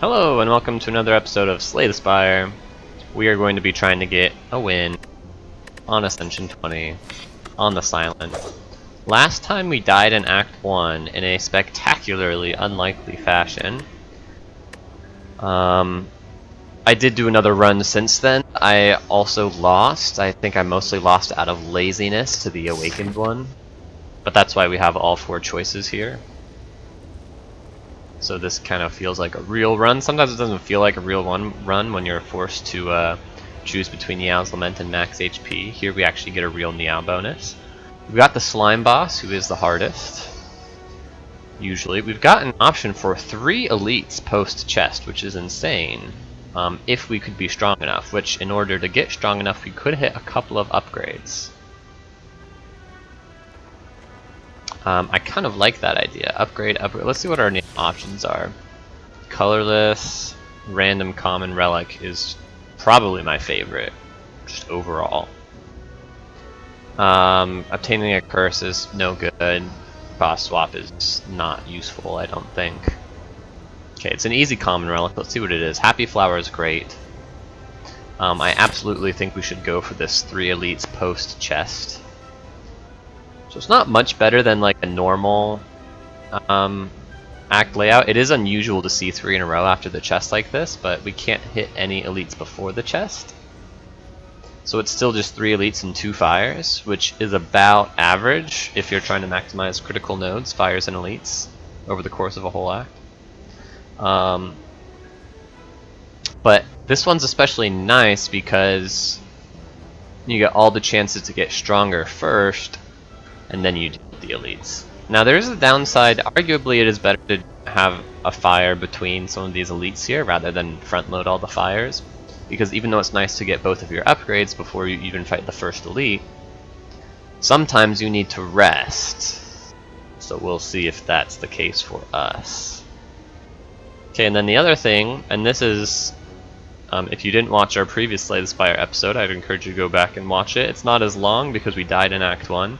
Hello and welcome to another episode of Slay the Spire. We are going to be trying to get a win on Ascension 20 on the Silent. Last time we died in Act 1 in a spectacularly unlikely fashion. I did do another run since then. I also lost. I think I mostly lost out of laziness to the Awakened one. But that's why we have all four choices here. So this kind of feels like a real run. Sometimes it doesn't feel like a real run when you're forced to choose between Niao's Lament and max HP. Here we actually get a real Niao bonus. We've got the Slime Boss, who is the hardest. Usually. We've got an option for 3 elites post-chest, which is insane. If we could be strong enough, which in order to get strong enough, we could hit a couple of upgrades. I kind of like that idea. Upgrade. Let's see what our options are. Colorless, random common relic is probably my favorite, just overall. Obtaining a curse is no good. Boss swap is not useful, I don't think. Okay, it's an easy common relic. Let's see what it is. Happy Flower is great. I absolutely think we should go for this 3 elites post chest. So it's not much better than like a normal act layout. It is unusual to see 3 in a row after the chest like this, but we can't hit any elites before the chest. So it's still just 3 elites and 2 fires, which is about average if you're trying to maximize critical nodes, fires and elites, over the course of a whole act. But this one's especially nice because you get all the chances to get stronger first, and then you do the elites. Now there is a downside. Arguably it is better to have a fire between some of these elites here rather than front load all the fires, because even though it's nice to get both of your upgrades before you even fight the first elite, sometimes you need to rest. So we'll see if that's the case for us. Okay, and then the other thing, and this is if you didn't watch our previous Slay the Spire episode, I'd encourage you to go back and watch it. It's not as long because we died in Act 1.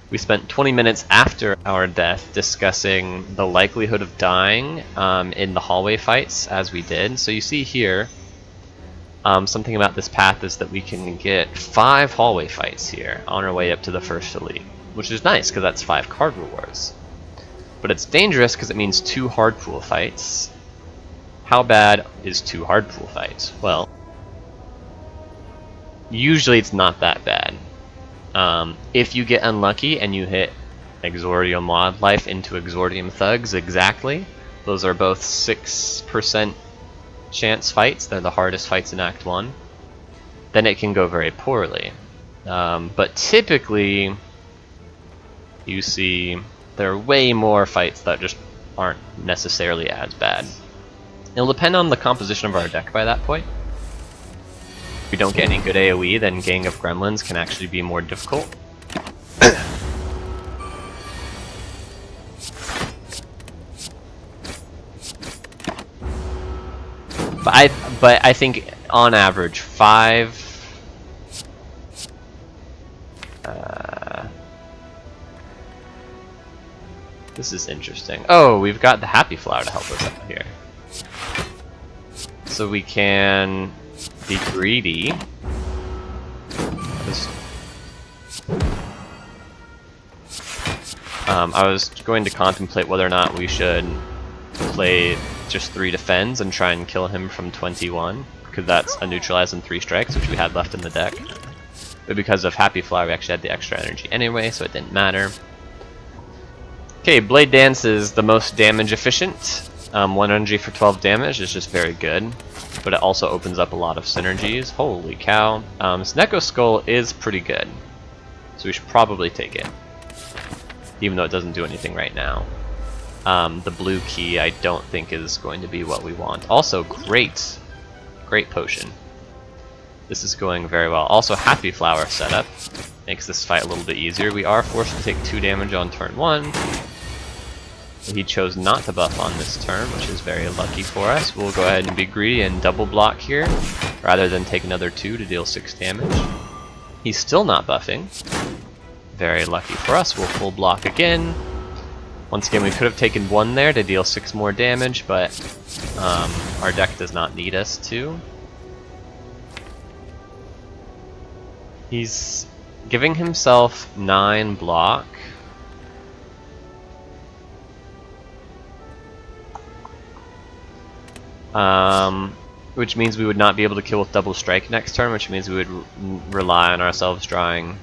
We spent 20 minutes after our death discussing the likelihood of dying in the hallway fights as we did. So you see here, something about this path is that we can get 5 hallway fights here on our way up to the first elite, which is nice because that's 5 card rewards. But it's dangerous because it means 2 hard pool fights. How bad is 2 hard pool fights? Well, usually it's not that bad. If you get unlucky and you hit Exordium Wildlife into Exordium Thugs exactly, those are both 6% chance fights, they're the hardest fights in Act 1, then it can go very poorly. But typically, you see there are way more fights that just aren't necessarily as bad. It'll depend on the composition of our deck by that point. If we don't get any good AoE, then Gang of Gremlins can actually be more difficult. But I think on average 5. This is interesting. Oh, we've got the Happy Flower to help us out here. So we can be greedy. I was going to contemplate whether or not we should play just 3 defends and try and kill him from 21, because that's a neutralize and 3 strikes, which we had left in the deck. But because of Happy Flower, we actually had the extra energy anyway, so it didn't matter. Okay, Blade Dance is the most damage efficient. 1 energy for 12 damage is just very good, but it also opens up a lot of synergies. Holy cow. Snecko Skull is pretty good, so we should probably take it, even though it doesn't do anything right now. The blue key I don't think is going to be what we want. Also, great potion. This is going very well. Also, Happy Flower setup makes this fight a little bit easier. We are forced to take 2 damage on turn 1. He chose not to buff on this turn, which is very lucky for us. We'll go ahead and be greedy and double block here, rather than take another 2 to deal 6 damage. He's still not buffing. Very lucky for us. We'll full block again. Once again, we could have taken 1 there to deal 6 more damage, but our deck does not need us to. He's giving himself 9 block. Which means we would not be able to kill with double strike next turn, which means we would rely on ourselves drawing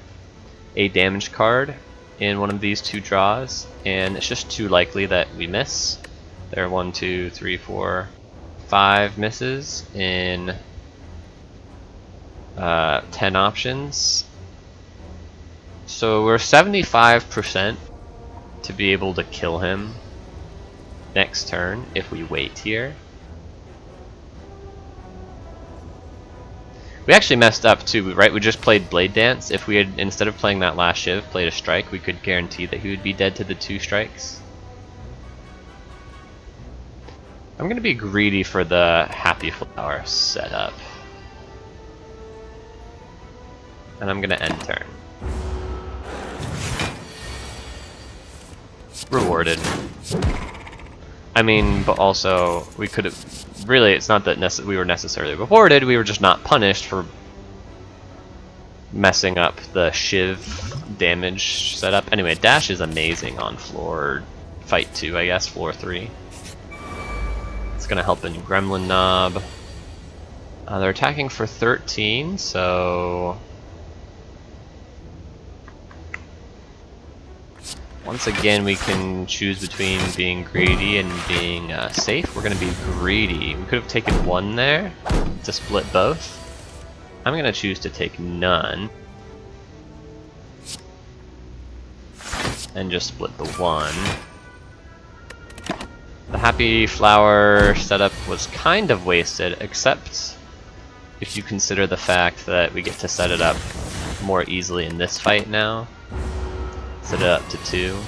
a damage card in one of these 2 draws, and it's just too likely that we miss. There are 1, 2, 3, 4, 5 misses in 10 options. So we're 75% to be able to kill him next turn if we wait here. We actually messed up too, right? We just played Blade Dance. If we had, instead of playing that last Shiv, played a strike, we could guarantee that he would be dead to the 2 strikes. I'm gonna be greedy for the Happy Flower setup. And I'm gonna end turn. Rewarded. I mean, but also, we could have... Really, it's not that we were necessarily rewarded, we were just not punished for messing up the Shiv damage setup. Anyway, Dash is amazing on floor fight 2, I guess, floor 3. It's gonna help in Gremlin Knob. They're attacking for 13, so... Once again, we can choose between being greedy and being safe. We're going to be greedy. We could have taken 1 there to split both. I'm going to choose to take none. And just split the 1. The Happy Flower setup was kind of wasted, except if you consider the fact that we get to set it up more easily in this fight now. Set it up to 2.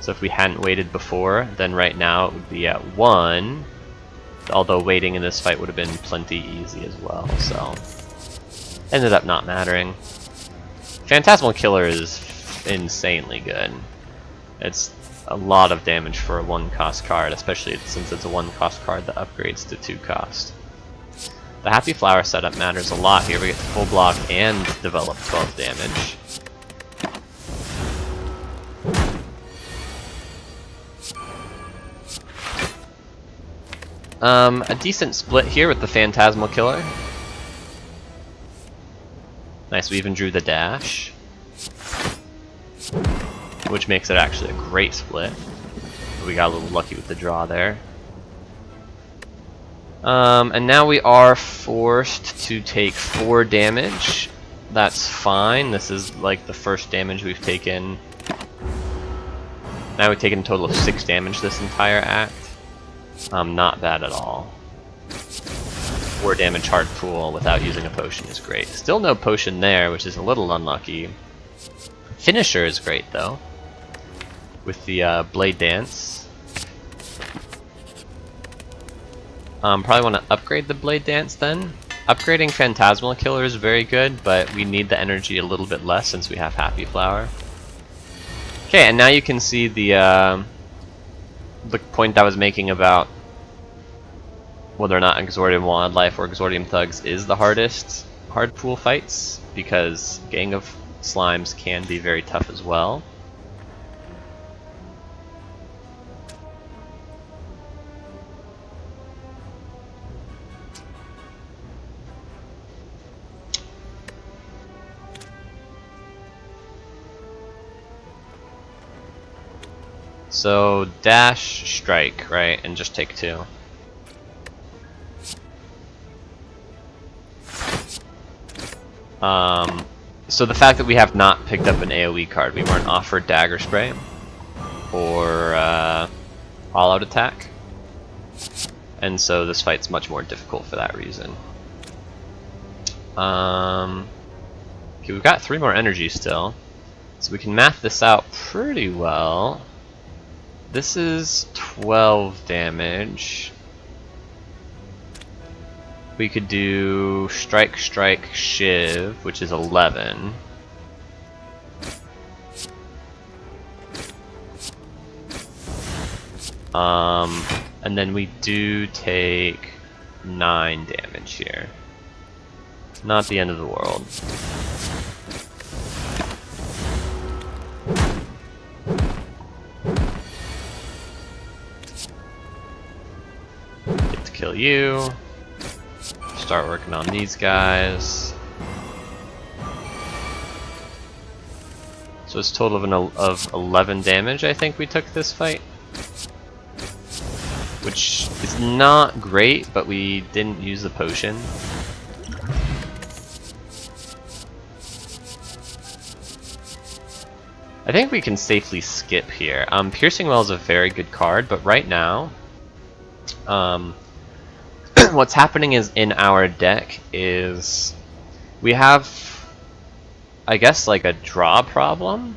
So if we hadn't waited before, then right now it would be at 1. Although waiting in this fight would have been plenty easy as well, so ended up not mattering. Phantasmal Killer is insanely good. It's a lot of damage for a 1-cost card, especially since it's a 1-cost card that upgrades to 2-cost. The Happy Flower setup matters a lot here. We get to full block and develop 12 damage. A decent split here with the Phantasmal Killer. Nice, we even drew the dash, which makes it actually a great split. We got a little lucky with the draw there. And now we are forced to take 4 damage. That's fine. This is like the first damage we've taken. Now we've taken a total of 6 damage this entire act. Not bad at all. 4 damage hard pool without using a potion is great. Still no potion there, which is a little unlucky. Finisher is great though, with the Blade Dance. Probably want to upgrade the Blade Dance then. Upgrading Phantasmal Killer is very good, but we need the energy a little bit less since we have Happy Flower. Okay, and now you can see the point I was making about whether or not Exordium Wildlife or Exordium Thugs is the hardest hard pool fights, because Gang of Slimes can be very tough as well. So dash, strike, right, and just take 2. So the fact that we have not picked up an AoE card, we weren't offered Dagger Spray or All-Out Attack, and so this fight's much more difficult for that reason. Okay, we've got 3 more energy still, so we can math this out pretty well. This is 12 damage. We could do Strike, Strike, Shiv, which is 11. And then we do take 9 damage here. Not the end of the world. Get to kill you. Start working on these guys. So it's a total of 11 damage, I think we took this fight. Which is not great, but we didn't use the potion. I think we can safely skip here. Piercing Well is a very good card, but right now, what's happening is in our deck is we have, I guess, like a draw problem.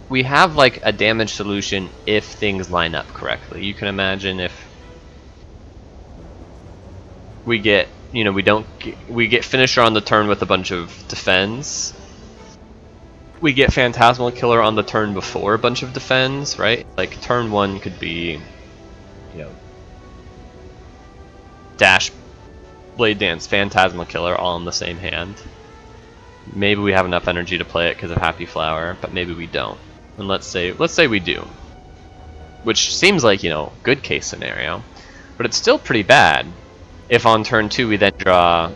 We have like a damage solution if things line up correctly. You can imagine if we get, you know, we get Finisher on the turn with a bunch of defense. We get Phantasmal Killer on the turn before a bunch of defense, right? Like turn 1 could be, you know, Dash, Blade Dance, Phantasmal Killer all in the same hand. Maybe we have enough energy to play it because of Happy Flower, but maybe we don't. And let's say we do, which seems like, you know, good case scenario, but it's still pretty bad if on turn 2 we then draw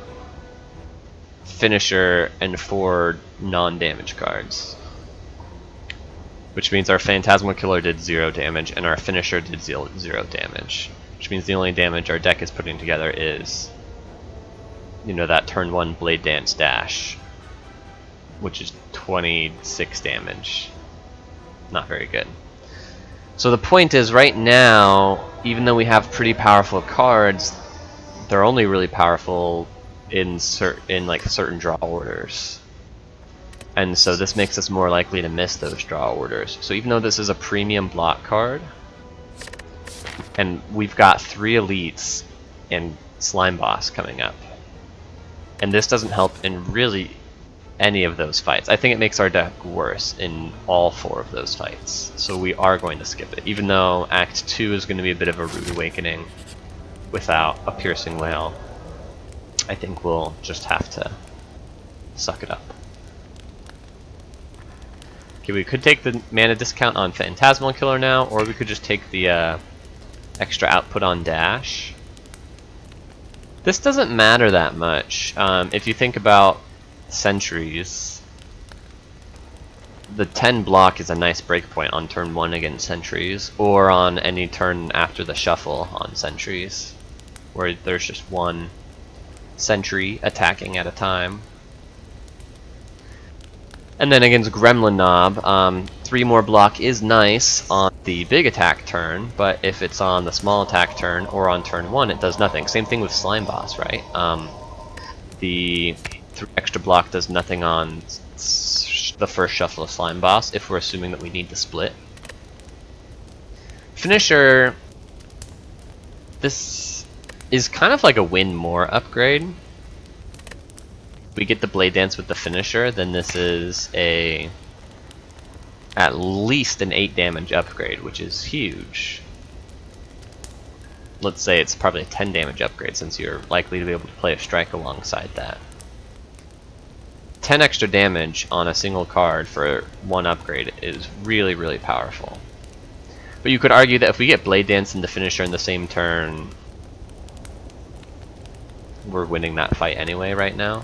Finisher and 4 non-damage cards, which means our Phantasmal Killer did 0 damage and our Finisher did 0 damage, which means the only damage our deck is putting together is, you know, that turn 1 Blade Dance Dash, which is 26 damage. Not very good. So the point is, right now, even though we have pretty powerful cards, they're only really powerful in certain draw orders. And so this makes us more likely to miss those draw orders. So even though this is a premium block card, and we've got 3 elites and Slime Boss coming up, and this doesn't help in really any of those fights. I think it makes our deck worse in all 4 of those fights. So we are going to skip it, even though Act 2 is going to be a bit of a rude awakening without a Piercing Wail. I think we'll just have to suck it up. Okay, we could take the mana discount on Phantasmal Killer now, or we could just take the extra output on Dash. This doesn't matter that much. If you think about Sentries, the 10 block is a nice breakpoint on turn 1 against Sentries, or on any turn after the shuffle on Sentries, where there's just 1 Sentry attacking at a time. And then against Gremlin Knob, 3 more block is nice on the big attack turn, but if it's on the small attack turn or on turn 1, it does nothing. Same thing with Slime Boss, right? The 3 extra block does nothing on the first shuffle of Slime Boss, if we're assuming that we need to split. Finisher, this is kind of like a win more upgrade. We get the Blade Dance with the Finisher, then this is at least an 8 damage upgrade, which is huge. Let's say it's probably a 10 damage upgrade, since you're likely to be able to play a strike alongside that. 10 extra damage on a single card for 1 upgrade is really, really powerful. But you could argue that if we get Blade Dance and the Finisher in the same turn, we're winning that fight anyway right now.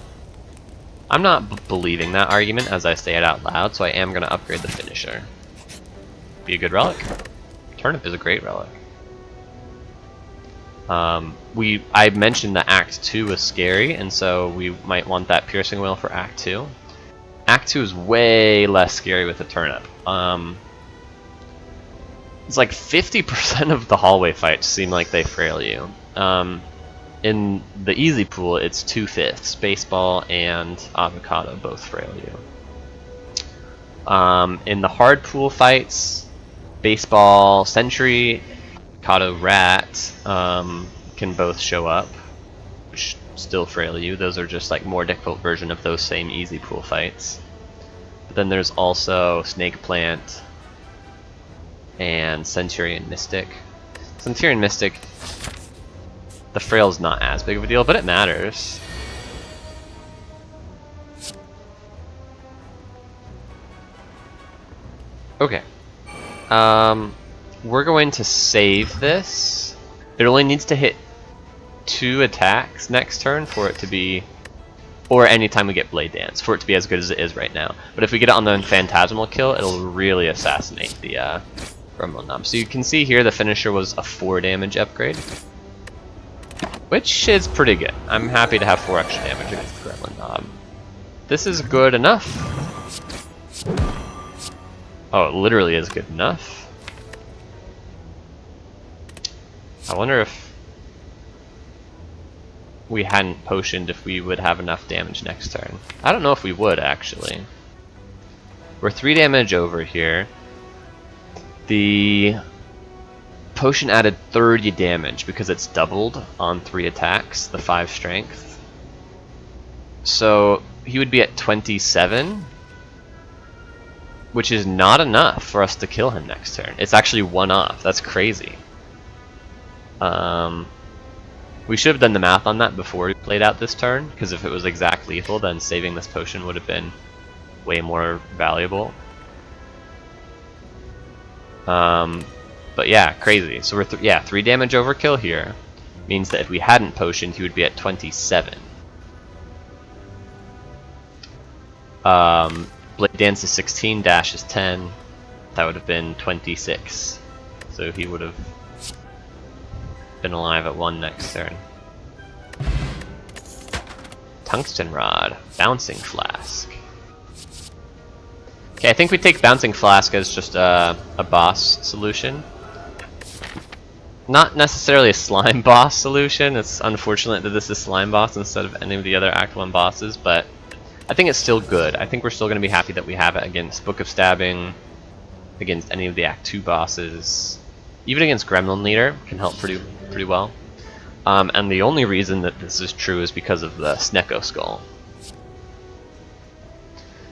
I'm not believing that argument as I say it out loud, so I am going to upgrade the Finisher. Be a good relic. Turnip is a great relic. I mentioned that Act 2 was scary, and so we might want that Piercing Wail for Act 2. Act 2 is way less scary with a turnip. It's like 50% of the hallway fights seem like they frail you. In the easy pool, it's 2/5. Baseball and Avocado both frail you. In the hard pool fights, Baseball, Sentry, Avocado, Rat can both show up, which still frail you. Those are just like more difficult version of those same easy pool fights. But then there's also Snake Plant, and Centurion Mystic. Centurion Mystic, the Frail's not as big of a deal, but it matters. Okay. We're going to save this. It only needs to hit 2 attacks next turn for it to be, or anytime we get Blade Dance, for it to be as good as it is right now. But if we get it on the Phantasmal kill, it'll really assassinate the Gremlin Knob. So you can see here the finisher was a 4 damage upgrade, which is pretty good. I'm happy to have 4 extra damage against the Gremlin Knob. This is good enough. Oh, it literally is good enough. I wonder if we hadn't potioned if we would have enough damage next turn. I don't know if we would, actually. We're 3 damage over here. The potion added 30 damage because it's doubled on 3 attacks, the 5 strength. So he would be at 27, which is not enough for us to kill him next turn. It's actually 1 off. That's crazy. We should have done the math on that before we played out this turn, because if it was exact lethal, then saving this potion would have been way more valuable. But yeah, crazy. So we're 3 damage overkill here. Means that if we hadn't potioned, he would be at 27. Blade Dance is 16, Dash is 10. That would have been 26. So he would have been alive at 1 next turn. Tungsten Rod, Bouncing Flask. Okay, I think we take Bouncing Flask as just a boss solution. Not necessarily a slime boss solution. It's unfortunate that this is slime boss instead of any of the other Act 1 bosses, but I think it's still good. I think we're still going to be happy that we have it against Book of Stabbing, against any of the Act 2 bosses. Even against Gremlin Leader can help pretty well. And the only reason that this is true is because of the Snecko Skull.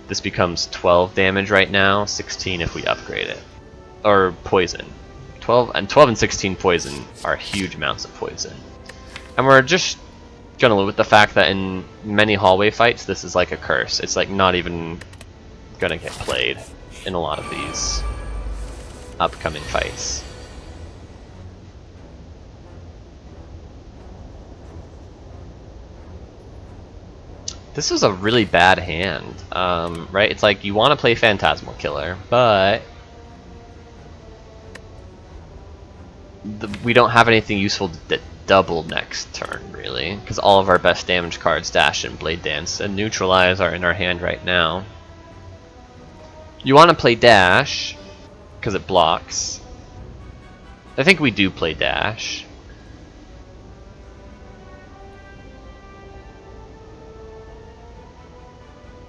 This becomes 12 damage right now, 16 if we upgrade it. Or poison. 12 and 16 poison are huge amounts of poison. And we're just gonna live with the fact that in many hallway fights this is like a curse. It's like not even gonna get played in a lot of these upcoming fights. This is a really bad hand, right? It's like you want to play Phantasmal Killer, but we don't have anything useful that double next turn, really, because all of our best damage cards, Dash and Blade Dance and Neutralize, are in our hand right now. You want to play Dash because it blocks. I think we do play Dash.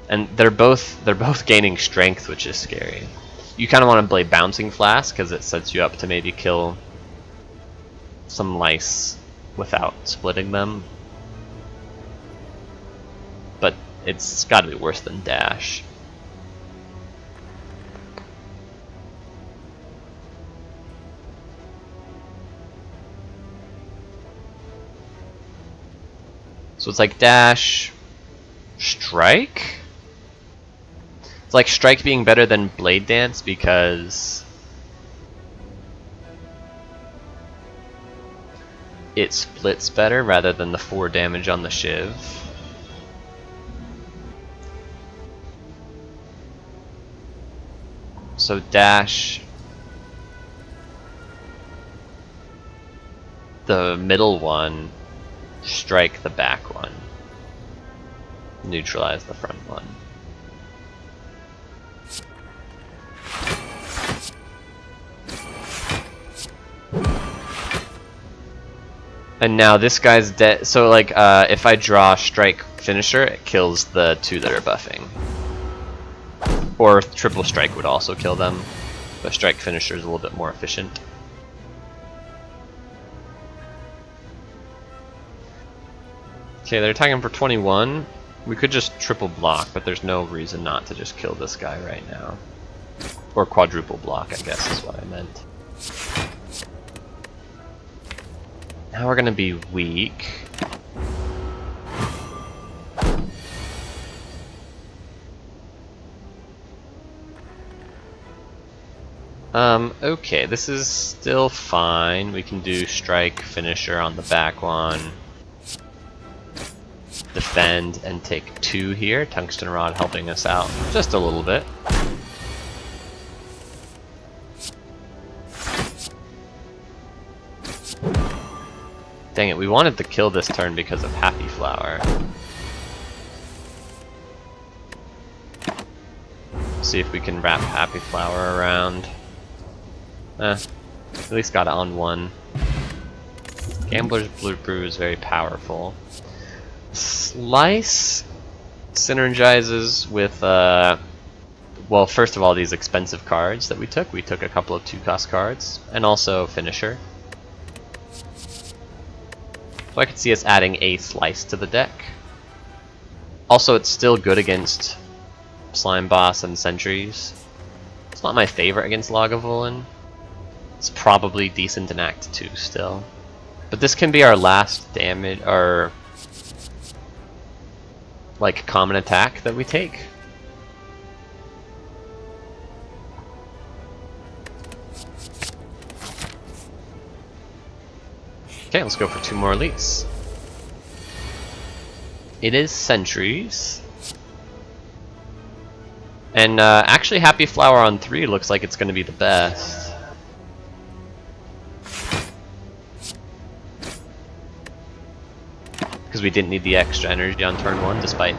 And they're both gaining strength, which is scary. You kind of want to play Bouncing Flask because it sets you up to maybe kill some lice without splitting them. But it's got to be worse than Dash. So it's like Dash, Strike? It's like Strike being better than Blade Dance because it splits better rather than the 4 damage on the Shiv. So Dash the middle one, Strike the back one, Neutralize the front one. And now this guy's dead. So like, if I draw Strike Finisher, it kills the 2 that are buffing. Or Triple Strike would also kill them, but Strike Finisher is a little bit more efficient. Okay, they're attacking for 21. We could just triple block, but there's no reason not to just kill this guy right now. Or quadruple block, I guess is what I meant. Now we're gonna be weak. Okay, this is still fine. We can do strike, finisher on the back one. Defend and take 2 here. Tungsten rod helping us out just a little bit. Dang it, we wanted to kill this turn because of Happy Flower. See if we can wrap Happy Flower around. At least got it on 1. Gambler's Blue Brew is very powerful. Slice synergizes with, well, first of all, these expensive cards that we took. We took a couple of 2-cost cards, and also Finisher. So I could see us adding a Slice to the deck. Also, it's still good against Slime Boss and Sentries. It's not my favorite against Lagavulin. It's probably decent in Act 2 still. But this can be our last damage, or like common attack that we take. Okay, let's go for 2 more elites. It is Sentries. And actually Happy Flower on 3 looks like it's going to be the best. Because we didn't need the extra energy on turn 1 despite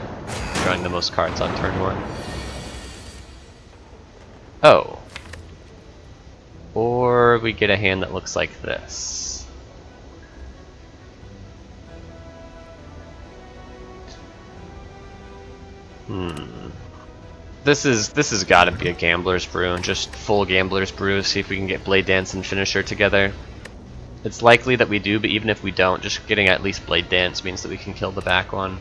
drawing the most cards on turn 1. Oh. Or we get a hand that looks like this. This has got to be a Gambler's Brew, just full Gambler's Brew. See if we can get Blade Dance and Finisher together. It's likely that we do, but even if we don't, just getting at least Blade Dance means that we can kill the back one.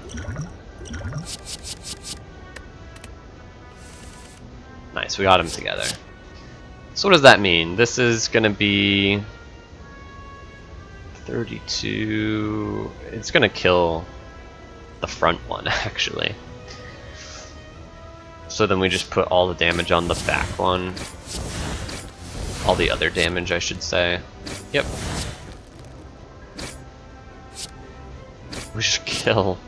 Nice, we got them together. So what does that mean? This is gonna be 32. It's gonna kill the front one, actually. So then we just put all the damage on the back one. All the other damage, I should say. Yep. We should kill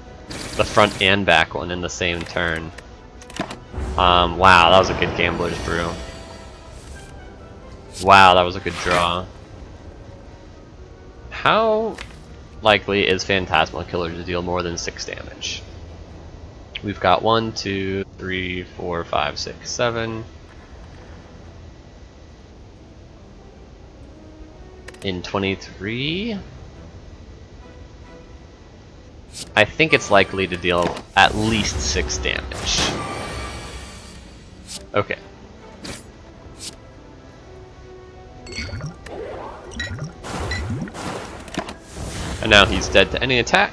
the front and back one in the same turn. Wow, that was a good Gambler's Brew. Wow, that was a good draw. How likely is Phantasmal Killer to deal more than 6 damage? We've got 1, 2, 3, 4, 5, 6, 7. In 23, I think it's likely to deal at least 6 damage. Okay. And now he's dead to any attack.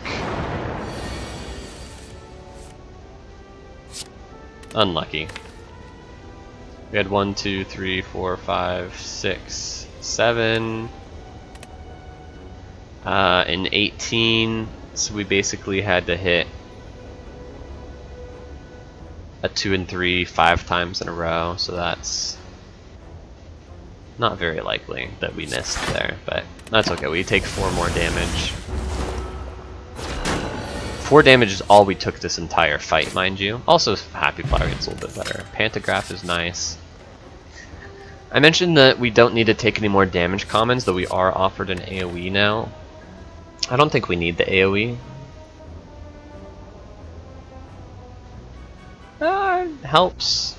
Unlucky. We had 1, 2, 3, 4, 5, 6, 7. In 18, so we basically had to hit a 2 and 3 5 times in a row, so that's not very likely that we missed there, but that's okay. We take 4 more damage. 4 damage is all we took this entire fight, mind you. Also, Happy Flower gets a little bit better. Pantograph is nice. I mentioned that we don't need to take any more damage commons, though we are offered an AoE now. I don't think we need the AoE. Helps.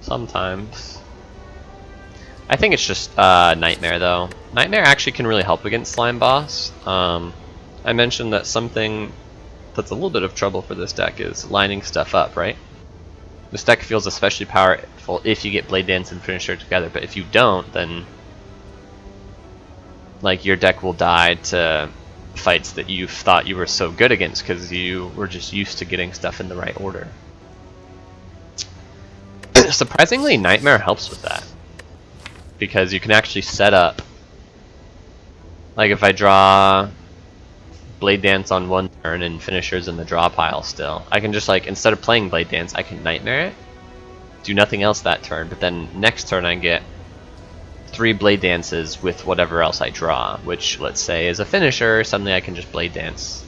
Sometimes. I think it's just Nightmare, though. Nightmare actually can really help against Slime Boss. I mentioned that something that's a little bit of trouble for this deck is lining stuff up, right? This deck feels especially powerful if you get Blade Dance and Finisher together, but if you don't, then like your deck will die to fights that you thought you were so good against because you were just used to getting stuff in the right order. surprisingly, Nightmare helps with that. Because you can actually set up, like if I draw Blade Dance on one turn and Finisher's in the draw pile still, I can just like, instead of playing Blade Dance, I can Nightmare it, do nothing else that turn, but then next turn I get 3 Blade Dances with whatever else I draw, which let's say is a Finisher, suddenly I can just Blade Dance.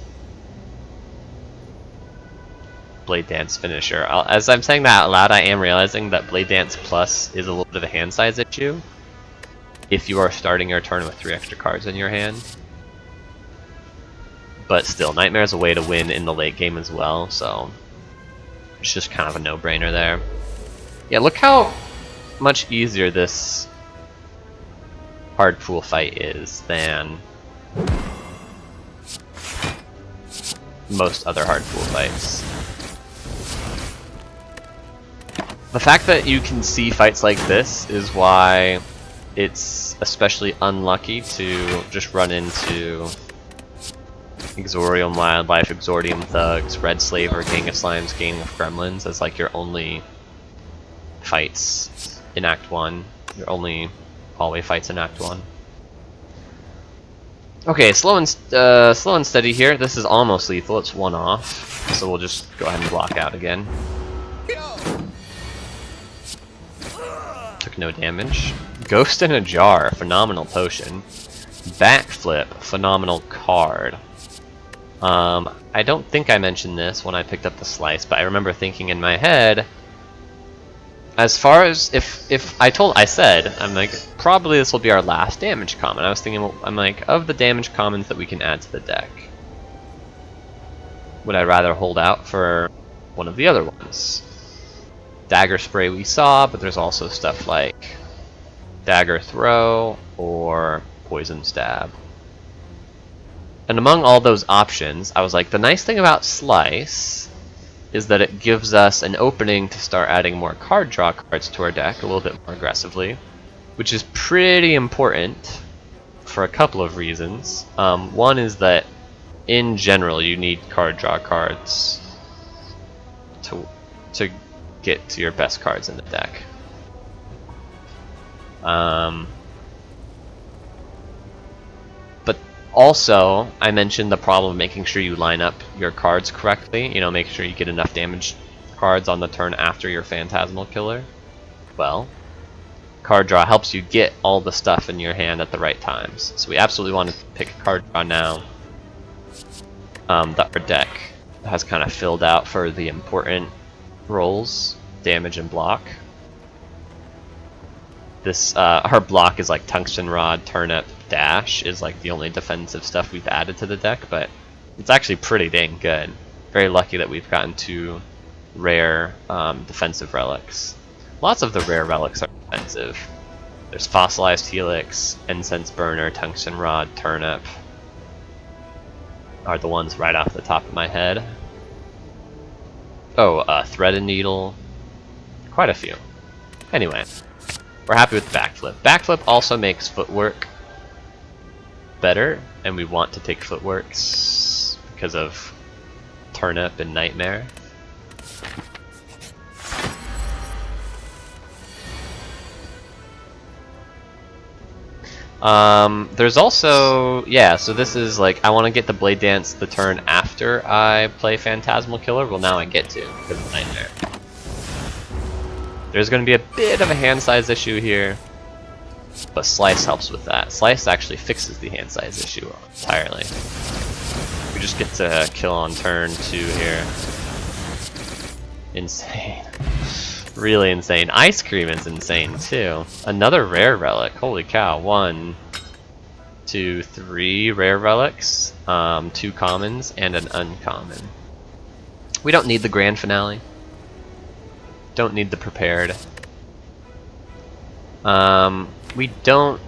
Blade Dance Finisher. As I'm saying that out loud, I am realizing that Blade Dance Plus is a little bit of a hand size issue if you are starting your turn with 3 extra cards in your hand. But still, Nightmare is a way to win in the late game as well, so it's just kind of a no-brainer there. Yeah, look how much easier this hard pool fight is than most other hard pool fights. The fact that you can see fights like this is why it's especially unlucky to just run into Exorium Wildlife, Exordium Thugs, Red Slaver, Gang of Slimes, Gang of Gremlins as like your only fights in Act 1. Your only hallway fights in Act 1. Okay, slow and steady here. This is almost lethal. It's 1 off, so we'll just go ahead and block out again. Took no damage. Ghost in a Jar, phenomenal potion. Backflip, phenomenal card. I don't think I mentioned this when I picked up the slice, but I remember thinking in my head, as far as if I said, I'm like, probably this will be our last damage common. I was thinking, I'm like, of the damage commons that we can add to the deck, would I rather hold out for one of the other ones? Dagger Spray we saw, but there's also stuff like Dagger Throw or Poison Stab. And among all those options, I was like, the nice thing about Slice is that it gives us an opening to start adding more card draw cards to our deck a little bit more aggressively, which is pretty important for a couple of reasons. One is that in general you need card draw cards to get to your best cards in the deck. But also, I mentioned the problem of making sure you line up your cards correctly. You know, make sure you get enough damage cards on the turn after your Phantasmal Killer. Well, card draw helps you get all the stuff in your hand at the right times. So we absolutely want to pick a card draw now that our deck has kind of filled out for the important roles, damage and block. This our block is like Tungsten Rod, Turnip, Dash is like the only defensive stuff we've added to the deck, but it's actually pretty dang good. Very lucky that we've gotten 2 rare defensive relics. Lots of the rare relics are defensive. There's Fossilized Helix, Incense Burner, Tungsten Rod, Turnip are the ones right off the top of my head. Oh, Thread and Needle. Quite a few. Anyway, we're happy with Backflip. Backflip also makes Footwork better, and we want to take Footworks because of Turnip and Nightmare. There's also, yeah, so this is like, I want to get the Blade Dance the turn after I play Phantasmal Killer. Well, now I get to, because of Nightmare. There's going to be a bit of a hand size issue here, but Slice helps with that. Slice actually fixes the hand size issue entirely. We just get to kill on turn 2 here. Insane. Really insane. Ice Cream is insane too. Another rare relic. Holy cow. 1, 2, 3 rare relics, 2 commons, and an uncommon. We don't need the grand finale. Don't need the prepared. We still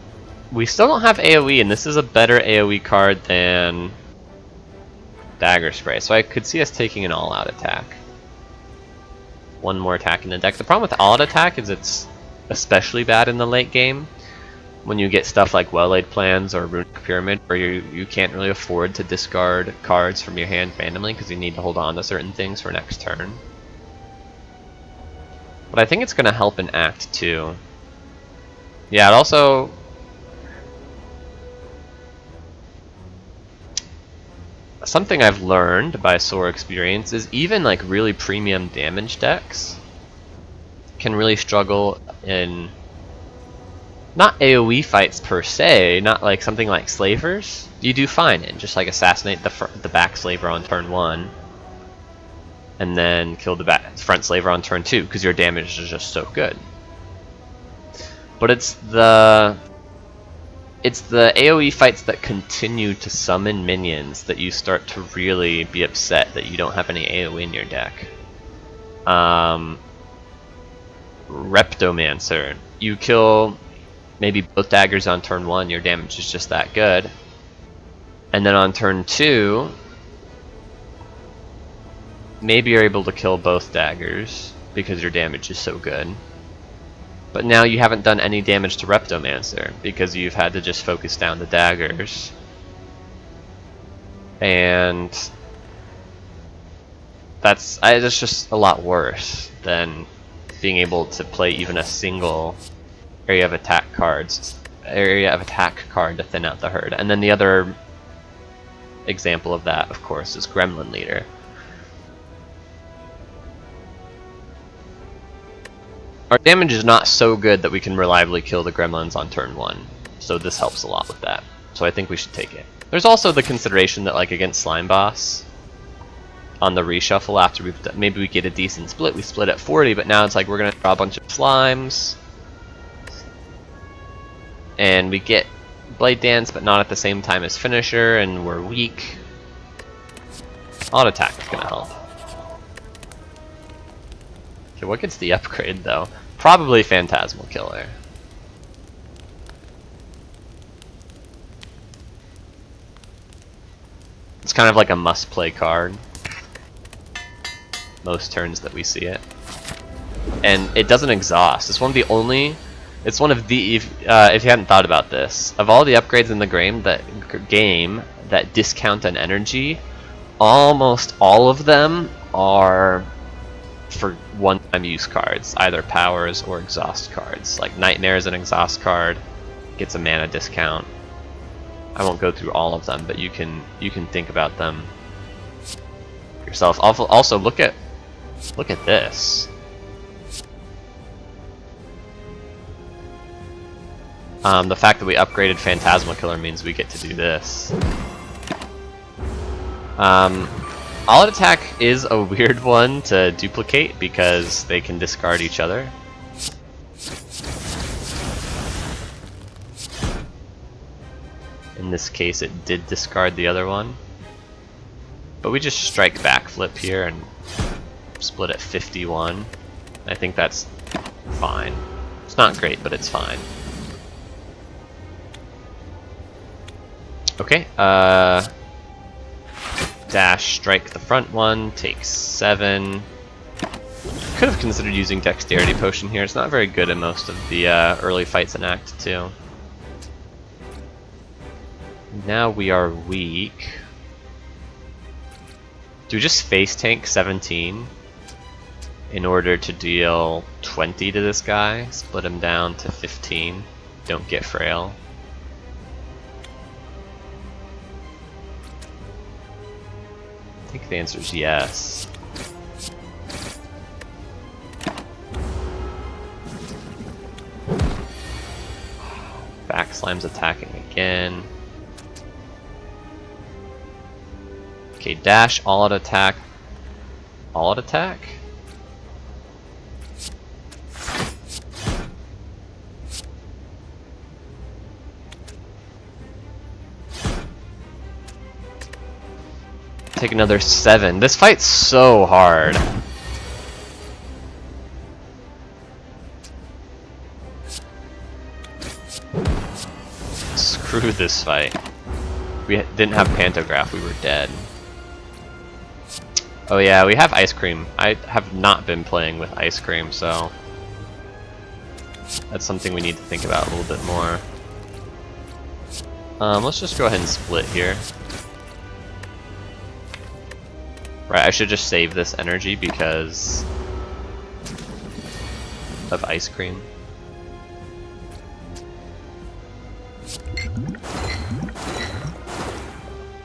don't have AoE, and this is a better AoE card than Dagger Spray, so I could see us taking an all-out attack. 1 more attack in the deck. The problem with all-out attack is it's especially bad in the late game when you get stuff like Well-Laid Plans or Runic Pyramid, where you can't really afford to discard cards from your hand randomly because you need to hold on to certain things for next turn. But I think it's gonna help in Act 2. Yeah, it also... Something I've learned by sore experience is even like really premium damage decks can really struggle in not AoE fights per se, not like something like Slavers. You do fine in just like assassinate the back Slaver on turn 1 and then kill the front Slaver on turn 2 because your damage is just so good. But it's the AoE fights that continue to summon minions that you start to really be upset that you don't have any AoE in your deck. Reptomancer. You kill maybe both daggers on turn 1, your damage is just that good. And then on turn 2, maybe you're able to kill both daggers because your damage is so good. But now you haven't done any damage to Reptomancer because you've had to just focus down the daggers. And that's just a lot worse than being able to play even a single area of attack card to thin out the herd. And then the other example of that, of course, is Gremlin Leader. Our damage is not so good that we can reliably kill the gremlins on turn 1, so this helps a lot with that. So I think we should take it. There's also the consideration that like against Slime Boss, on the reshuffle after maybe we get a decent split, we split at 40, but now it's like we're going to draw a bunch of slimes, and we get Blade Dance, but not at the same time as Finisher, and we're weak. Auto Attack is going to help. Okay, what gets the upgrade though? Probably Phantasmal Killer. It's kind of like a must-play card. Most turns that we see it. And it doesn't exhaust. It's one of the only... It's one of the... If you hadn't thought about this, of all the upgrades in the game that discount an energy, almost all of them are for one-time use cards, either powers or exhaust cards. Like Nightmare is an exhaust card, gets a mana discount. I won't go through all of them, but you can think about them yourself. Also, look at this. The fact that we upgraded Phantasmal Killer means we get to do this. All Attack is a weird one to duplicate because they can discard each other. In this case, it did discard the other one. But we just strike backflip here and split at 51. I think that's fine. It's not great, but it's fine. Okay, dash strike the front one, takes 7. Could have considered using Dexterity Potion here. It's not very good in most of the early fights in Act 2. Now we are weak. Do we just face tank 17 in order to deal 20 to this guy? Split him down to 15. Don't get frail. I think the answer is yes. Back Slime's attacking again. Okay, dash, all out attack. All out attack? Take another 7. This fight's so hard. Screw this fight. We didn't have Pantograph, we were dead. Oh yeah, we have Ice Cream. I have not been playing with Ice Cream, so that's something we need to think about a little bit more. Let's just go ahead and split here. Right, I should just save this energy because of ice cream.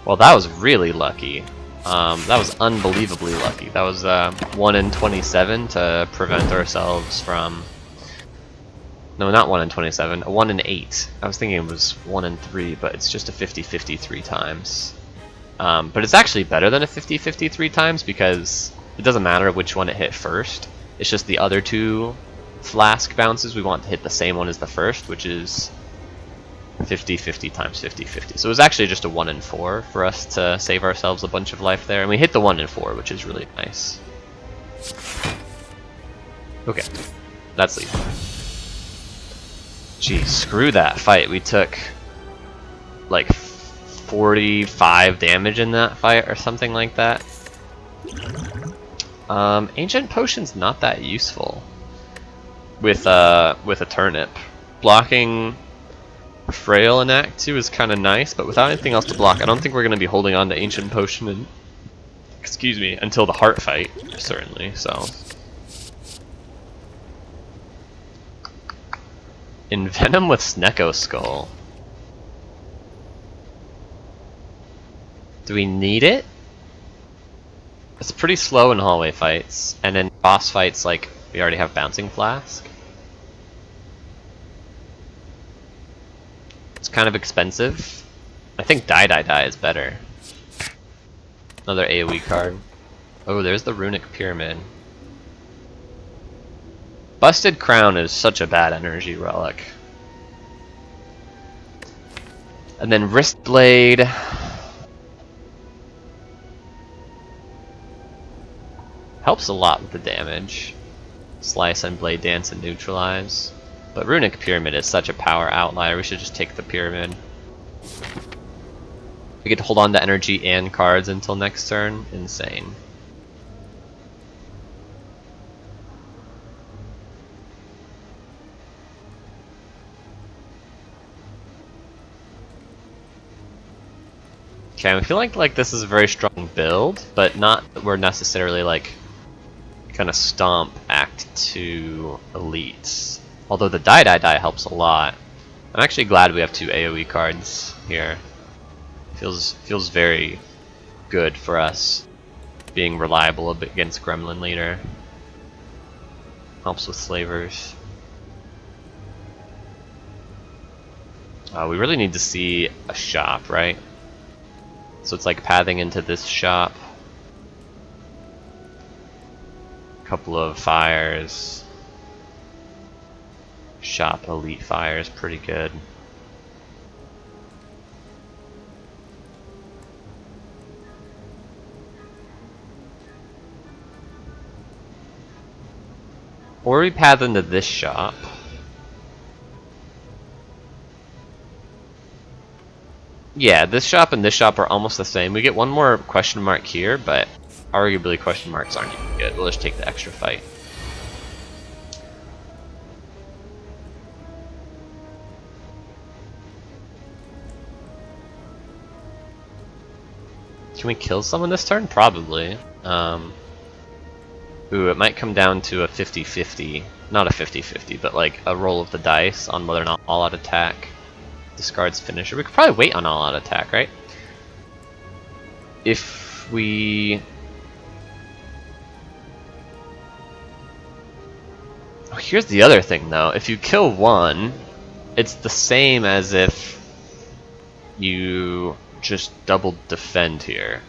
Well, that was really lucky. That was unbelievably lucky. That was 1 in 27 to prevent ourselves from... No, not 1 in 27, a 1 in 8. I was thinking it was 1 in 3, but it's just a 50-50 3 times. But it's actually better than a 50-50 3 times because it doesn't matter which one it hit first. It's just the other two flask bounces we want to hit the same one as the first, which is 50-50 times 50-50. So it was actually just a 1 in 4 for us to save ourselves a bunch of life there, and we hit the 1 in 4, which is really nice. Okay, that's lethal. Geez, screw that fight. We took like 45 damage in that fight or something like that. Ancient Potion's not that useful with a turnip. Blocking Frail in Act 2 is kind of nice, but without anything else to block, I don't think we're going to be holding on to Ancient Potion and, excuse me, until the heart fight, certainly, so. Envenom with Snecko Skull. Do we need it? It's pretty slow in hallway fights, and in boss fights, like, we already have Bouncing Flask. It's kind of expensive. I think Die is better. Another AoE card. Oh, there's the Runic Pyramid. Busted Crown is such a bad energy relic. And then Wrist Blade. Helps a lot with the damage. Slice and Blade Dance and Neutralize. But Runic Pyramid is such a power outlier, we should just take the Pyramid. We get to hold on to energy and cards until next turn. Insane. Okay, I feel like this is a very strong build, but not that we're necessarily like gonna stomp Act 2 elites. Although the Die helps a lot. I'm actually glad we have 2 AoE cards here. Feels very good for us being reliable against Gremlin Leader. Helps with Slavers. We really need to see a shop, right? So it's like pathing into this shop. Couple of fires. Shop elite fire is pretty good. Or we path into this shop. Yeah, this shop and this shop are almost the same. We get one more question mark here, but arguably question marks aren't even good. We'll just take the extra fight. Can we kill someone this turn? Probably. Ooh, it might come down to a 50-50. Not a 50-50, but like a roll of the dice on whether or not all-out attack discards finisher. We could probably wait on all-out attack, right? If we... Oh, here's the other thing, though. If you kill one, it's the same as if you just double defend here.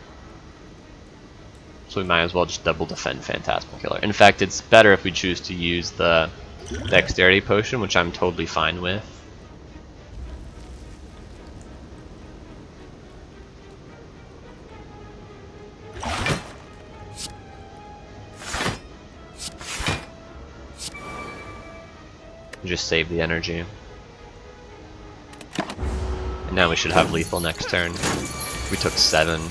So we might as well just double defend Phantasmal Killer. In fact, it's better if we choose to use the Dexterity Potion, which I'm totally fine with. Just save the energy. And now we should have lethal next turn. We took 7.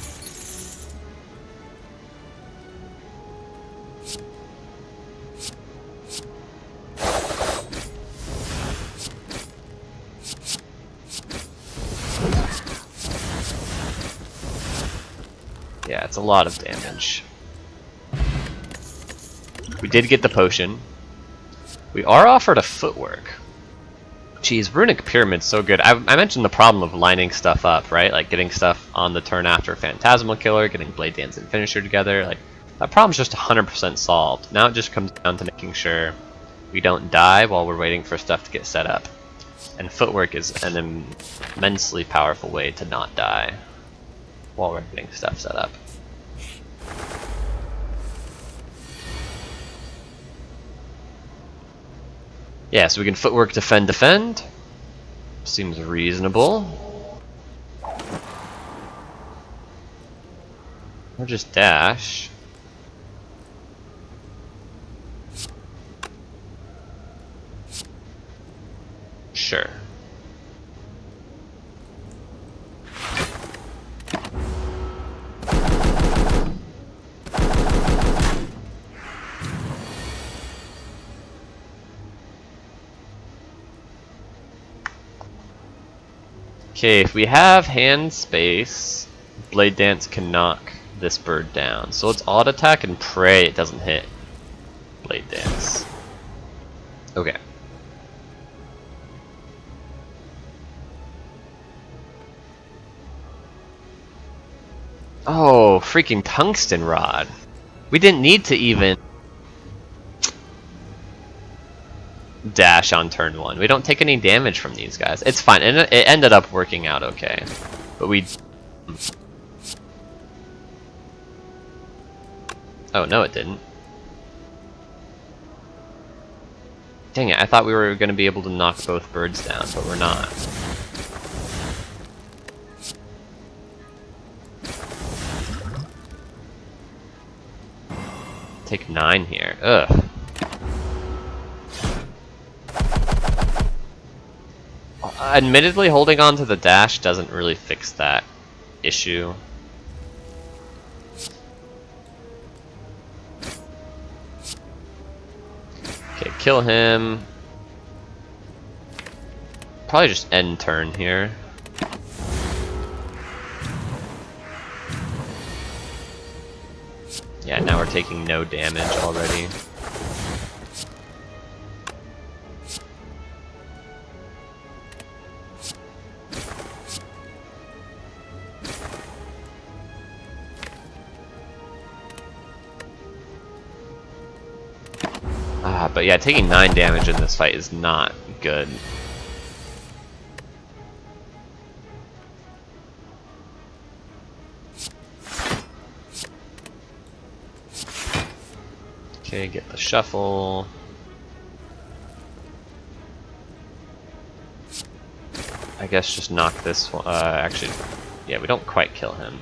Yeah, it's a lot of damage. We did get the potion. We are offered a footwork. Geez, Runic Pyramid's so good. I mentioned the problem of lining stuff up, right? Like getting stuff on the turn after Phantasmal Killer, getting Blade Dance and Finisher together. Like that problem's just 100% solved. Now it just comes down to making sure we don't die while we're waiting for stuff to get set up. And Footwork is an immensely powerful way to not die while we're getting stuff set up. Yeah, so we can Footwork, defend, defend. Seems reasonable. Or just dash. Sure. Okay, if we have hand space, Blade Dance can knock this bird down. So let's auto attack and pray it doesn't hit Blade Dance. Okay. Oh, freaking Tungsten Rod. We didn't need to even dash on turn 1. We don't take any damage from these guys. It's fine. It ended up working out okay. But we... Oh, no it didn't. Dang it, I thought we were going to be able to knock both birds down, but we're not. Take 9 here. Ugh. Admittedly, holding on to the dash doesn't really fix that issue. Okay, kill him. Probably just end turn here. Yeah, now we're taking no damage already. But yeah, taking 9 damage in this fight is not good. Okay, get the shuffle. I guess just knock this one. Actually, yeah, we don't quite kill him.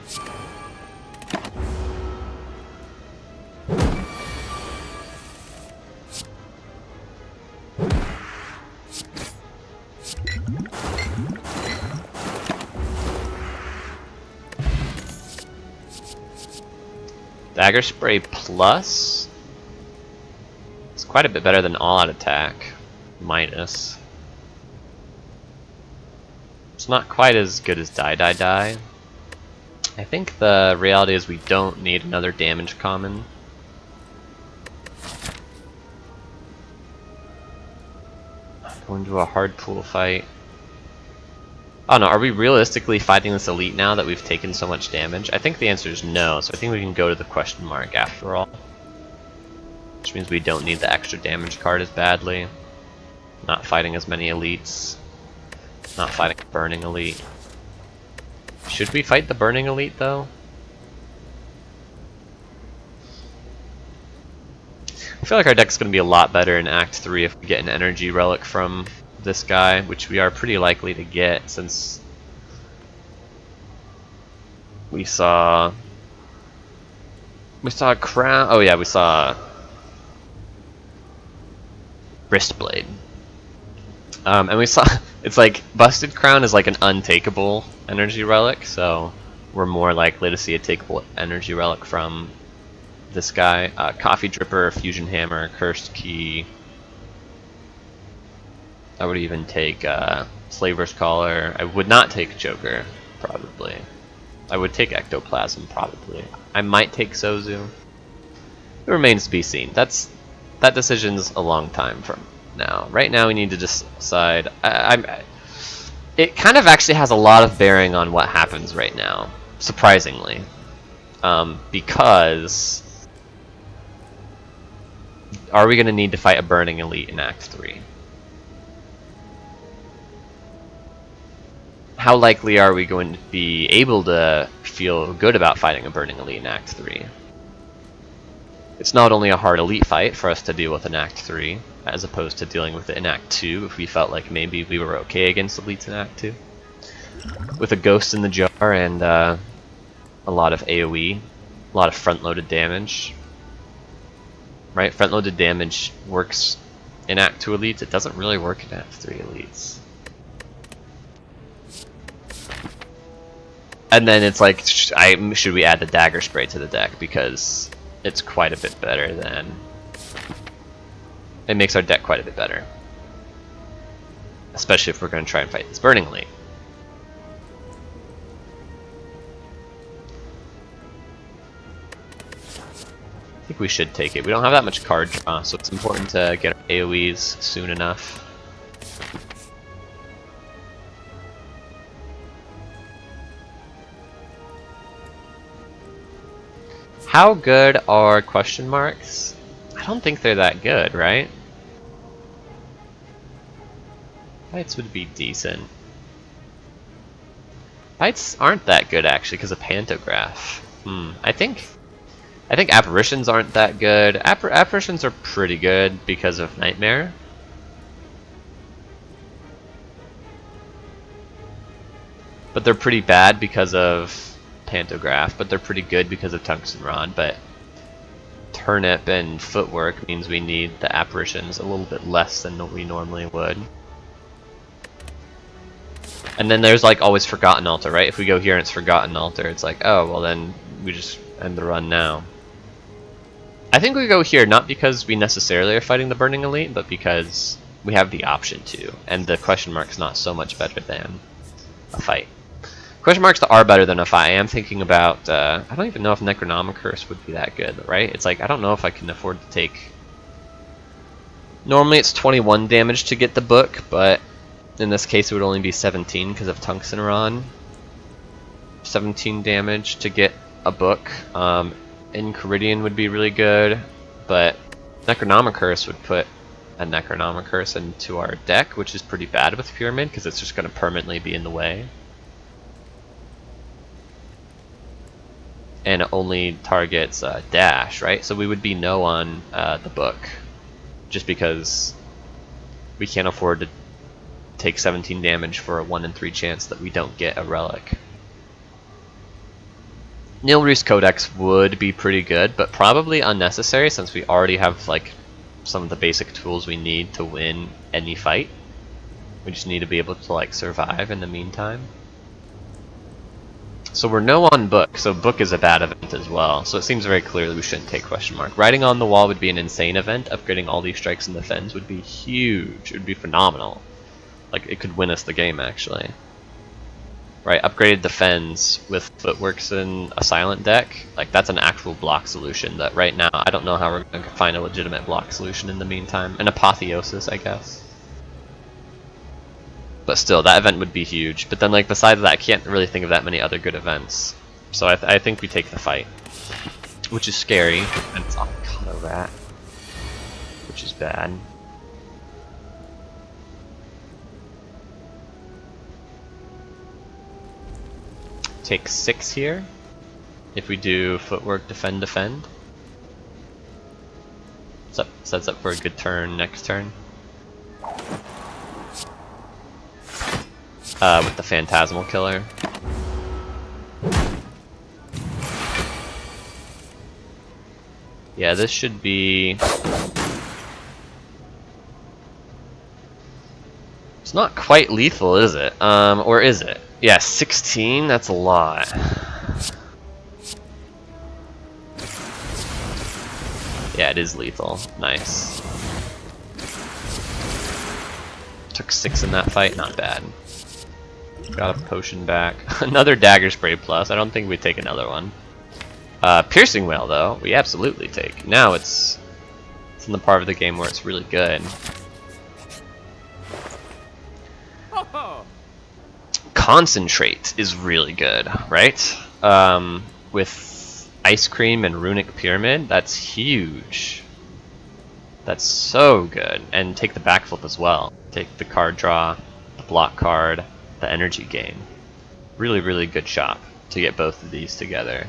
Dagger Spray plus. It's quite a bit better than all out attack minus. It's not quite as good as Die Die Die. I think the reality is we don't need another damage common. Going to a hard pool fight. Oh no, are we realistically fighting this elite now that we've taken so much damage? I think the answer is no, so I think we can go to the question mark after all. Which means we don't need the extra damage card as badly. Not fighting as many elites. Not fighting a burning elite. Should we fight the burning elite though? I feel like our deck's going to be a lot better in Act 3 if we get an energy relic from this guy, which we are pretty likely to get since we saw a crown. Oh yeah, we saw Wristblade. And we saw it's like Busted Crown is like an untakeable energy relic, so we're more likely to see a takeable energy relic from this guy. Coffee Dripper, Fusion Hammer, Cursed Key. I would even take Slaver's Collar. I would not take Joker, probably. I would take Ectoplasm, probably. I might take Sozu. It remains to be seen. That decision's a long time from now? Right now we need to decide. It kind of actually has a lot of bearing on what happens right now, surprisingly. Because are we going to need to fight a Burning Elite in Act 3? How likely are we going to be able to feel good about fighting a Burning Elite in Act 3? It's not only a hard Elite fight for us to deal with in Act 3, as opposed to dealing with it in Act 2 if we felt like maybe we were okay against Elites in Act 2. With a Ghost in the Jar and a lot of AoE, a lot of front-loaded damage. Right? Front-loaded damage works in Act 2 Elites, it doesn't really work in Act 3 Elites. And then it's like, should we add the Dagger Spray to the deck, because it's quite a bit better than... It makes our deck quite a bit better. Especially if we're going to try and fight this Burning Elite. I think we should take it. We don't have that much card draw, so it's important to get our AoEs soon enough. How good are question marks? I don't think they're that good, right? Bites would be decent. Bites aren't that good actually because of Pantograph. I think Apparitions aren't that good. Apparitions are pretty good because of Nightmare. But they're pretty bad because of Pantograph, but they're pretty good because of Tungsten Rod. But Turnip and Footwork means we need the Apparitions a little bit less than what we normally would. And then there's like always Forgotten Altar, right? If we go here and it's Forgotten Altar, it's like, oh, well then we just end the run now. I think we go here not because we necessarily are fighting the Burning Elite, but because we have the option to, and the question mark's not so much better than a fight. Question marks are better than a fight. I am thinking about, I don't even know if Necronomicurse would be that good, right? It's like, I don't know if I can afford to take... Normally it's 21 damage to get the book, but in this case it would only be 17 because of Tungsten Rod. 17 damage to get a book. Enchiridion would be really good, but Necronomicurse would put a Necronomicurse into our deck, which is pretty bad with Pyramid because it's just going to permanently be in the way. And it only targets dash, right? So we would be no on the book, just because we can't afford to take 17 damage for a 1 in 3 chance that we don't get a relic. Nilreese Codex would be pretty good, but probably unnecessary since we already have like some of the basic tools we need to win any fight. We just need to be able to like survive in the meantime. So we're no on book, so book is a bad event as well. So it seems very clear that we shouldn't take question mark. Writing on the Wall would be an insane event. Upgrading all these strikes and defends would be huge. It would be phenomenal. Like it could win us the game actually. Right, upgraded defends with Footworks in a silent deck. Like that's an actual block solution that right now I don't know how we're going to find a legitimate block solution in the meantime. An Apotheosis, I guess. But still, that event would be huge. But then, like, besides that, I can't really think of that many other good events. So I think we take the fight. Which is scary. And it's Avocado Rat. Which is bad. Take 6 here. If we do Footwork, Defend, Defend. Sets up for a good turn next turn. With the Phantasmal Killer. Yeah, this should be... It's not quite lethal, is it? Or is it? Yeah, 16? That's a lot. Yeah, it is lethal. Nice. Took 6 in that fight, not bad. Got a potion back. Another Dagger Spray plus. I don't think we take another one. Piercing Wail though, we absolutely take. Now it's in the part of the game where it's really good. Concentrate is really good, right? With Ice Cream and Runic Pyramid, that's huge. That's so good. And take the backflip as well. Take the card draw, the block card, the energy gain. Really, really good shop to get both of these together.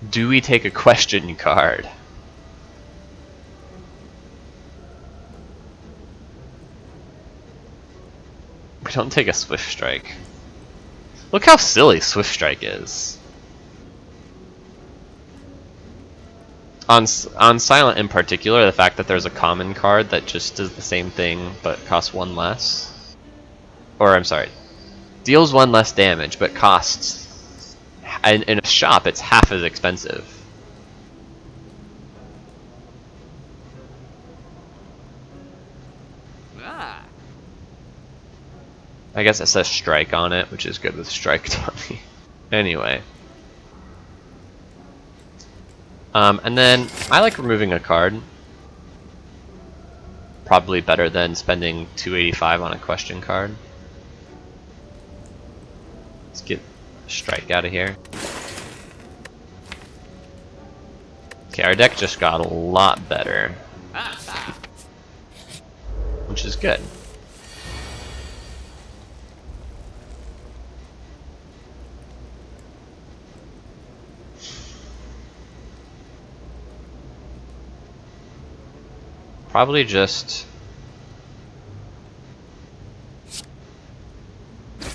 Do we take a question card? We don't take a Swift Strike. Look how silly Swift Strike is. On Silent in particular, the fact that there's a common card that just does the same thing but costs 1 less. Or, I'm sorry, deals 1 less damage but costs, in a shop, it's half as expensive. I guess it says strike on it, which is good with strike dummy. Anyway. And then I like removing a card. Probably better than spending 285 on a question card. Let's get strike out of here. Okay, our deck just got a lot better. Which is good. Probably just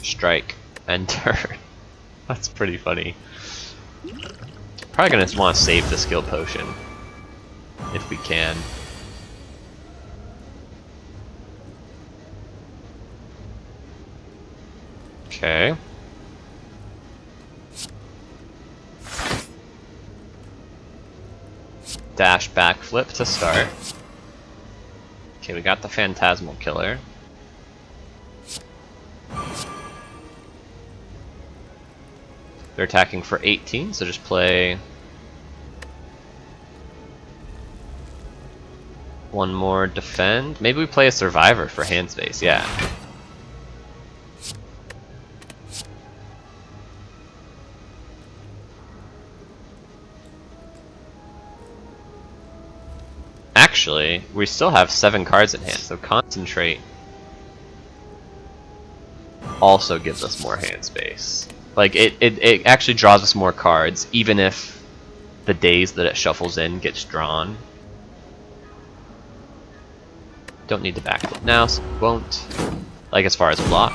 strike and turn. That's pretty funny. Probably gonna want to save the skill potion if we can. Okay. Dash backflip to start. Okay, we got the Phantasmal Killer. They're attacking for 18, so just play one more defend. Maybe we play a Survivor for hand space, yeah. Actually, we still have 7 cards in hand, so Concentrate also gives us more hand space. Like, it actually draws us more cards, even if the days that it shuffles in gets drawn. Don't need to backflip now, so we won't. Like, as far as block.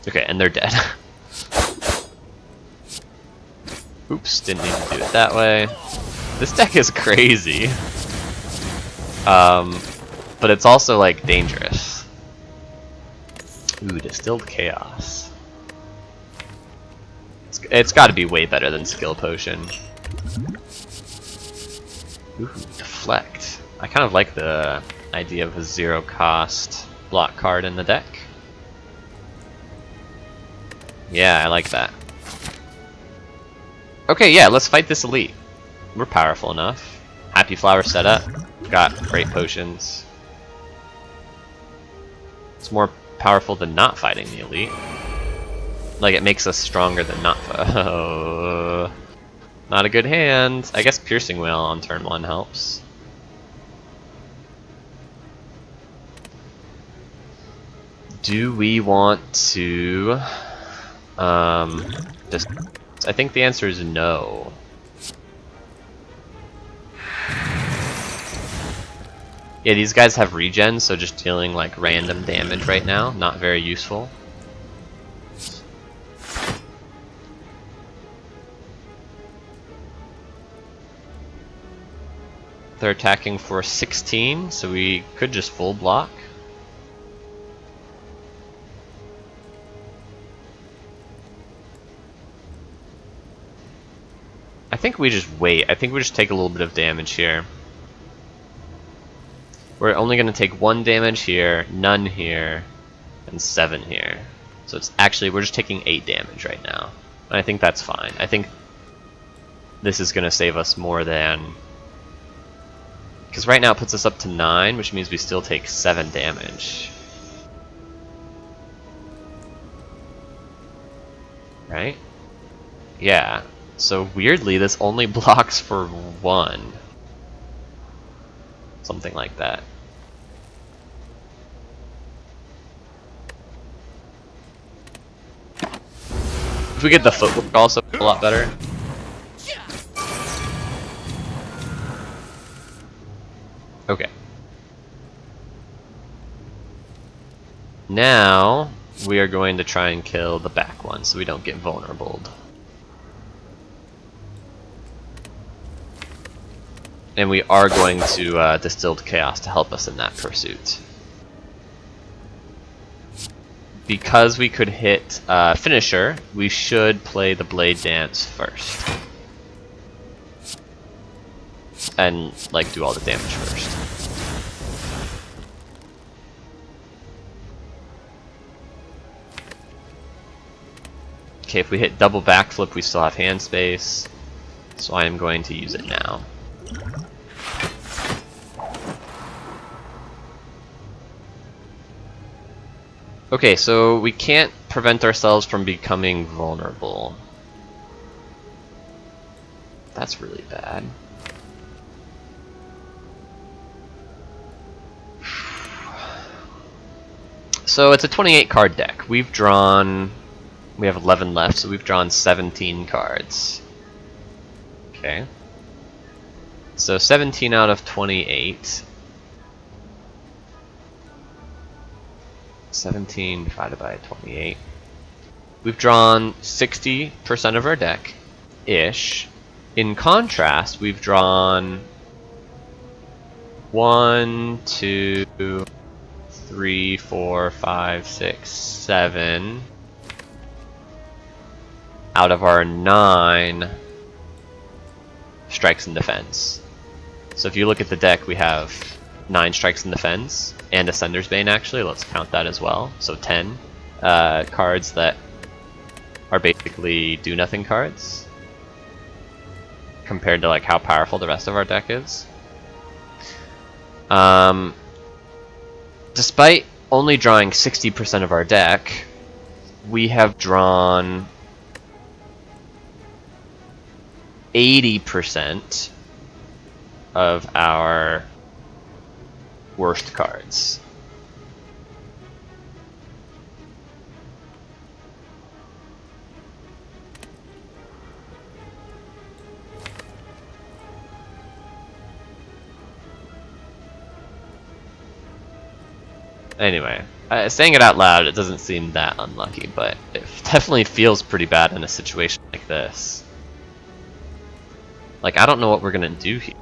Okay, and they're dead. Oops, didn't need to do it that way. This deck is crazy. But it's also, like, dangerous. Ooh, Distilled Chaos. It's got to be way better than Skill Potion. Ooh, Deflect. I kind of like the idea of a 0-cost block card in the deck. Yeah, I like that. Okay, yeah, let's fight this elite. We're powerful enough. Happy Flower setup. Got great potions. It's more powerful than not fighting the elite. Like, it makes us stronger than not. Oh, not a good hand. I guess Piercing Wail on turn 1 helps. Do we want to just? I think the answer is no. Yeah, these guys have regen, so just dealing like random damage right now, not very useful. They're attacking for 16, so we could just full block. I think we just wait. I think we just take a little bit of damage here. We're only going to take 1 damage here, none here, and 7 here. So it's actually, we're just taking 8 damage right now. And I think that's fine. I think this is going to save us more than... Because right now it puts us up to 9, which means we still take 7 damage. Right? Yeah. So weirdly, this only blocks for 1. Something like that. If we get the footwork also a lot better. Okay. Now we are going to try and kill the back one so we don't get vulnerable. And we are going to Distilled Chaos to help us in that pursuit. Because we could hit Finisher, we should play the Blade Dance first. And, like, do all the damage first. Okay, if we hit double backflip, we still have hand space. So I am going to use it now. Okay, so we can't prevent ourselves from becoming vulnerable. That's really bad. So it's a 28 card deck. We have 11 left, so we've drawn 17 cards. Okay. So 17 out of 28. 17 divided by 28. We've drawn 60% of our deck-ish. In contrast, we've drawn 1, 2, 3, 4, 5, 6, 7 out of our 9 strikes and defense. So if you look at the deck, we have 9 strikes and defense, and Ascender's Bane actually, let's count that as well. So 10 cards that are basically do-nothing cards, compared to like how powerful the rest of our deck is. Despite only drawing 60% of our deck, we have drawn 80% of our worst cards. Anyway, saying it out loud, it doesn't seem that unlucky, but it definitely feels pretty bad in a situation like this. Like, I don't know what we're gonna do here.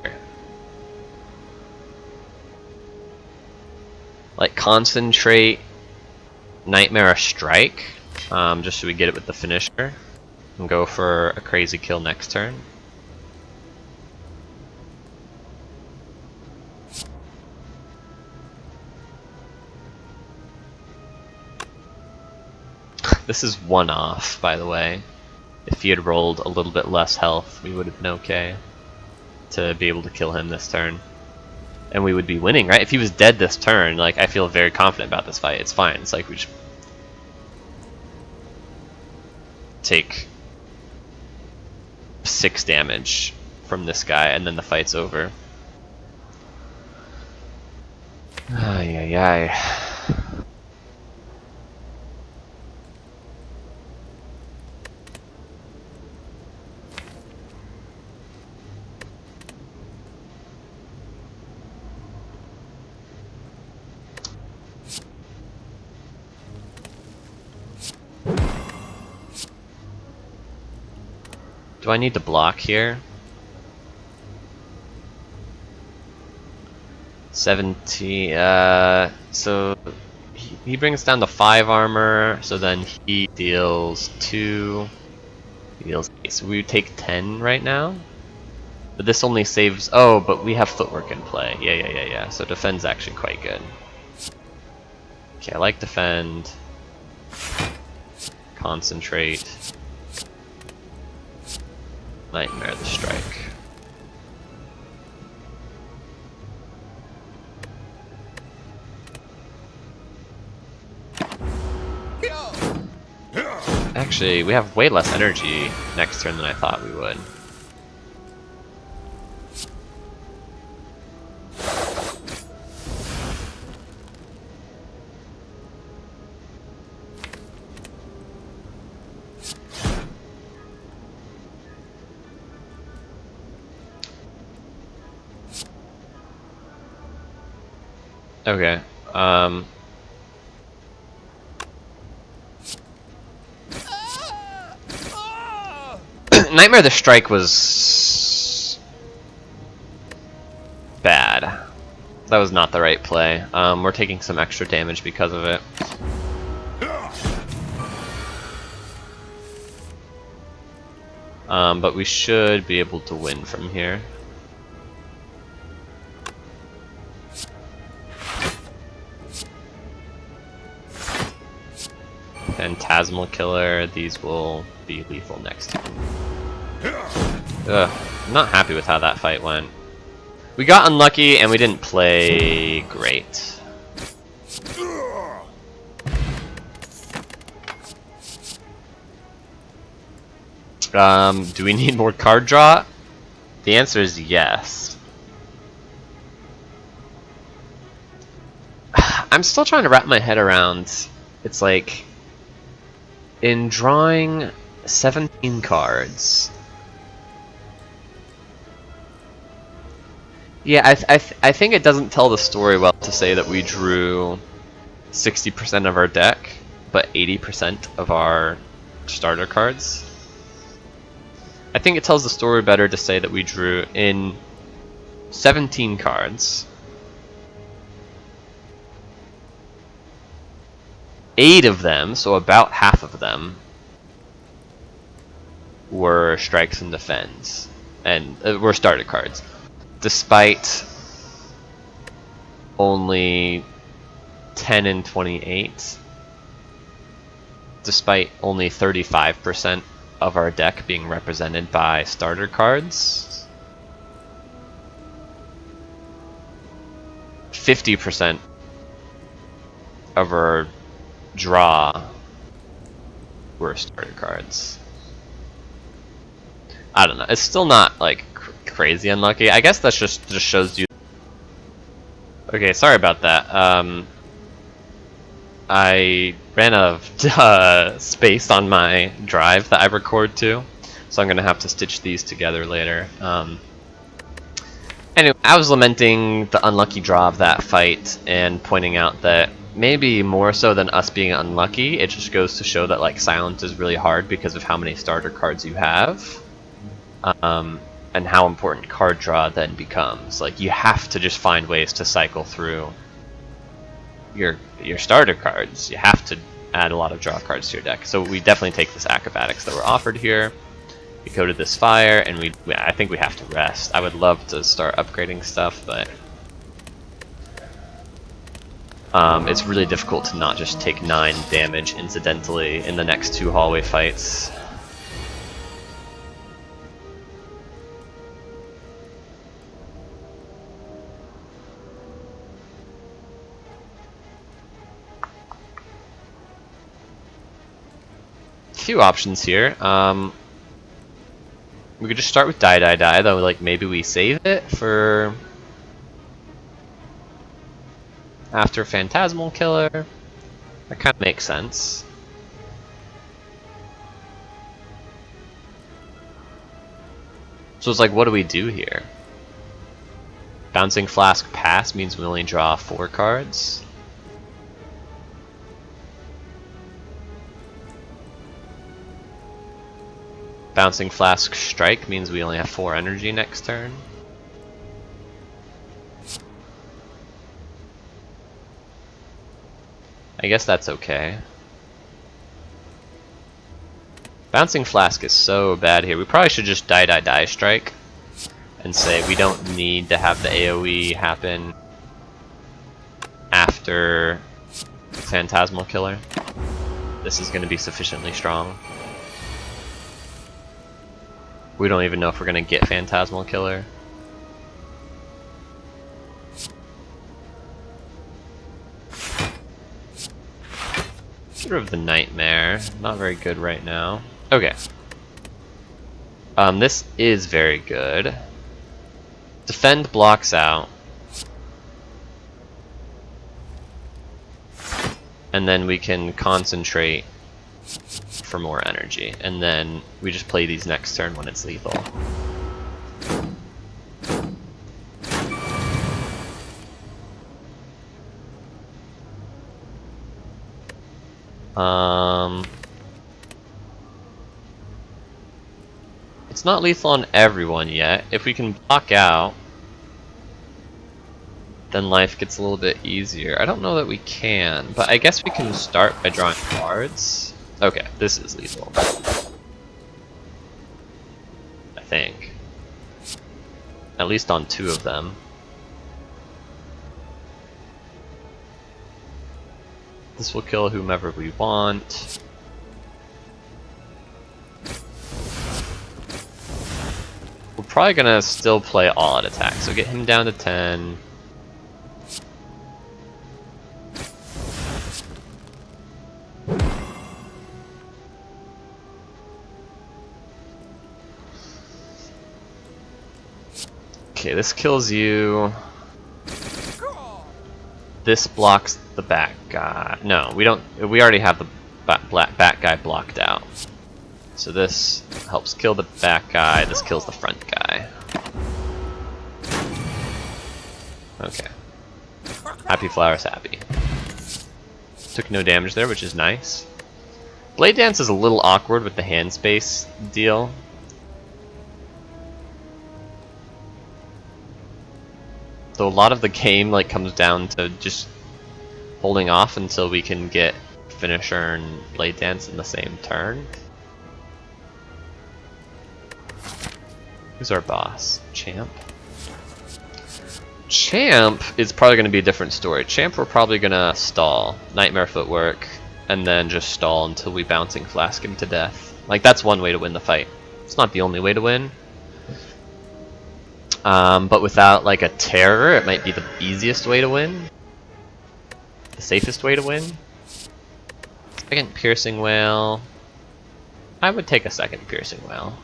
Like, concentrate Nightmare Strike, just so we get it with the finisher, and go for a crazy kill next turn. This is 1 off, by the way. If he had rolled a little bit less health, we would have been okay to be able to kill him this turn. And we would be winning, right? If he was dead this turn, like, I feel very confident about this fight. It's fine. It's like we just take 6 damage from this guy, and then the fight's over. Ay, ay, ay. Do I need to block here? 17, so he brings down the 5 armor, so then he deals 2, he deals 8, so we would take 10 right now? But this only saves, oh, but we have footwork in play, yeah, so defend's actually quite good. Okay, I like defend, concentrate, Nightmare the Strike. Actually, we have way less energy next turn than I thought we would. Okay. Nightmare the Strike was bad. That was not the right play. We're taking some extra damage because of it. But we should be able to win from here. Phantasmal Killer, these will be lethal next time. Ugh, I'm not happy with how that fight went. We got unlucky and we didn't play great. Do we need more card draw? The answer is yes. I'm still trying to wrap my head around. It's like, in drawing 17 cards. Yeah, I think it doesn't tell the story well to say that we drew 60% of our deck, but 80% of our starter cards. I think it tells the story better to say that we drew in 17 cards. 8 of them, so about half of them, were strikes and defends, and were starter cards. Despite only 10 and 28, despite only 35% of our deck being represented by starter cards, 50% of our draw were starter cards. I don't know. It's still not like crazy unlucky. I guess that just shows you. Okay, sorry about that. I ran out of space on my drive that I record to, so I'm gonna have to stitch these together later. Anyway, I was lamenting the unlucky draw of that fight and pointing out that maybe more so than us being unlucky, it just goes to show that like silence is really hard because of how many starter cards you have. And how important card draw then becomes. Like, you have to just find ways to cycle through your starter cards. You have to add a lot of draw cards to your deck. So we definitely take this acrobatics that we're offered here. We go to this Spire, and I think we have to rest. I would love to start upgrading stuff, but it's really difficult to not just take 9 damage incidentally in the next 2 hallway fights. Few options here. We could just start with die, though. Like, maybe we save it for after Phantasmal Killer. That kind of makes sense. So it's like, what do we do here? Bouncing Flask pass means we only draw 4 cards. Bouncing Flask Strike means we only have 4 energy next turn. I guess that's okay. Bouncing Flask is so bad here. We probably should just die strike and say we don't need to have the AoE happen after Phantasmal Killer. This is going to be sufficiently strong. We don't even know if we're going to get Phantasmal Killer. Breakthrough of the Nightmare. Not very good right now. Okay. This is very good. Defend blocks out. And then we can concentrate for more energy. And then we just play these next turn when it's lethal. It's not lethal on everyone yet. If we can block out, then life gets a little bit easier. I don't know that we can, but I guess we can start by drawing cards. Okay, this is lethal. I think. At least on 2 of them. This will kill whomever we want. We're probably gonna still play all out attack, so get him down to 10. Okay, this kills you. This blocks the bat guy. No, we don't. We already have the bat guy blocked out. So this helps kill the bat guy. This kills the front guy. Okay. Happy Flower's happy. Took no damage there, which is nice. Blade Dance is a little awkward with the hand space deal. So a lot of the game comes down to just holding off until we can get Finisher and Blade Dance in the same turn. Who's our boss? Champ? Champ is probably going to be a different story. Champ we're probably going to stall. Nightmare Footwork, and then just stall until we Bouncing Flask him to death. That's one way to win the fight. It's not the only way to win. But without a terror, it might be the easiest way to win. The safest way to win. Second Piercing Wail. I would take a second Piercing Wail.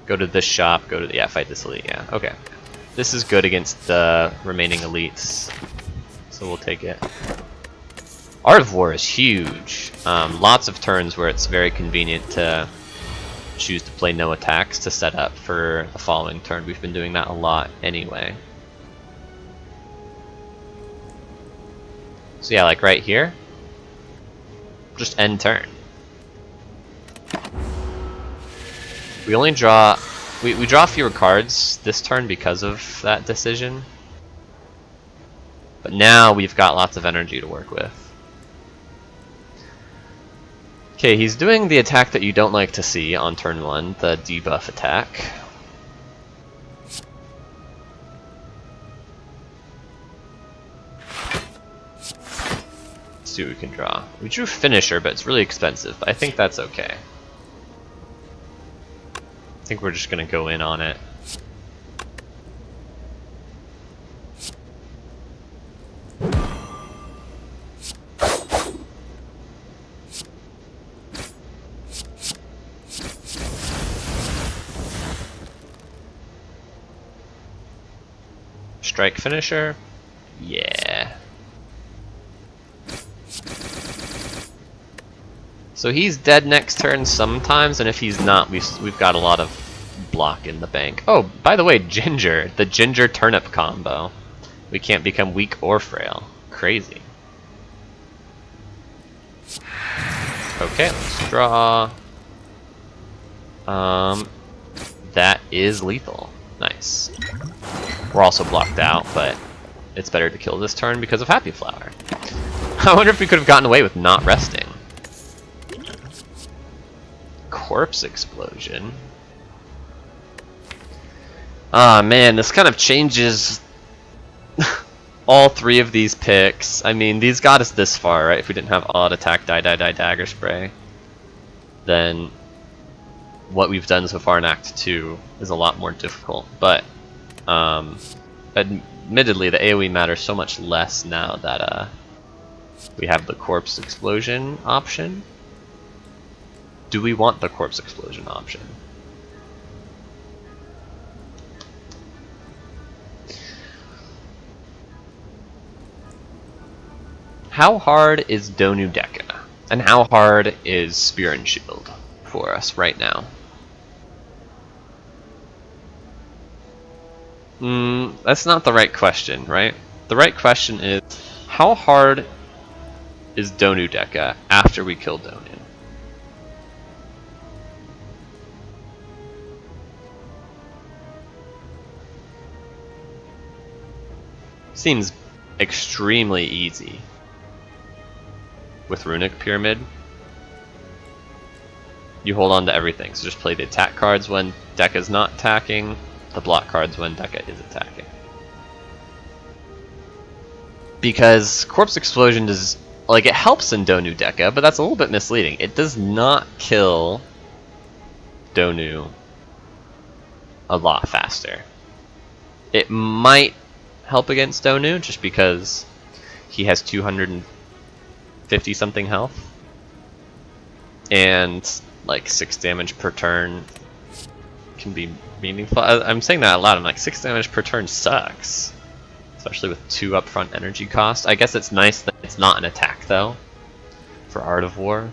Go to this shop, go to the, fight this elite, yeah, okay. This is good against the remaining elites, so we'll take it. Art of War is huge. Lots of turns where it's very convenient to choose to play no attacks to set up for the following turn. We've been doing that a lot anyway. So yeah, right here, just end turn. We only draw, we draw fewer cards this turn because of that decision. But now we've got lots of energy to work with. Okay, he's doing the attack that you don't like to see on turn 1, the debuff attack. Let's see what we can draw. We drew Finisher, but it's really expensive, but I think that's okay. I think we're just gonna go in on it. Strike Finisher? Yeah. So he's dead next turn sometimes, and if he's not, we've got a lot of block in the bank. Oh, by the way, Ginger. The Ginger Turnip combo. We can't become weak or frail. Crazy. Okay, let's draw. That is lethal. Nice. We're also blocked out, but it's better to kill this turn because of Happy Flower. I wonder if we could have gotten away with not resting. Corpse Explosion. Ah, man, this kind of changes all 3 of these picks. I mean, these got us this far, right? If we didn't have All-Out Attack, Die, Die, Die, Dagger Spray, then what we've done so far in Act 2 is a lot more difficult. But Admittedly, the AoE matters so much less now that we have the corpse explosion option. Do we want the corpse explosion option? How hard is Donu Deka? And how hard is Spear and Shield for us right now? That's not the right question, right? The right question is, how hard is Donu Deka after we kill Donu? Seems extremely easy with Runic Pyramid. You hold on to everything, so just play the attack cards when Deka's not attacking, the block cards when Deka is attacking. Because Corpse Explosion does, like, it helps in Donu Deka, but that's a little bit misleading. It does not kill Donu a lot faster. It might help against Donu just because he has 250 something health and like 6 damage per turn can be meaningful. I'm saying that a lot. I'm like, 6 damage per turn sucks, especially with 2 upfront energy cost. I guess it's nice that it's not an attack though for Art of War,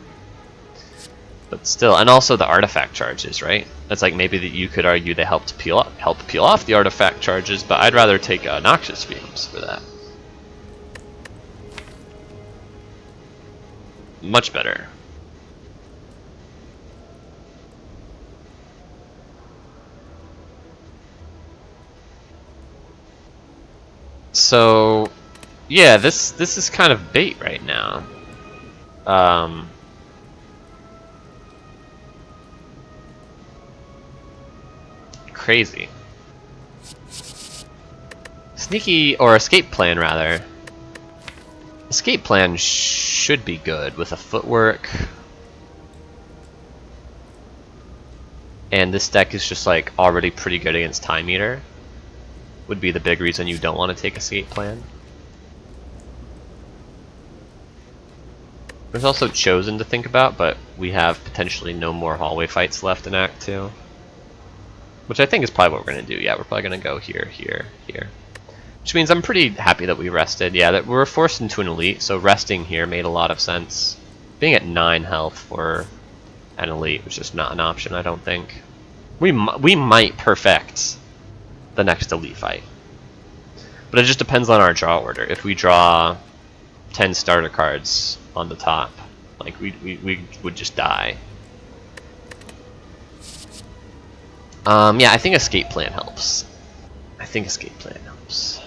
but still. And also the artifact charges, right? It's like maybe that you could argue they help peel off the artifact charges, but I'd rather take Noxious Fumes for that. Much better. So, yeah, this is kind of bait right now. Crazy. Sneaky, or escape plan rather. Escape plan should be good with a footwork. And this deck is just like already pretty good against Time Eater. Would be the big reason you don't want to take escape plan. There's also Chosen to think about, but we have potentially no more hallway fights left in Act 2. Which I think is probably what we're going to do. Yeah, we're probably going to go here, here, here. Which means I'm pretty happy that we rested. Yeah, that we were forced into an elite, so resting here made a lot of sense. Being at 9 health for an elite was just not an option, I don't think. We might perfect the next elite fight. But it just depends on our draw order. If we draw 10 starter cards on the top, like we would just die. Yeah, I think escape plan helps. I think escape plan helps.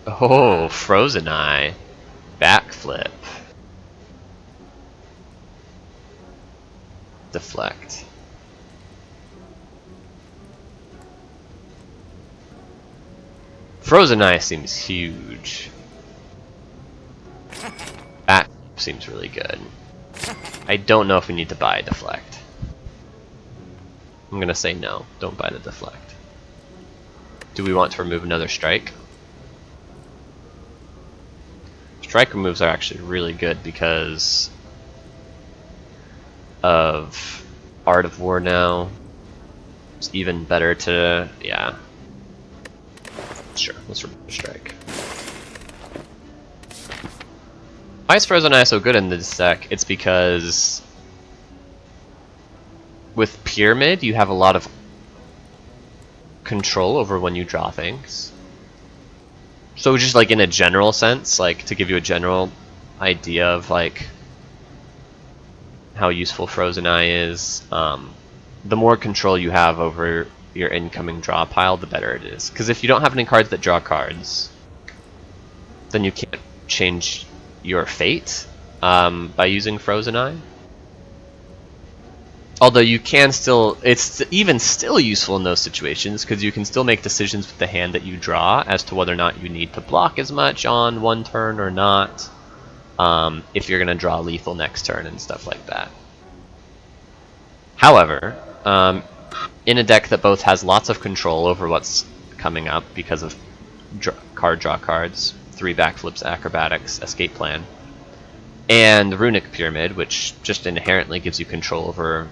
Oh, Frozen Eye. Backflip. Deflect. Frozen Eye seems huge. That seems really good. I don't know if we need to buy a Deflect. I'm gonna say no, don't buy the Deflect. Do we want to remove another Strike? Strike removes are actually really good because of Art of War now. It's even better to, yeah. Sure, let's remove Strike. Why is Frozen Eye so good in this deck? It's because with Pyramid you have a lot of control over when you draw things. So just like in a general sense, like to give you a general idea of like how useful Frozen Eye is, the more control you have over your incoming draw pile, the better it is. Because if you don't have any cards that draw cards, then you can't change your fate by using Frozen Eye. Although you can still, it's even still useful in those situations because you can still make decisions with the hand that you draw as to whether or not you need to block as much on one turn or not, if you're going to draw lethal next turn and stuff like that. However, in a deck that both has lots of control over what's coming up because of card draw cards, 3 backflips, acrobatics, escape plan, and Runic Pyramid, which just inherently gives you control over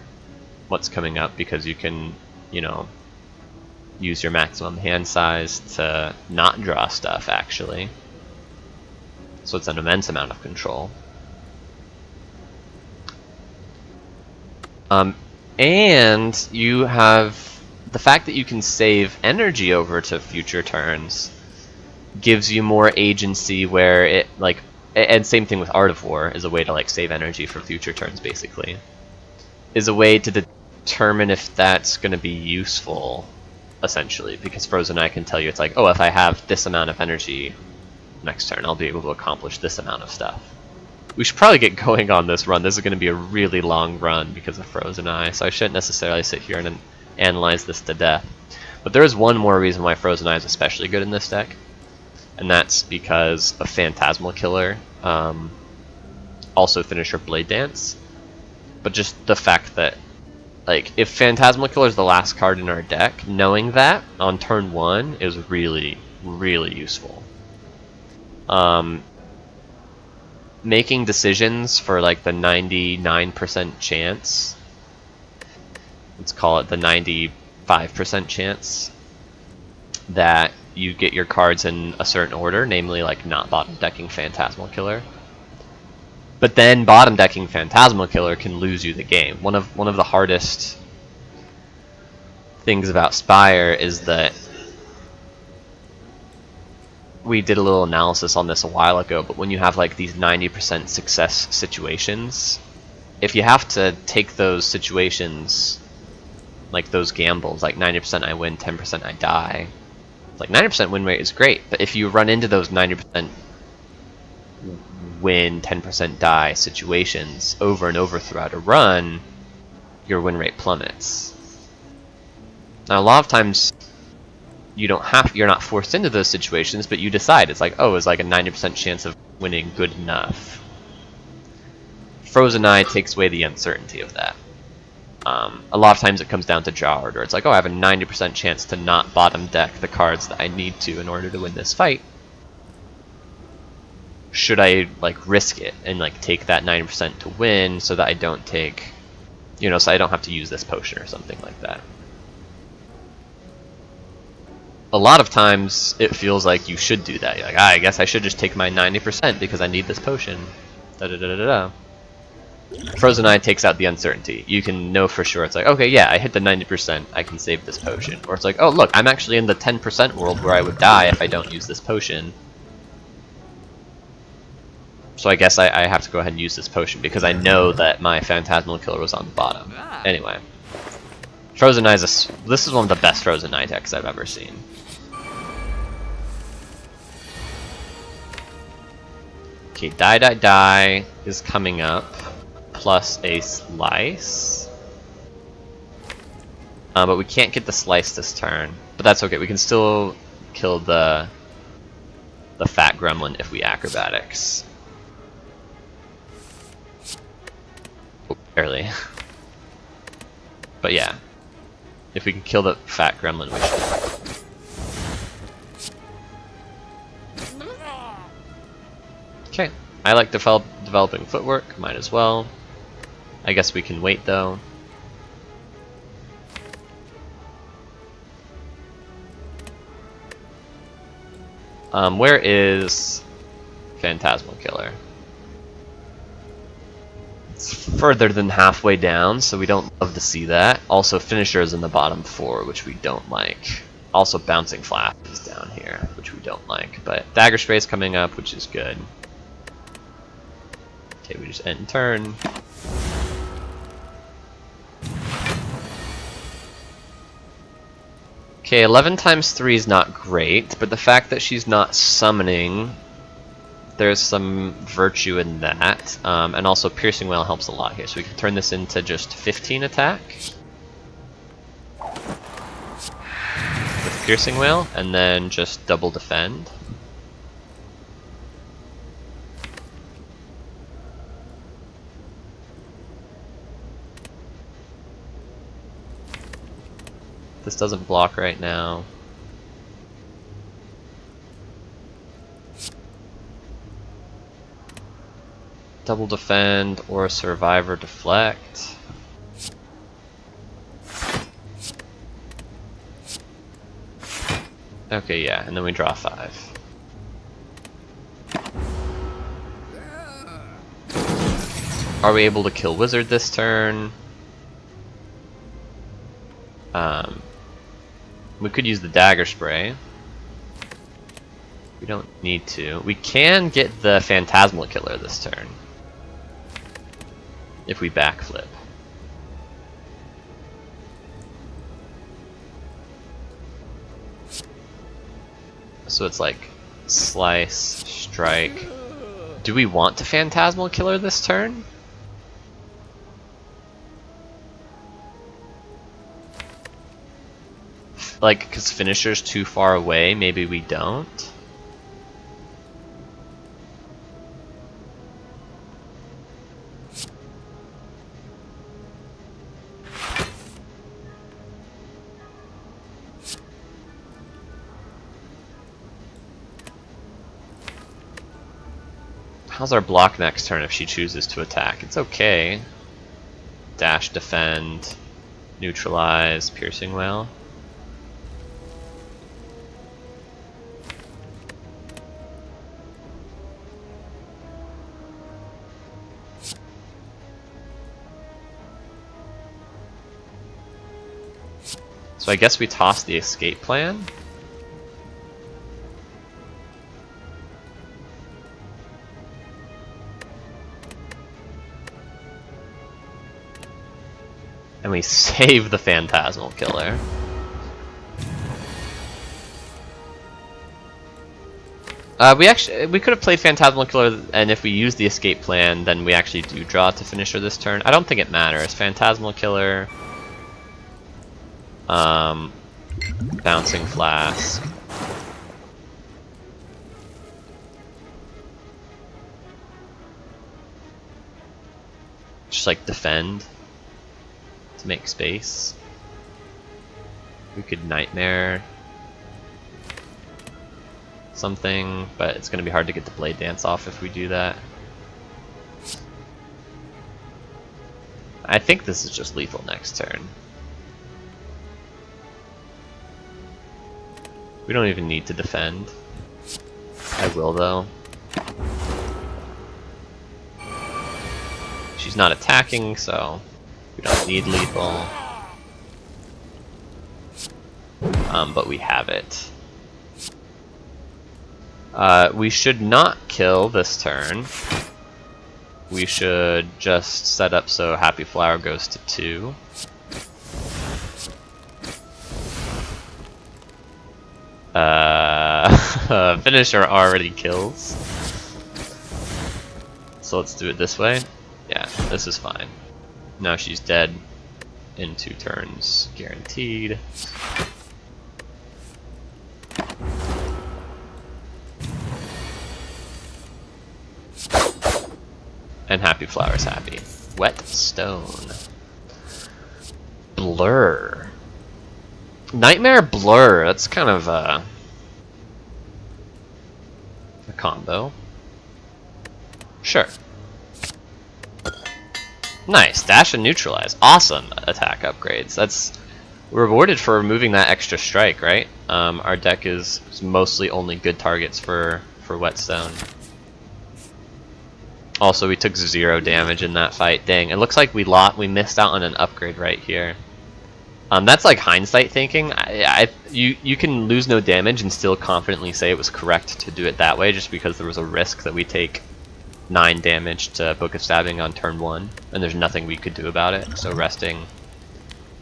what's coming up because you can, you know, use your maximum hand size to not draw stuff, actually. So it's an immense amount of control. And you have the fact that you can save energy over to future turns gives you more agency where it, like, and same thing with Art of War is a way to like save energy for future turns, basically. Is a way to determine if that's going to be useful, essentially, because Frozen Eye can tell you, it's like, oh, if I have this amount of energy next turn, I'll be able to accomplish this amount of stuff. We should probably get going on this run. This is going to be a really long run because of Frozen Eye, so I shouldn't necessarily sit here and analyze this to death. But there is one more reason why Frozen Eye is especially good in this deck, and that's because of Phantasmal Killer, also Finisher Blade Dance. But just the fact that, like, if Phantasmal Killer is the last card in our deck, knowing that on turn 1 is really, really useful. Making decisions for like the 99% chance, let's call it the 95% chance, that you get your cards in a certain order, namely like not bottom decking Phantasmal Killer. But then bottom decking Phantasmal Killer can lose you the game. One of the hardest things about Spire is that we did a little analysis on this a while ago, but when you have like these 90% success situations, if you have to take those situations, like those gambles, like 90% I win, 10% I die, like 90% win rate is great, but if you run into those 90% win, 10% die situations over and over throughout a run, your win rate plummets. Now a lot of times you're not forced into those situations, but you decide, it's like, oh, is like a 90% chance of winning good enough? Frozen Eye takes away the uncertainty of that. A lot of times it comes down to draw order. It's like, oh, I have a 90% chance to not bottom deck the cards that I need to in order to win this fight. Should I like risk it and like take that 90% to win so that I don't take, you know, so I don't have to use this potion or something like that? A lot of times it feels like you should do that. You're like, I guess I should just take my 90% because I need this potion. Da da da da da. Frozen Eye takes out the uncertainty. You can know for sure, it's like, okay, yeah, I hit the 90%, I can save this potion. Or it's like, oh, look, I'm actually in the 10% world where I would die if I don't use this potion. So I guess I have to go ahead and use this potion because I know that my Phantasmal Killer was on the bottom. Anyway. Frozen Eye is this is one of the best Frozen Eye decks I've ever seen. Okay, Die Die Die is coming up, plus a Slice. But we can't get the Slice this turn. But that's okay, we can still kill the Fat Gremlin if we Acrobatics. Oh, barely. But yeah, if we can kill the Fat Gremlin, we should. Okay, I like developing footwork, might as well. I guess we can wait though. Where is Phantasmal Killer? It's further than halfway down, so we don't love to see that. Also, Finisher is in the bottom 4, which we don't like. Also, Bouncing Flash is down here, which we don't like. But Dagger Spray is coming up, which is good. Okay, we just end turn. Okay, 11 times 3 is not great, but the fact that she's not summoning, there's some virtue in that. And also Piercing Wail helps a lot here, so we can turn this into just 15 attack with Piercing Wail, and then just double defend. This doesn't block right now. Double defend or survivor deflect. Okay, yeah, and then we draw 5. Are we able to kill wizard this turn? We could use the dagger spray. We don't need to. We can get the phantasmal killer this turn if we backflip. So it's like slice, strike. Do we want to phantasmal killer this turn? Like, because finisher's too far away, maybe we don't. How's our block next turn if she chooses to attack? It's okay. Dash, defend, neutralize, piercing wail. So I guess we toss the escape plan. And we save the phantasmal killer. We could have played phantasmal killer, and if we use the escape plan, then we actually do draw to finisher this turn. I don't think it matters. Phantasmal killer, bouncing flask. Just like defend to make space. We could nightmare something, but it's going to be hard to get the blade dance off if we do that. I think this is just lethal next turn. We don't even need to defend. I will though. She's not attacking, so we don't need lethal. But we have it. We should not kill this turn. We should just set up so Happy Flower goes to 2. Finisher already kills. So let's do it this way. Yeah, this is fine. Now she's dead in 2 turns, guaranteed. And Happy Flower's happy. Wet Stone. Blur. Nightmare Blur, that's kind of a combo. Sure. Nice, dash and neutralize. Awesome attack upgrades. That's rewarded for removing that extra strike, right? Our deck is mostly only good targets for Whetstone. Also, we took 0 damage in that fight. Dang, it looks like we missed out on an upgrade right here. That's like hindsight thinking. You can lose no damage and still confidently say it was correct to do it that way, just because there was a risk that we take 9 damage to Book of Stabbing on turn 1, and there's nothing we could do about it. So resting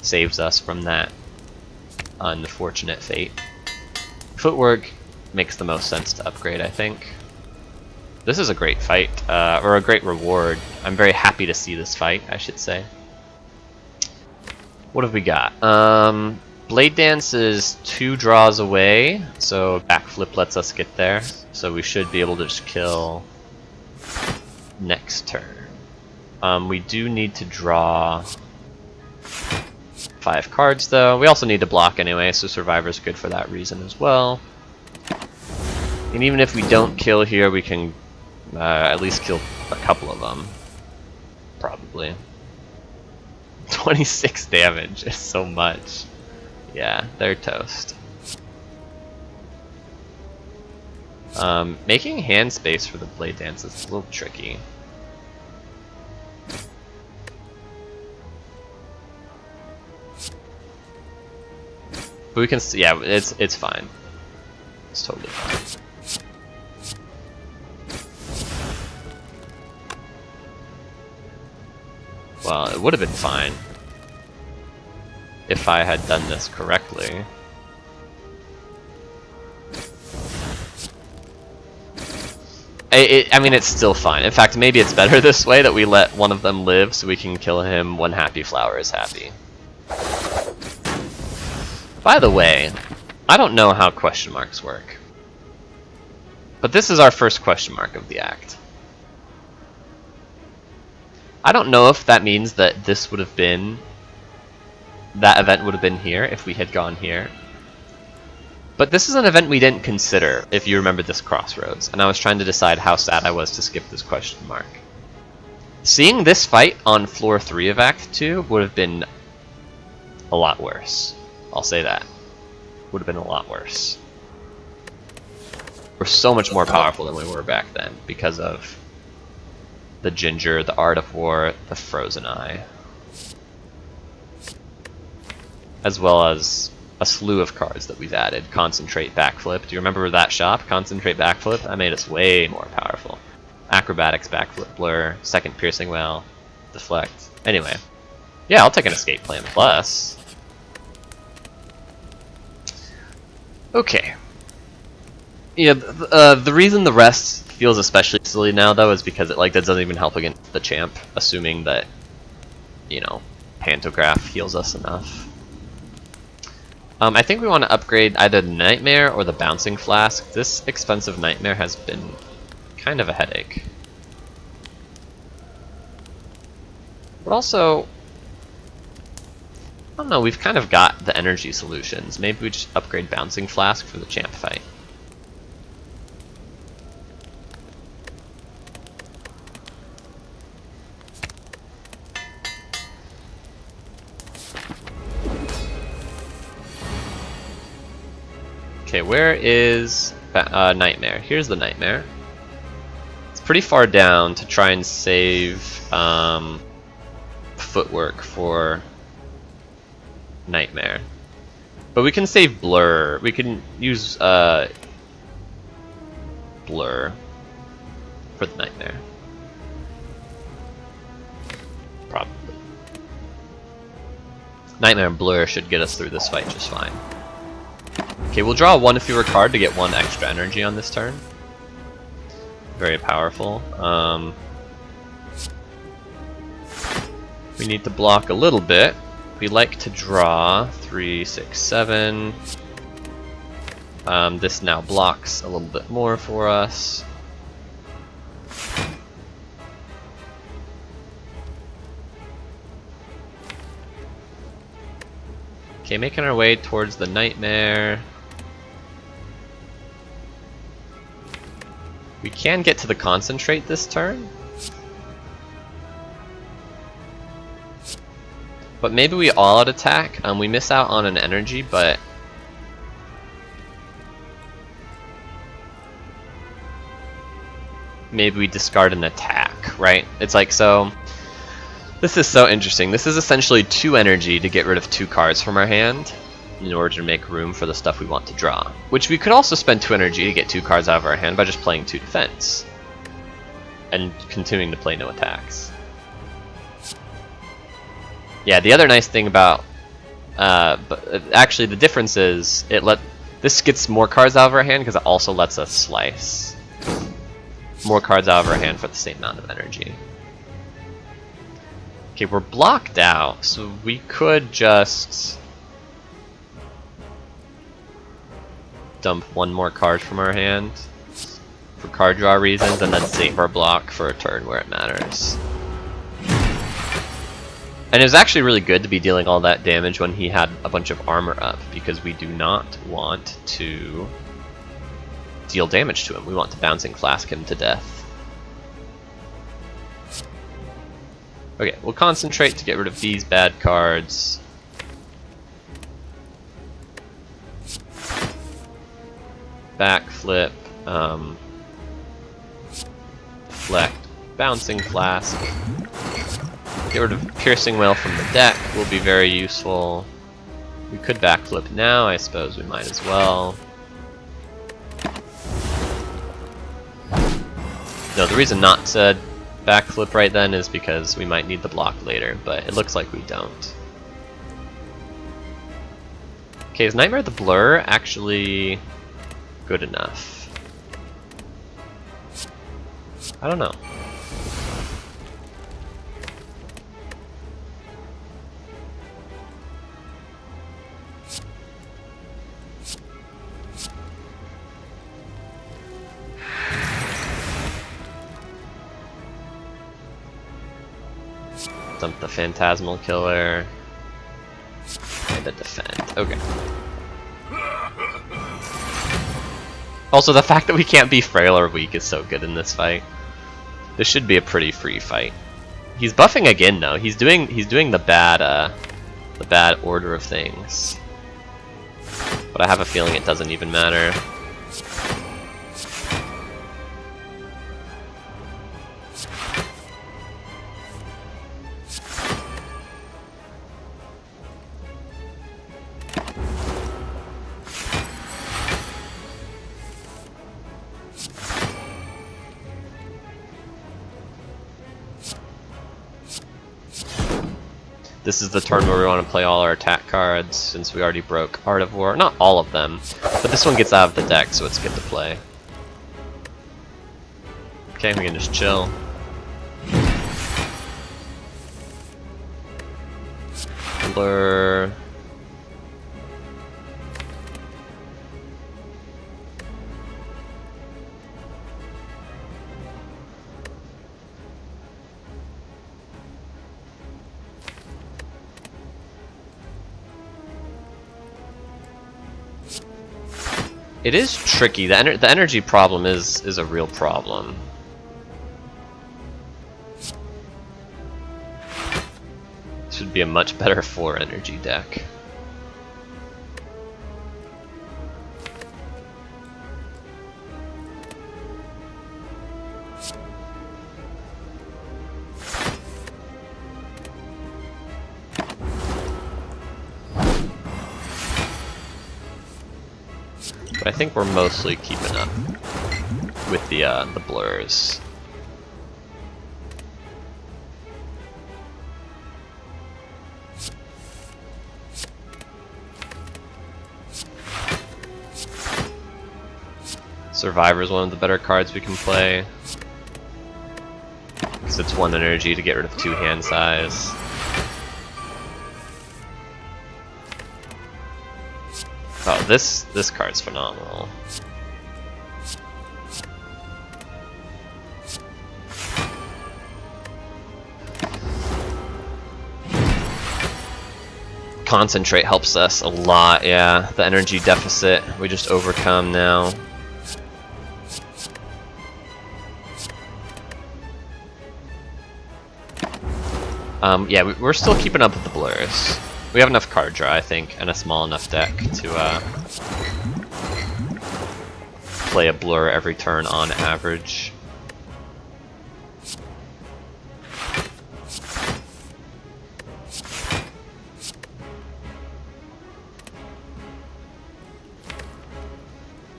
saves us from that unfortunate fate. Footwork makes the most sense to upgrade, I think. This is a great fight, or a great reward. I'm very happy to see this fight, I should say. What have we got? Blade Dance is 2 draws away, so Backflip lets us get there. So we should be able to just kill next turn. We do need to draw 5 cards though. We also need to block anyway, so Survivor's good for that reason as well. And even if we don't kill here, we can at least kill a couple of them. Probably. 26 damage is so much. Yeah, they're toast. Making hand space for the Blade Dance is a little tricky. But we can see, yeah, it's fine. It's totally fine. Well, it would have been fine if I had done this correctly. I mean, it's still fine. In fact, maybe it's better this way that we let one of them live so we can kill him when Happy Flower is happy. By the way, I don't know how question marks work. But this is our first question mark of the act. I don't know if that means that this would have been... that event would have been here if we had gone here. But this is an event we didn't consider, if you remember this crossroads, and I was trying to decide how sad I was to skip this question mark. Seeing this fight on floor 3 of Act 2 would have been a lot worse. I'll say that. Would have been a lot worse. We're so much more powerful than we were back then because of the Ginger, the Art of War, the Frozen Eye. As well as a slew of cards that we've added. Concentrate, Backflip. Do you remember that shop? Concentrate, Backflip? That made us way more powerful. Acrobatics, Backflip, Blur, Second Piercing Well, Deflect. Anyway. Yeah, I'll take an Escape Plan Plus. Okay. Yeah, the reason the rest feels especially silly now, though, is because that doesn't even help against the champ, assuming that, you know, Pantograph heals us enough. I think we want to upgrade either the Nightmare or the Bouncing Flask. This expensive Nightmare has been kind of a headache. But also, I don't know, we've kind of got the energy solutions. Maybe we just upgrade Bouncing Flask for the champ fight. Okay, where is Nightmare? Here's the Nightmare. It's pretty far down to try and save footwork for Nightmare. But we can save Blur. We can use Blur for the Nightmare. Probably. Nightmare and Blur should get us through this fight just fine. Okay, we'll draw one fewer card to get one extra energy on this turn. Very powerful. We need to block a little bit. We like to draw 3, 6, 7. This now blocks a little bit more for us. Okay, making our way towards the Nightmare. We can get to the Concentrate this turn. But maybe we all out attack. We miss out on an energy, but maybe we discard an attack, right? It's like, so this is so interesting. This is essentially 2 energy to get rid of 2 cards from our hand in order to make room for the stuff we want to draw. Which we could also spend 2 energy to get 2 cards out of our hand by just playing 2 defense. And continuing to play no attacks. Yeah, the other nice thing about... actually, the difference is this gets more cards out of our hand because it also lets us slice more cards out of our hand for the same amount of energy. Okay, we're blocked out, so we could just dump 1 more card from our hand for card draw reasons and then save our block for a turn where it matters. And it was actually really good to be dealing all that damage when he had a bunch of armor up, because we do not want to deal damage to him. We want to Bouncing Flask him to death. Okay, we'll concentrate to get rid of these bad cards. Backflip, deflect, Bouncing Flask. Get rid of Piercing Wail from the deck will be very useful. We could backflip now, I suppose we might as well. No, the reason not to backflip right then is because we might need the block later, but it looks like we don't. Okay, is Nightmare the Blur actually good enough? I don't know. Dump the Phantasmal Killer. And the defend. Okay. Also, the fact that we can't be frail or weak is so good in this fight. This should be a pretty free fight. He's buffing again though. He's doing the bad order of things. But I have a feeling it doesn't even matter. This is the turn where we want to play all our attack cards, since we already broke Art of War. Not all of them, but this one gets out of the deck, so it's good to play. Okay, we can just chill. Blur. It is tricky. The energy problem is a real problem. Should be a much better 4 energy deck. But I think we're mostly keeping up with the blurs. Survivor is one of the better cards we can play, because it's 1 energy to get rid of 2 hand size. Oh, this card's phenomenal. Concentrate helps us a lot, yeah. The energy deficit we just overcome now. Yeah, we're still keeping up with the blurs. We have enough card draw, I think, and a small enough deck to play a blur every turn on average.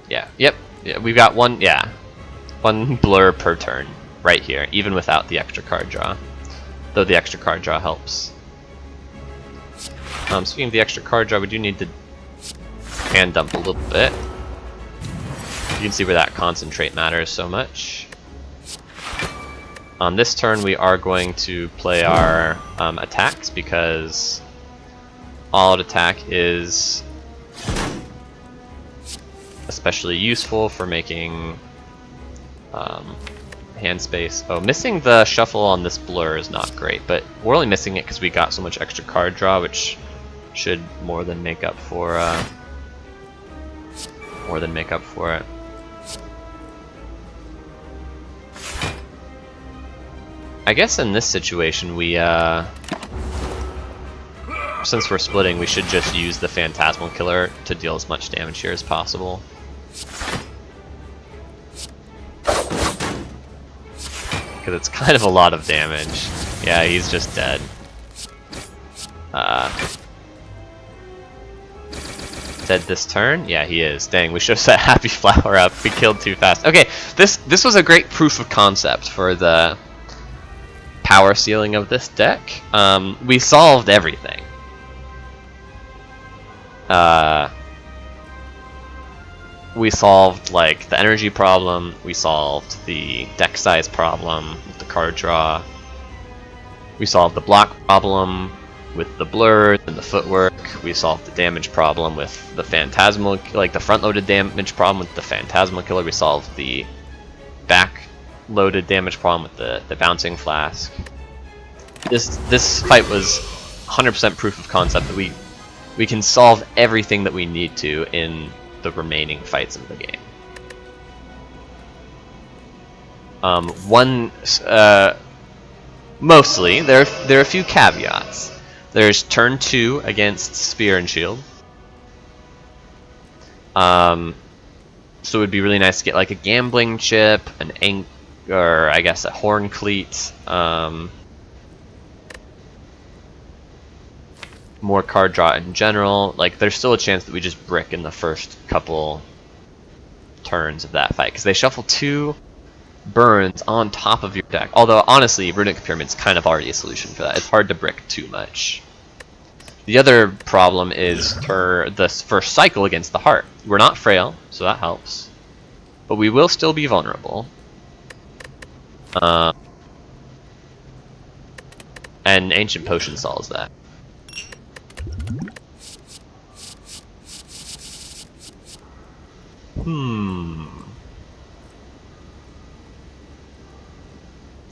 Yeah, yep, yeah, we've got one blur per turn right here, even without the extra card draw. Though the extra card draw helps. Speaking of the extra card draw, we do need to hand dump a little bit. You can see where that concentrate matters so much. On this turn, we are going to play our attacks, because all-out attack is especially useful for making hand space. Oh, missing the shuffle on this blur is not great, but we're only missing it because we got so much extra card draw, which should more than make up for it. I guess in this situation we since we're splitting, we should just use the Phantasmal Killer to deal as much damage here as possible. Because it's kind of a lot of damage. Yeah, he's just dead. Dead this turn? Yeah, he is. Dang, we should have set Happy Flower up. We killed too fast. Okay, this was a great proof of concept for the power ceiling of this deck. We solved everything. We solved like the energy problem, we solved the deck size problem with the card draw, we solved the block problem with the blur and the footwork, we solved the damage problem with the Phantasmal, like the front-loaded damage problem with the Phantasmal Killer, we solved the back-loaded damage problem with the Bouncing Flask. This fight was 100% proof of concept that we can solve everything that we need to in the remaining fights of the game. Mostly, there are a few caveats. There's turn 2 against Spear and Shield. So it would be really nice to get like a Gambling Chip, or I guess a Horn Cleat, more card draw in general. Like, there's still a chance that we just brick in the first couple turns of that fight, because they shuffle 2 burns on top of your deck. Although, honestly, Runic Pyramid's kind of already a solution for that. It's hard to brick too much. The other problem is the first cycle against the Heart. We're not frail, so that helps. But we will still be vulnerable. And Ancient Potion solves that.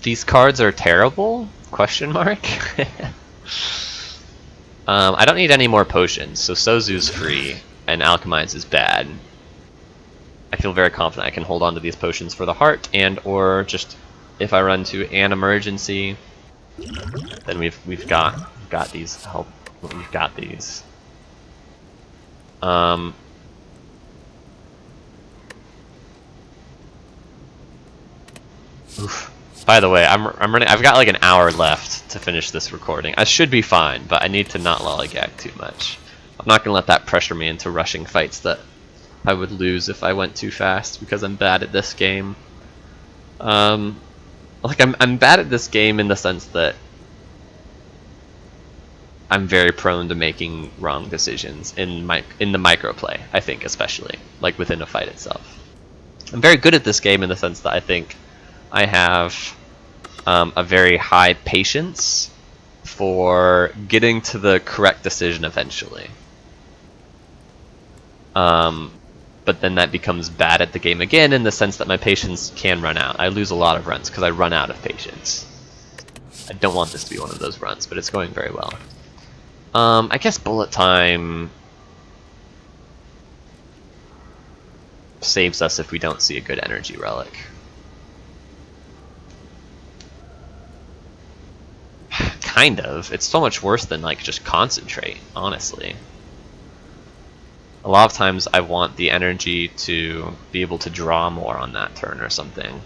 These cards are terrible? Question mark? I don't need any more potions, so Sozu's free, and Alchemize is bad. I feel very confident I can hold on to these potions for the Heart, and or just if I run to an emergency, then we've got these help. We've got these. Oof. By the way, I'm running. I've got like an hour left to finish this recording. I should be fine, but I need to not lollygag too much. I'm not gonna let that pressure me into rushing fights that I would lose if I went too fast, because I'm bad at this game. Like I'm bad at this game in the sense that I'm very prone to making wrong decisions in the microplay, I think, especially like within a fight itself. I'm very good at this game in the sense that I think I have a very high patience for getting to the correct decision eventually. But then that becomes bad at the game again in the sense that my patience can run out. I lose a lot of runs because I run out of patience. I don't want this to be one of those runs, but it's going very well. I guess Bullet Time saves us if we don't see a good energy relic. Kind of. It's so much worse than like just Concentrate, honestly. A lot of times I want the energy to be able to draw more on that turn or something.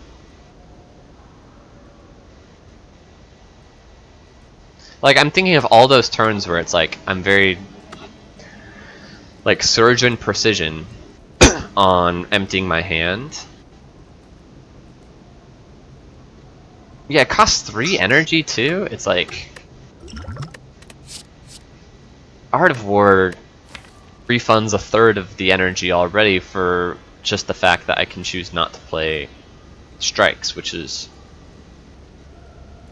Like, I'm thinking of all those turns where it's like I'm very like Surgeon Precision on emptying my hand. Yeah, it costs 3 energy too. It's like Art of War refunds 1/3 of the energy already for just the fact that I can choose not to play strikes, which is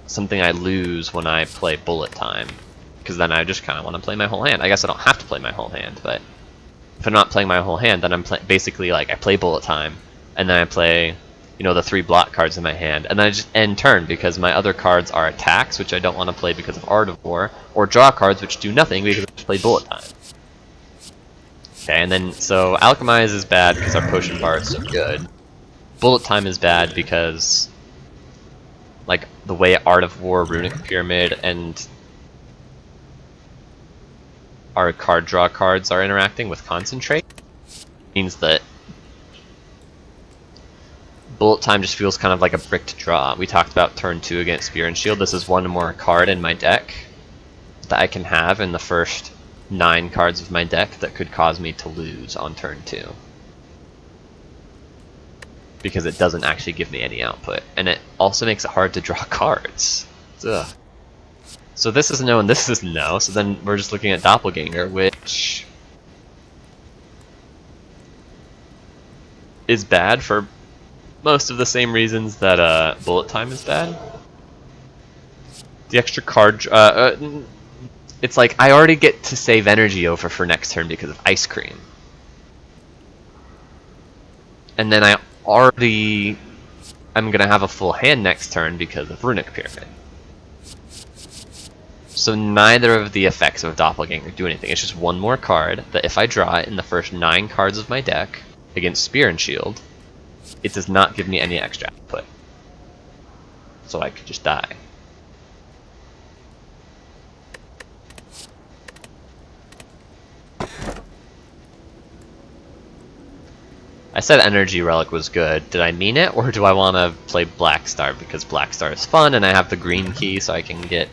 something I lose when I play Bullet Time, because then I just kind of want to play my whole hand. I guess I don't have to play my whole hand, but if I'm not playing my whole hand, then I'm basically like I play Bullet Time, and then I play you know, the 3 block cards in my hand, and then I just end turn because my other cards are attacks, which I don't want to play because of Art of War, or draw cards which do nothing because I just play Bullet Time. Okay, and then, so Alchemize is bad because our potion bar is so good. Bullet Time is bad because, like, the way Art of War, Runic Pyramid, and our card draw cards are interacting with Concentrate means that Bullet Time just feels kind of like a brick to draw. We talked about turn 2 against Spear and Shield. This is one more card in my deck that I can have in the first 9 cards of my deck that could cause me to lose on turn 2. Because it doesn't actually give me any output. And it also makes it hard to draw cards. Ugh. So this is no and this is no, so then we're just looking at Doppelganger, which is bad for most of the same reasons that Bullet Time is bad. The extra card, it's like I already get to save energy over for next turn because of Ice Cream. And then I'm gonna have a full hand next turn because of Runic Pyramid. So neither of the effects of Doppelganger do anything. It's just one more card that if I draw it in the first 9 cards of my deck against Spear and Shield, it does not give me any extra output. So I could just die. I said Energy Relic was good. Did I mean it, or do I want to play Black Star because Black Star is fun and I have the green key so I can get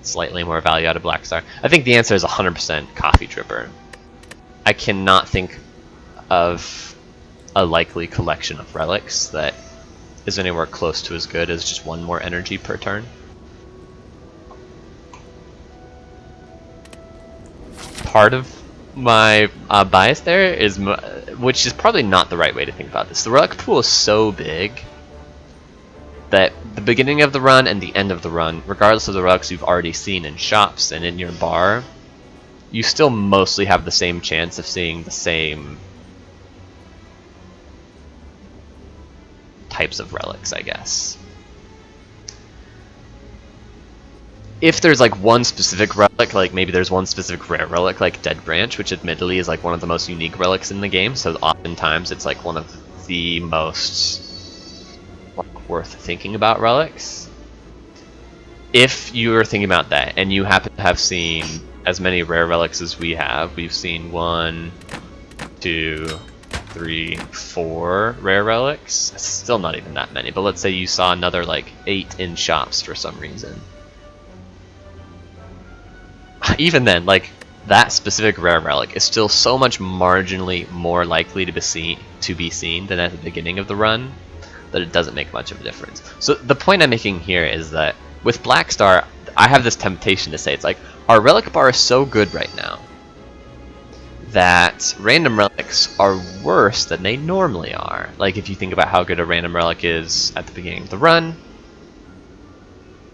slightly more value out of Black Star? I think the answer is 100% Coffee Dripper. I cannot think of a likely collection of relics that is anywhere close to as good as just 1 more energy per turn. Part of my bias there is, which is probably not the right way to think about this. The relic pool is so big that the beginning of the run and the end of the run, regardless of the relics you've already seen in shops and in your bar, you still mostly have the same chance of seeing the same types of relics, I guess. If there's like one specific relic, like maybe there's one specific rare relic like Dead Branch, which admittedly is like one of the most unique relics in the game, so oftentimes it's like one of the most worth thinking about relics. If you're thinking about that and you happen to have seen as many rare relics as we have, we've seen 1, 2, 3, 4 rare relics. It's still not even that many, but let's say you saw another like 8 in shops for some reason. Even then, like, that specific rare relic is still so much marginally more likely to be seen than at the beginning of the run that it doesn't make much of a difference. So the point I'm making here is that with Black Star, I have this temptation to say, it's like, our relic bar is so good right now that random relics are worse than they normally are. Like, if you think about how good a random relic is at the beginning of the run,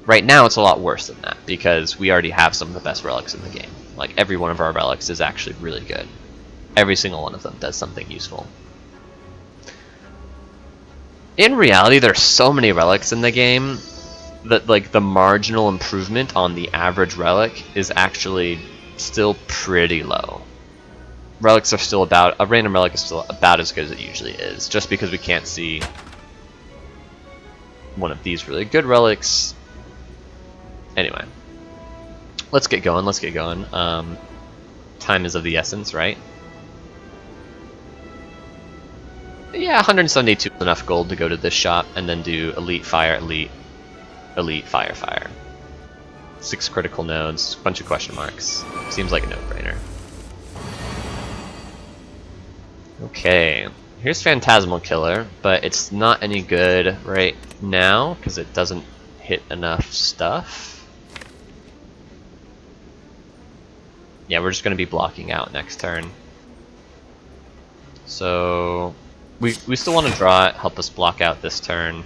right now it's a lot worse than that, because we already have some of the best relics in the game. Like, every one of our relics is actually really good. Every single one of them does something useful. In reality, there's so many relics in the game that, like, the marginal improvement on the average relic is actually still pretty low. Relics are still about, a random relic is still about as good as it usually is, just because we can't see one of these really good relics. Anyway, let's get going, let's get going. Time is of the essence, right? Yeah, 172 is enough gold to go to this shop and then do Elite Fire, Elite, Elite Fire, Fire. 6 critical nodes, bunch of question marks. Seems like a no-brainer. Okay, here's Phantasmal Killer, but it's not any good right now because it doesn't hit enough stuff. Yeah, we're just going to be blocking out next turn. So we still want to draw it, help us block out this turn.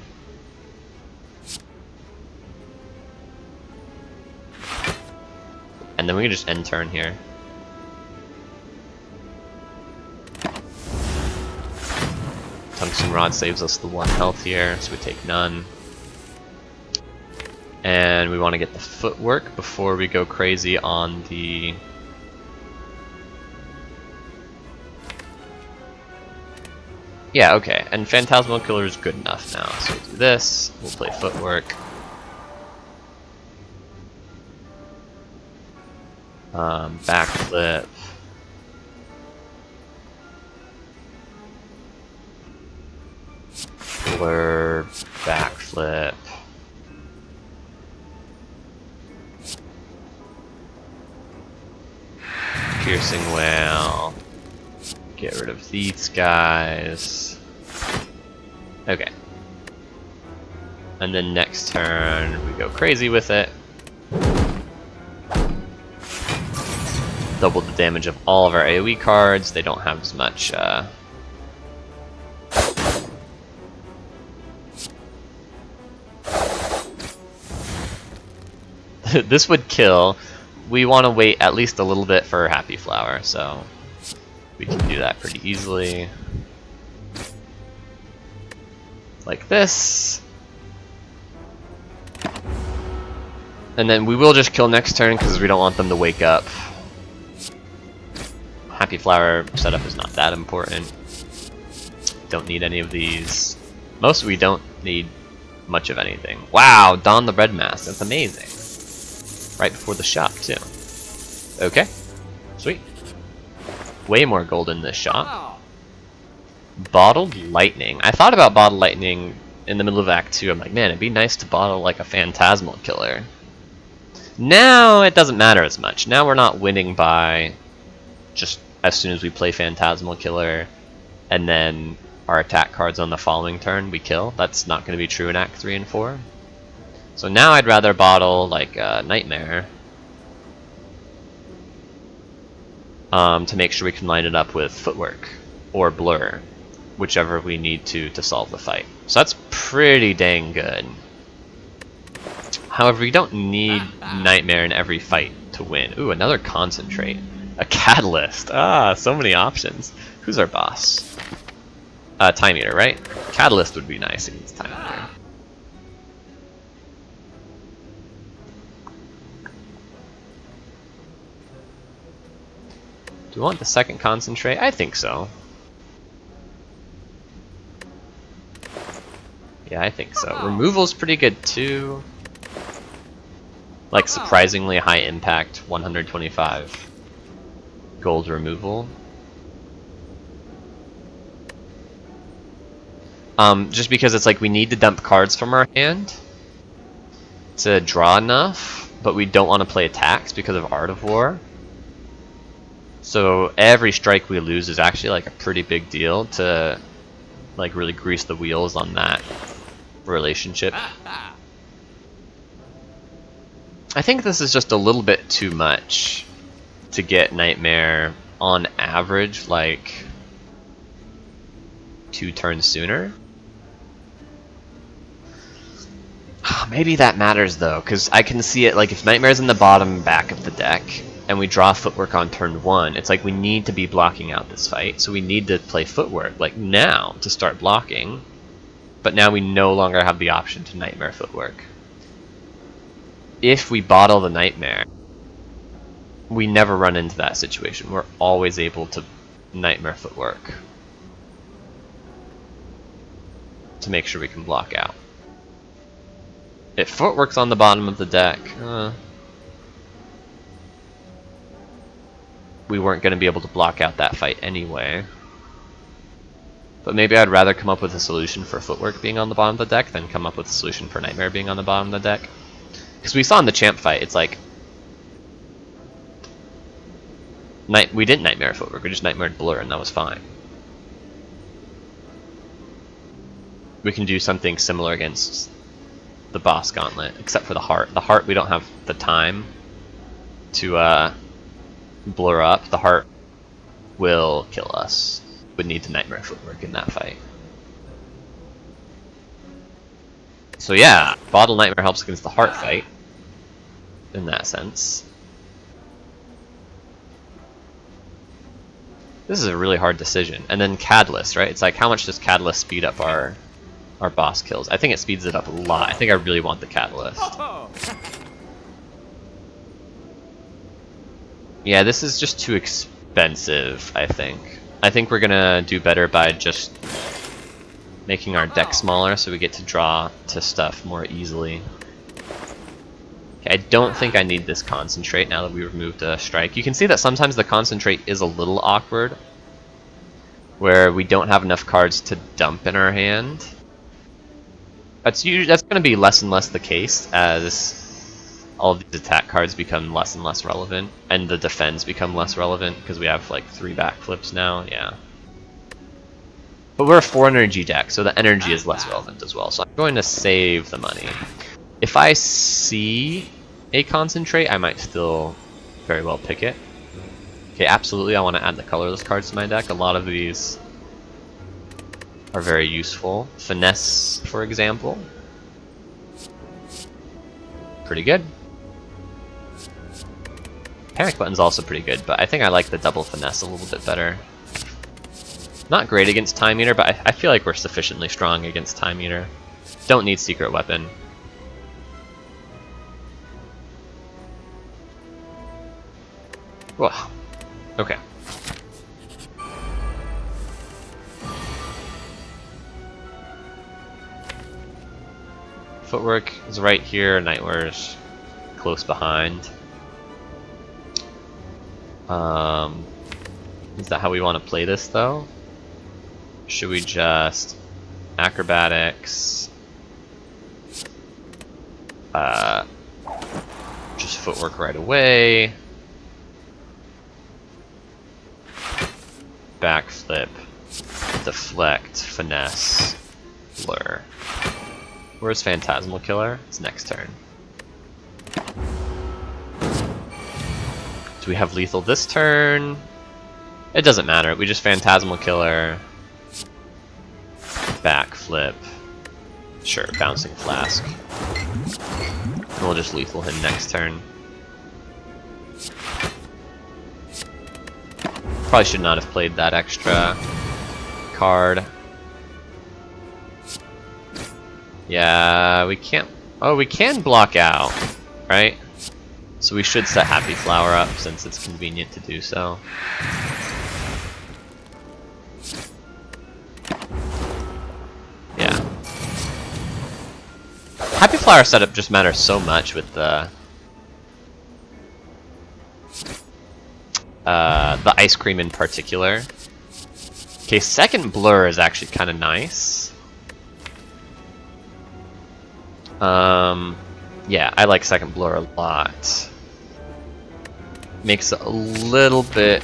And then we can just end turn here. Tungsten Rod saves us the 1 health here, so we take none. And we want to get the footwork before we go crazy on the... Yeah, okay, and Phantasmal Killer is good enough now. So we'll do this, we'll play footwork. Backflip. Blur, backflip. Piercing Whale. Get rid of these guys. Okay. And then next turn, we go crazy with it. Double the damage of all of our AoE cards. They don't have as much, This would kill. We want to wait at least a little bit for Happy Flower, so we can do that pretty easily. Like this. And then we will just kill next turn because we don't want them to wake up. Happy Flower setup is not that important. Don't need any of these. Most we don't need much of anything. Wow, Don the Red Mask, that's amazing. Right before the shop too. Okay, sweet. Way more gold in this shop. Bottled Lightning. I thought about Bottled Lightning in the middle of Act 2. I'm like, man, it'd be nice to bottle like a Phantasmal Killer. Now it doesn't matter as much. Now we're not winning by just as soon as we play Phantasmal Killer and then our attack cards on the following turn we kill. That's not going to be true in Act 3 and 4. So now I'd rather bottle like Nightmare to make sure we can line it up with Footwork or Blur, whichever we need to solve the fight. So that's pretty dang good. However, we don't need Nightmare in every fight to win. Ooh, another Concentrate. A Catalyst. Ah, so many options. Who's our boss? Time Eater, right? Catalyst would be nice against Time Eater. Do we want the second Concentrate? I think so. Yeah, I think so. Removal's pretty good too. Like surprisingly high impact, 125 gold removal. Just because it's like we need to dump cards from our hand to draw enough, but we don't want to play attacks because of Art of War. So every strike we lose is actually like a pretty big deal to like really grease the wheels on that relationship. I think this is just a little bit too much to get Nightmare on average like 2 turns sooner. Maybe that matters though, because I can see it like if Nightmare's in the bottom back of the deck and we draw Footwork on turn 1, it's like we need to be blocking out this fight, so we need to play Footwork like now to start blocking, but now we no longer have the option to Nightmare Footwork. If we bottle the Nightmare, we never run into that situation. We're always able to Nightmare Footwork to make sure we can block out. If Footwork's on the bottom of the deck, we weren't going to be able to block out that fight anyway. But maybe I'd rather come up with a solution for Footwork being on the bottom of the deck than come up with a solution for Nightmare being on the bottom of the deck. Because we saw in the champ fight, it's like we didn't Nightmare Footwork, we just Nightmared Blur, and that was fine. We can do something similar against the boss gauntlet, except for the heart. The heart we don't have the time to blur up. The heart will kill us. Would need to Nightmare Footwork in that fight. So yeah, Bottle Nightmare helps against the heart fight in that sense. This is a really hard decision. And then Catalyst, right? It's like, how much does Catalyst speed up our boss kills? I think it speeds it up a lot. I think I really want the Catalyst. Yeah, this is just too expensive, I think. I think we're gonna do better by just making our deck smaller so we get to draw to stuff more easily. Okay, I don't think I need this Concentrate now that we removed a Strike. You can see that sometimes the Concentrate is a little awkward, where we don't have enough cards to dump in our hand. That's going to be less and less the case as all of these attack cards become less and less relevant, and the defense become less relevant because we have like 3 backflips now. Yeah. But we're a 4 energy deck, so the energy is less relevant as well. So I'm going to save the money. If I see a Concentrate, I might still very well pick it. Okay, absolutely, I want to add the colorless cards to my deck. A lot of these are very useful. Finesse, for example. Pretty good. Panic Button's also pretty good, but I think I like the double Finesse a little bit better. Not great against Time Eater, but I feel like we're sufficiently strong against Time Eater. Don't need Secret Weapon. Whoa. Okay. Footwork is right here, Nightware's close behind. Is that how we want to play this though? Should we just acrobatics? Just footwork right away. Backflip, deflect, finesse, blur. Where's Phantasmal Killer? It's next turn. Do we have lethal this turn? It doesn't matter. We just Phantasmal Killer, backflip. Sure, Bouncing Flask. And we'll just lethal him next turn. Probably should not have played that extra card. Yeah, we can't... Oh, we can block out, right? So we should set Happy Flower up since it's convenient to do so. Yeah. Happy Flower setup just matters so much with the Ice Cream in particular. Okay, second Blur is actually kind of nice. Yeah, I like second Blur a lot. Makes it a little bit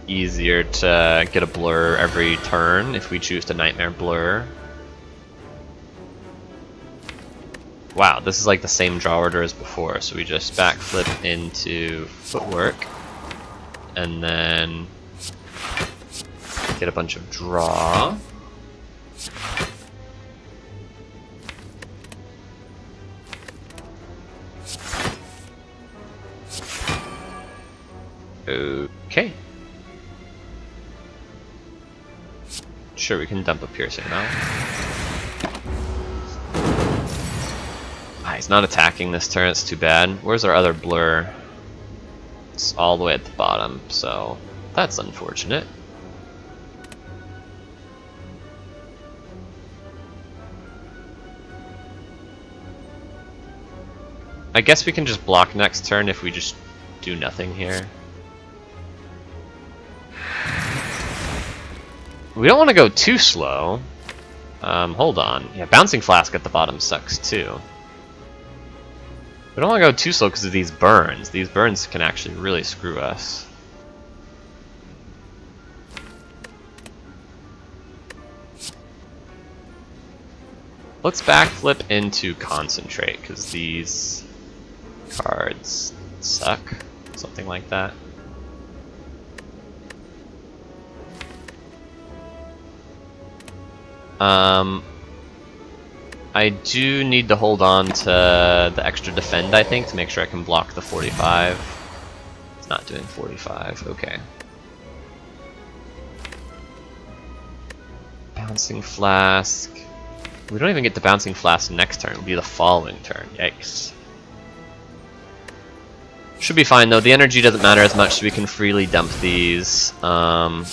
easier to get a Blur every turn if we choose to Nightmare Blur. Wow, this is like the same draw order as before, so we just backflip into Footwork, and then get a bunch of draw. Okay. Sure, we can dump a Piercing now. Ah, he's not attacking this turn, it's too bad. Where's our other Blur? It's all the way at the bottom, so that's unfortunate. I guess we can just block next turn if we just do nothing here. We don't want to go too slow. Hold on. Yeah, Bouncing Flask at the bottom sucks too. We don't want to go too slow because of these burns. These burns can actually really screw us. Let's backflip into Concentrate because these cards suck. Something like that. I do need to hold on to the extra defend, I think, to make sure I can block the 45. It's not doing 45, okay. Bouncing Flask. We don't even get the Bouncing Flask next turn. It'll be the following turn. Yikes. Should be fine though. The energy doesn't matter as much, so we can freely dump these. I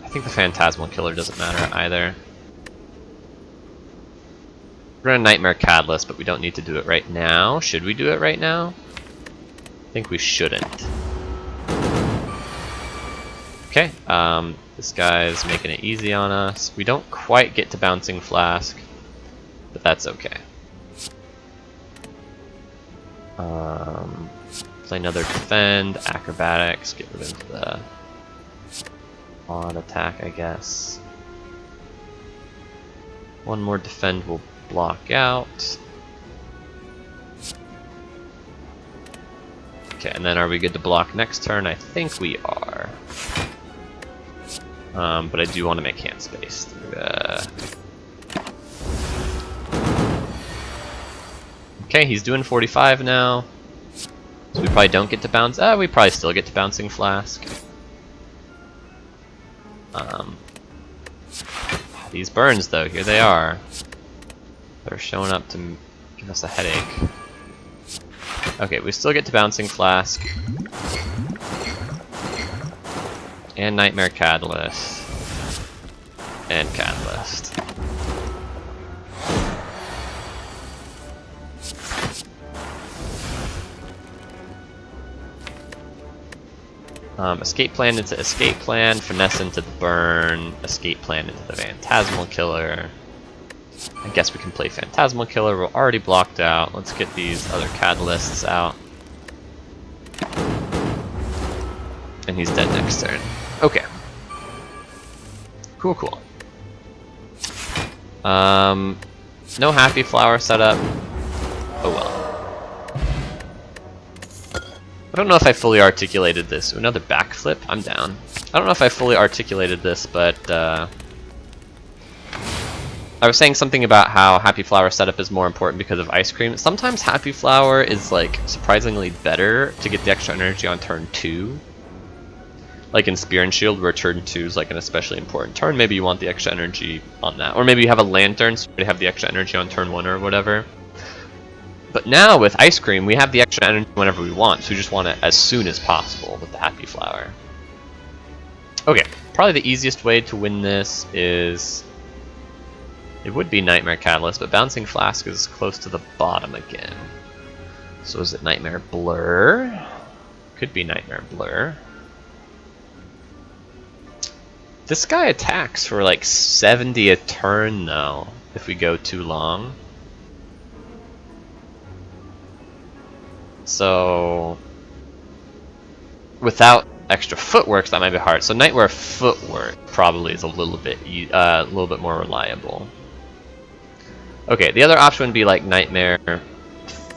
think the Phantasmal Killer doesn't matter either. We're gonna Nightmare Catalyst, but we don't need to do it right now. Should we do it right now? I think we shouldn't. Okay, this guy's making it easy on us. We don't quite get to Bouncing Flask, but that's okay. Play another Defend, Acrobatics, get rid of the odd attack, I guess. One more Defend will block out. Okay, and then are we good to block next turn? I think we are. But I do want to make hand space. Okay, he's doing 45 now. So we probably don't get to bounce. We probably still get to Bouncing Flask. These burns, though, here they are. They're showing up to give us a headache. Okay, we still get to Bouncing Flask. And Nightmare Catalyst. And Catalyst. Escape Plan into Escape Plan, Finesse into the Burn, Escape Plan into the Phantasmal Killer. I guess we can play Phantasmal Killer, we're already blocked out. Let's get these other Catalysts out. And he's dead next turn. Okay. Cool, cool. No Happy Flower setup. Oh well. I don't know if I fully articulated this. Another backflip? I'm down. I don't know if I fully articulated this, but I was saying something about how Happy Flower setup is more important because of Ice Cream. Sometimes Happy Flower is like surprisingly better to get the extra energy on turn 2. Like in Spear and Shield, where turn 2 is like an especially important turn, maybe you want the extra energy on that. Or maybe you have a Lantern, so you have the extra energy on turn 1 or whatever. But now with Ice Cream, we have the extra energy whenever we want, so we just want it as soon as possible with the Happy Flower. Okay, probably the easiest way to win this is... It would be Nightmare Catalyst, but Bouncing Flask is close to the bottom again. So is it Nightmare Blur? Could be Nightmare Blur. This guy attacks for like 70 a turn though, if we go too long. So without extra footwork, that might be hard. So Nightmare Footwork probably is a little bit more reliable. Okay, the other option would be like Nightmare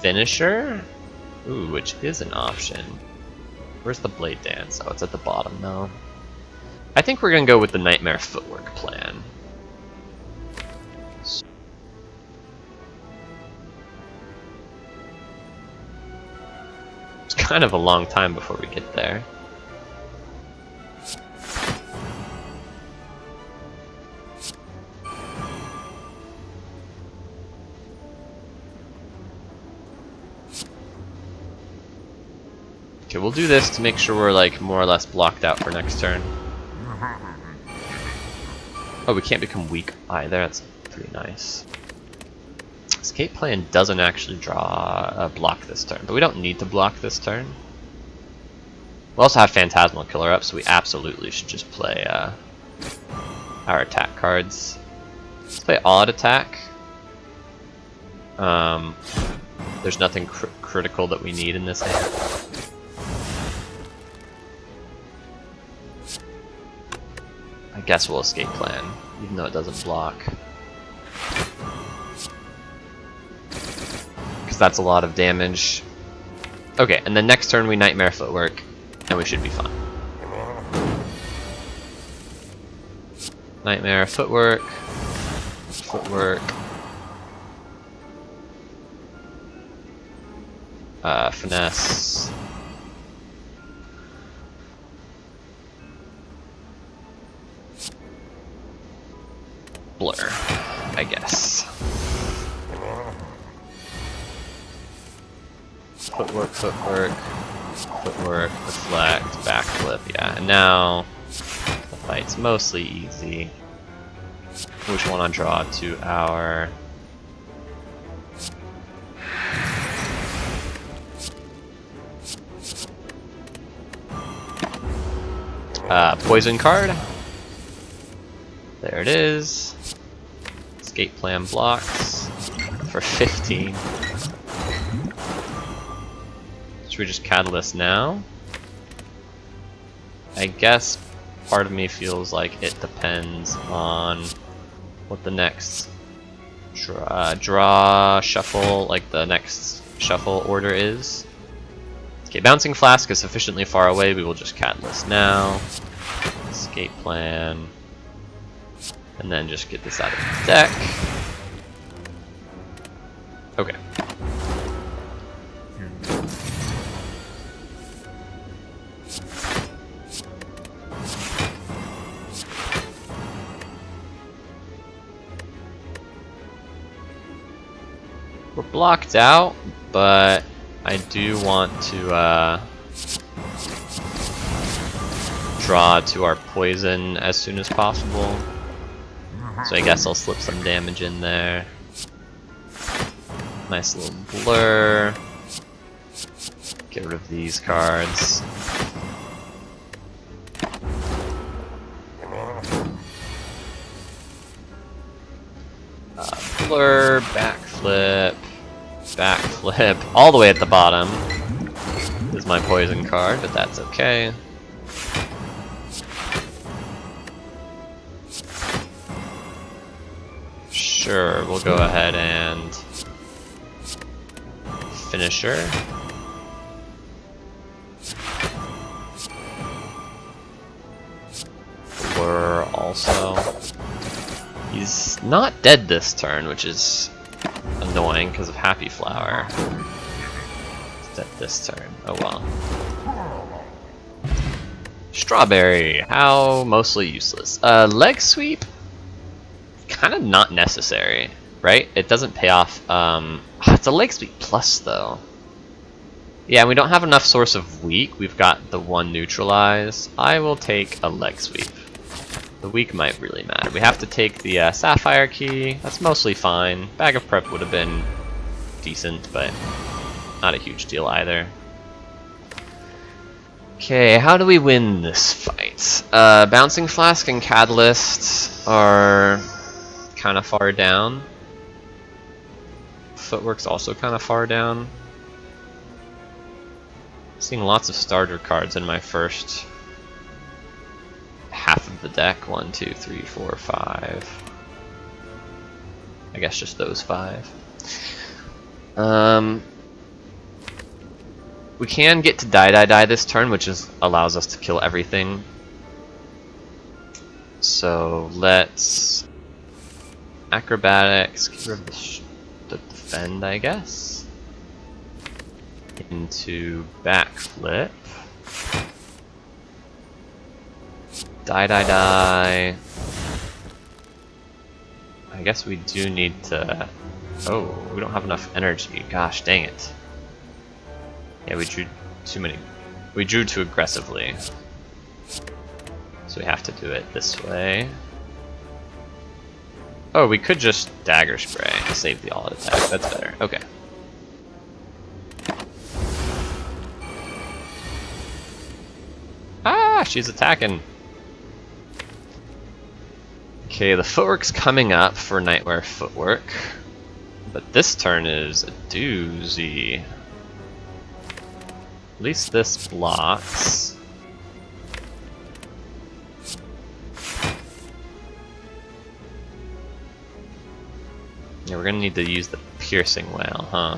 Finisher, ooh, which is an option. Where's the Blade Dance? Oh, it's at the bottom though. I think we're gonna go with the Nightmare Footwork plan. It's kind of a long time before we get there. Okay, we'll do this to make sure we're like more or less blocked out for next turn. Oh, we can't become weak either, that's pretty nice. Escape Plan doesn't actually draw a block this turn, but we don't need to block this turn. We also have Phantasmal Killer up, so we absolutely should just play our attack cards. Let's play Odd Attack. There's nothing critical that we need in this hand. I guess we'll Escape Plan, even though it doesn't block. Because that's a lot of damage. Okay, and then next turn we Nightmare Footwork, and we should be fine. Nightmare Footwork. Footwork. Finesse. Blur, I guess. Footwork, footwork, footwork, deflect, backflip, yeah. And now the fight's mostly easy. We just want to draw to our poison card. There it is. Escape plan blocks for 15. Should we just Catalyst now? I guess part of me feels like it depends on what the next draw, shuffle, like the next shuffle order is. Okay, Bouncing Flask is sufficiently far away, we will just Catalyst now. Escape plan. And then just get this out of the deck. Okay. We're blocked out, but I do want to draw to our poison as soon as possible. So I guess I'll slip some damage in there. Nice little blur. Get rid of these cards. Blur, backflip, backflip. All the way at the bottom is my poison card, but that's okay. Sure, we'll go ahead and Finisher. Blur also. He's not dead this turn, which is annoying because of Happy Flower. He's dead this turn. Oh well. Strawberry. How mostly useless. Leg sweep. Kind of not necessary, right? It doesn't pay off. It's a leg sweep plus though. Yeah, we don't have enough source of weak. We've got the one neutralize. I will take a leg sweep. The weak might really matter. We have to take the Sapphire key. That's mostly fine. Bag of Prep would have been decent, but not a huge deal either. Okay, how do we win this fight? Bouncing Flask and Catalyst are kind of far down. Footwork's also kind of far down. Seeing lots of starter cards in my first half of the deck. 1, 2, 3, 4, 5. I guess just those 5. We can get to die this turn, which allows us to kill everything. So let's acrobatics, get rid of the defend, I guess. Into backflip. Die. I guess we do need to. Oh, we don't have enough energy. Gosh, dang it. Yeah, we drew too many. We drew too aggressively. So we have to do it this way. Oh, we could just Dagger Spray and save the all attack. That's better. Okay. Ah, she's attacking. Okay, the footwork's coming up for Nightmare Footwork. But this turn is a doozy. At least this blocks. Yeah, we're gonna need to use the Piercing Wail, huh?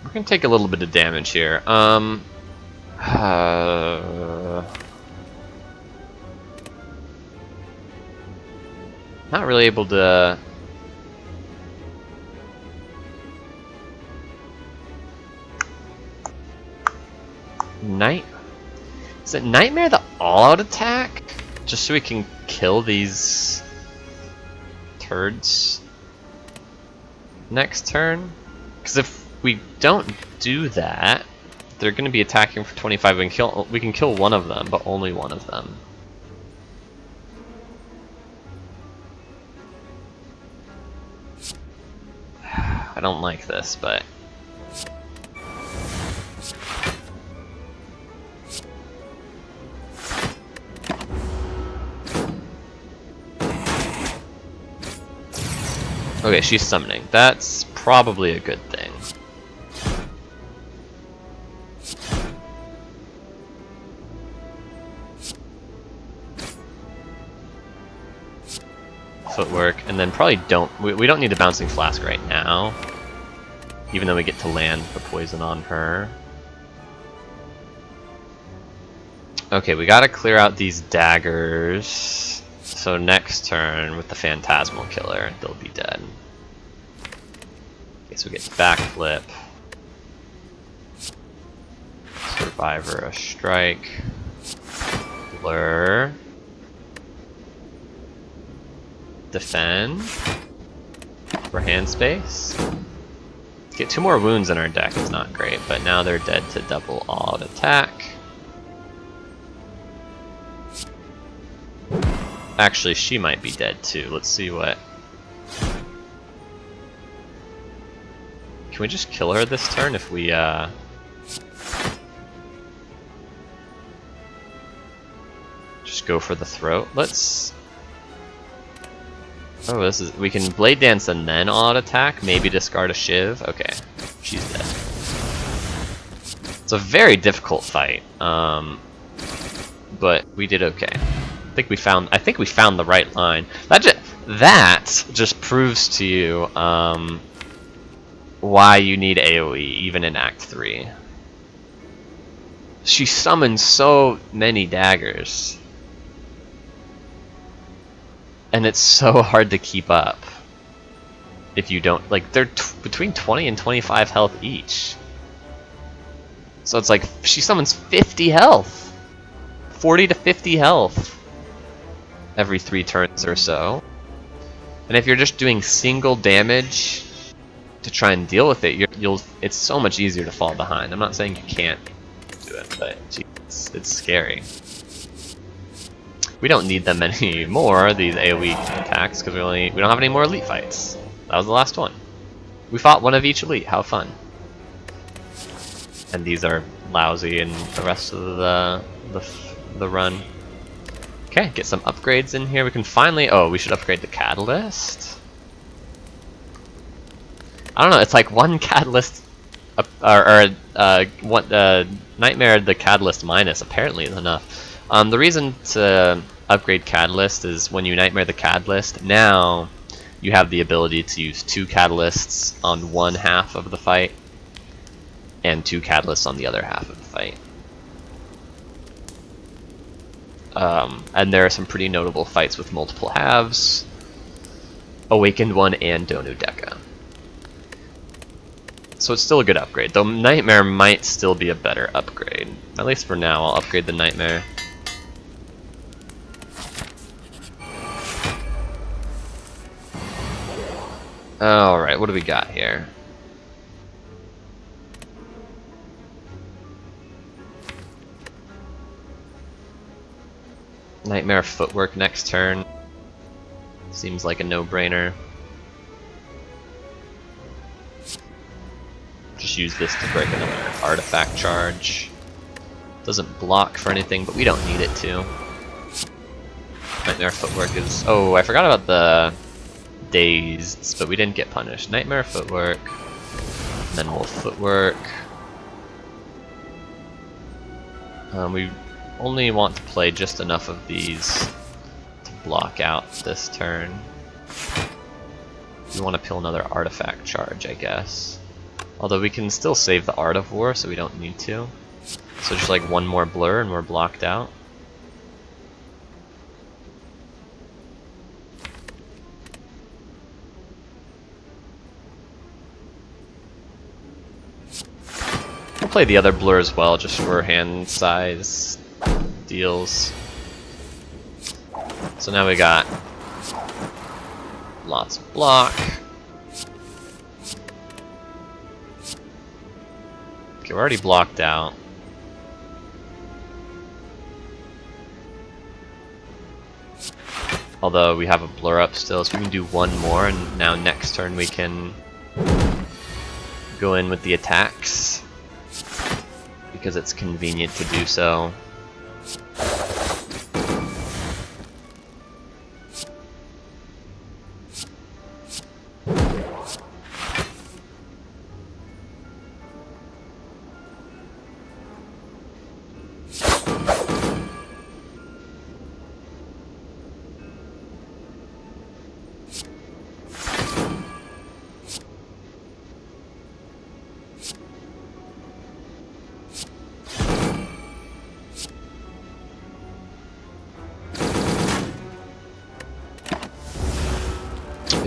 We're gonna take a little bit of damage here. Not really able to... Is it Nightmare the all-out attack? Just so we can kill these turds next turn? Because if we don't do that, they're going to be attacking for 25. We can kill one of them, but only one of them. I don't like this, but... Okay, she's summoning. That's probably a good thing. Footwork, and then probably we don't need the Bouncing Flask right now, even though we get to land the poison on her. Okay, we gotta clear out these daggers, so next turn with the Phantasmal Killer, they'll be dead. Okay, so we get Backflip, Survivor, a Strike, Blur, Defend for hand space. Get 2 more wounds in our deck is not great, but now they're dead to double all-out attack. Actually, she might be dead too. Let's see what... Can we just kill her this turn if we just go for the throat? Let's... Oh, this is... We can Blade Dance and then all-out attack, maybe discard a Shiv. Okay, she's dead. It's a very difficult fight, but we did okay. I think we found the right line. That just proves to you why you need AoE even in Act 3. She summons so many daggers, and it's so hard to keep up if you don't, like, they're between 20 and 25 health each. So it's like she summons 50 health, 40 to 50 health every 3 turns or so. And if you're just doing single damage to try and deal with it, it's so much easier to fall behind. I'm not saying you can't do it, but geez, it's scary. We don't need them anymore, these AoE attacks, because we don't have any more elite fights. That was the last one. We fought one of each elite. How fun! And these are lousy in the rest of the run. Okay, get some upgrades in here. We can finally... Oh, we should upgrade the Catalyst. I don't know, it's like one Catalyst... Nightmare the Catalyst minus apparently is enough. The reason to upgrade Catalyst is when you Nightmare the Catalyst, now you have the ability to use 2 Catalysts on one half of the fight, and 2 Catalysts on the other half of the fight. And there are some pretty notable fights with multiple halves, Awakened One and Donu Deka. So it's still a good upgrade, though Nightmare might still be a better upgrade. At least for now, I'll upgrade the Nightmare. Alright, what do we got here? Nightmare Footwork next turn. Seems like a no-brainer. Just use this to break another artifact charge. Doesn't block for anything, but we don't need it to. Nightmare Footwork is... Oh, I forgot about the Dazed, but we didn't get punished. Nightmare Footwork, then we'll Footwork. We only want to play just enough of these to block out this turn. We want to peel another artifact charge, I guess. Although we can still save the Art of War, so we don't need to. So just like one more blur and we're blocked out. play the other blur as well, just for hand size deals. So now we got lots of block. Okay, we're already blocked out. Although we have a blur up still, so we can do one more, and now next turn we can go in with the attacks because it's convenient to do so.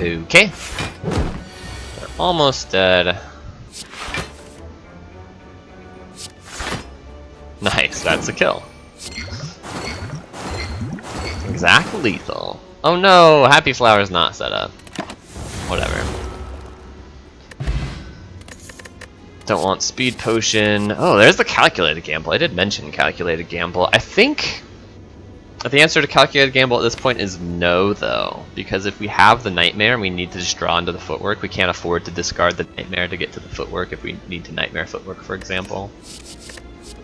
Okay. They're almost dead. Nice, that's a kill. Exact lethal. Oh no, Happy Flower's not set up. Whatever. Don't want speed potion. Oh, there's the calculated gamble. I did mention calculated gamble. I think the answer to calculated gamble at this point is no, though, because if we have the nightmare and we need to just draw into the footwork, we can't afford to discard the nightmare to get to the footwork if we need to nightmare footwork, for example.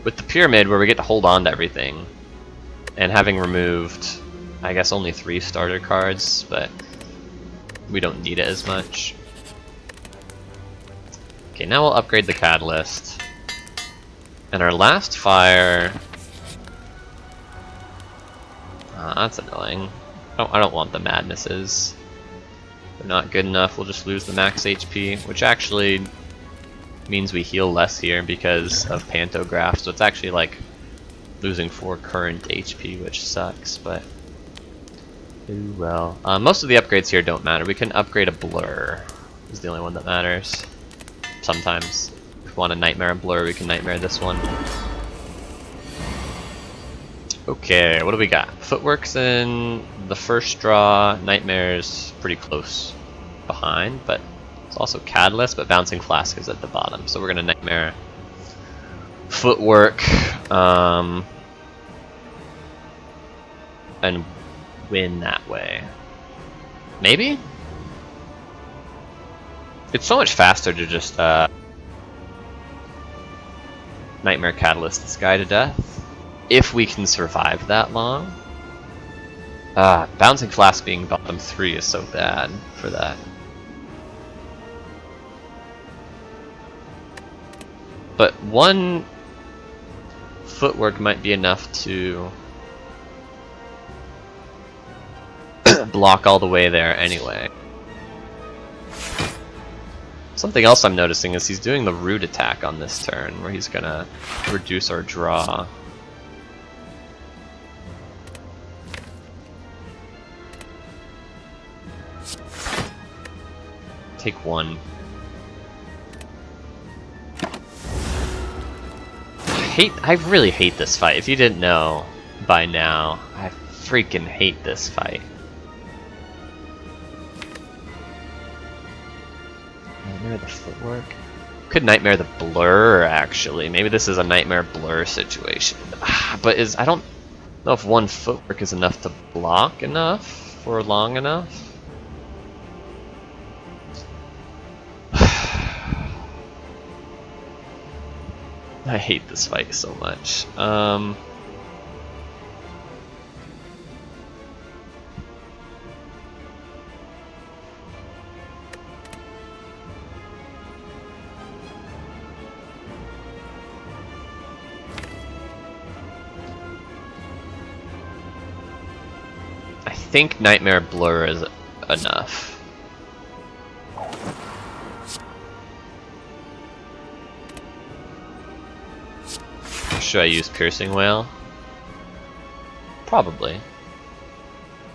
With the pyramid, where we get to hold on to everything, and having removed, I guess, only 3 starter cards, but we don't need it as much. Okay, now we'll upgrade the catalyst. And our last fire... that's annoying. I don't want the madnesses. They're not good enough. We'll just lose the max HP, which actually means we heal less here because of Pantograph. So it's actually like losing 4 current HP, which sucks, but ooh, well. Most of the upgrades here don't matter. We can upgrade a blur. Is the only one that matters. Sometimes, if we want a nightmare and blur, we can nightmare this one. Okay, what do we got? Footwork's in the first draw, Nightmare's pretty close behind, but it's also Catalyst, but Bouncing Flask is at the bottom, so we're gonna Nightmare Footwork, and win that way. Maybe? It's so much faster to just Nightmare Catalyst this guy to death. If we can survive that long. Bouncing Flask being bottom 3 is so bad for that. But 1 footwork might be enough to block all the way there anyway. Something else I'm noticing is he's doing the root attack on this turn, where he's gonna reduce our draw. Take 1. I really hate this fight. If you didn't know by now, I freaking hate this fight. Nightmare the footwork? Could nightmare the blur, actually. Maybe this is a nightmare blur situation. But I don't know if 1 footwork is enough to block enough for long enough. I hate this fight so much. I think Nightmare Blur is enough. Should I use Piercing Wail? Probably.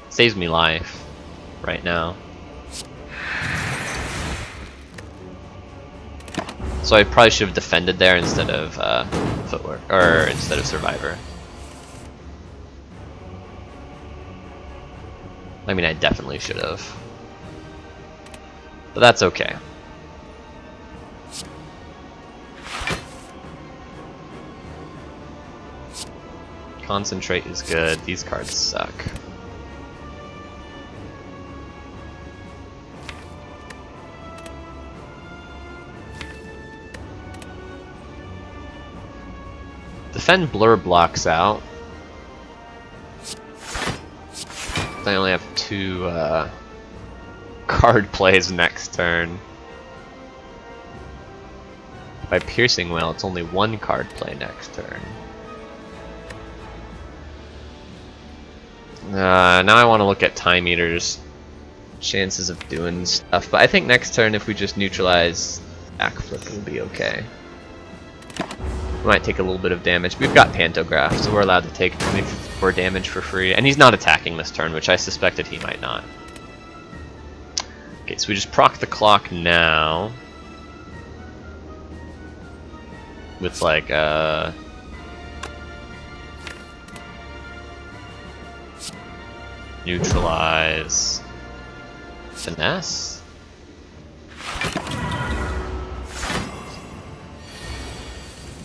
Saves me life right now. So I probably should have defended there instead of footwork, or instead of survivor. I mean, I definitely should have. But that's okay. Concentrate is good. These cards suck. Defend blur blocks out. I only have 2 card plays next turn. By piercing well, it's only 1 card play next turn. Now I want to look at time eaters' chances of doing stuff, but I think next turn if we just neutralize back flip, it'll be okay. We might take a little bit of damage. We've got Pantograph, so we're allowed to take 24 damage for free. And he's not attacking this turn, which I suspected he might not. Okay, so we just proc the clock now. With like neutralize finesse.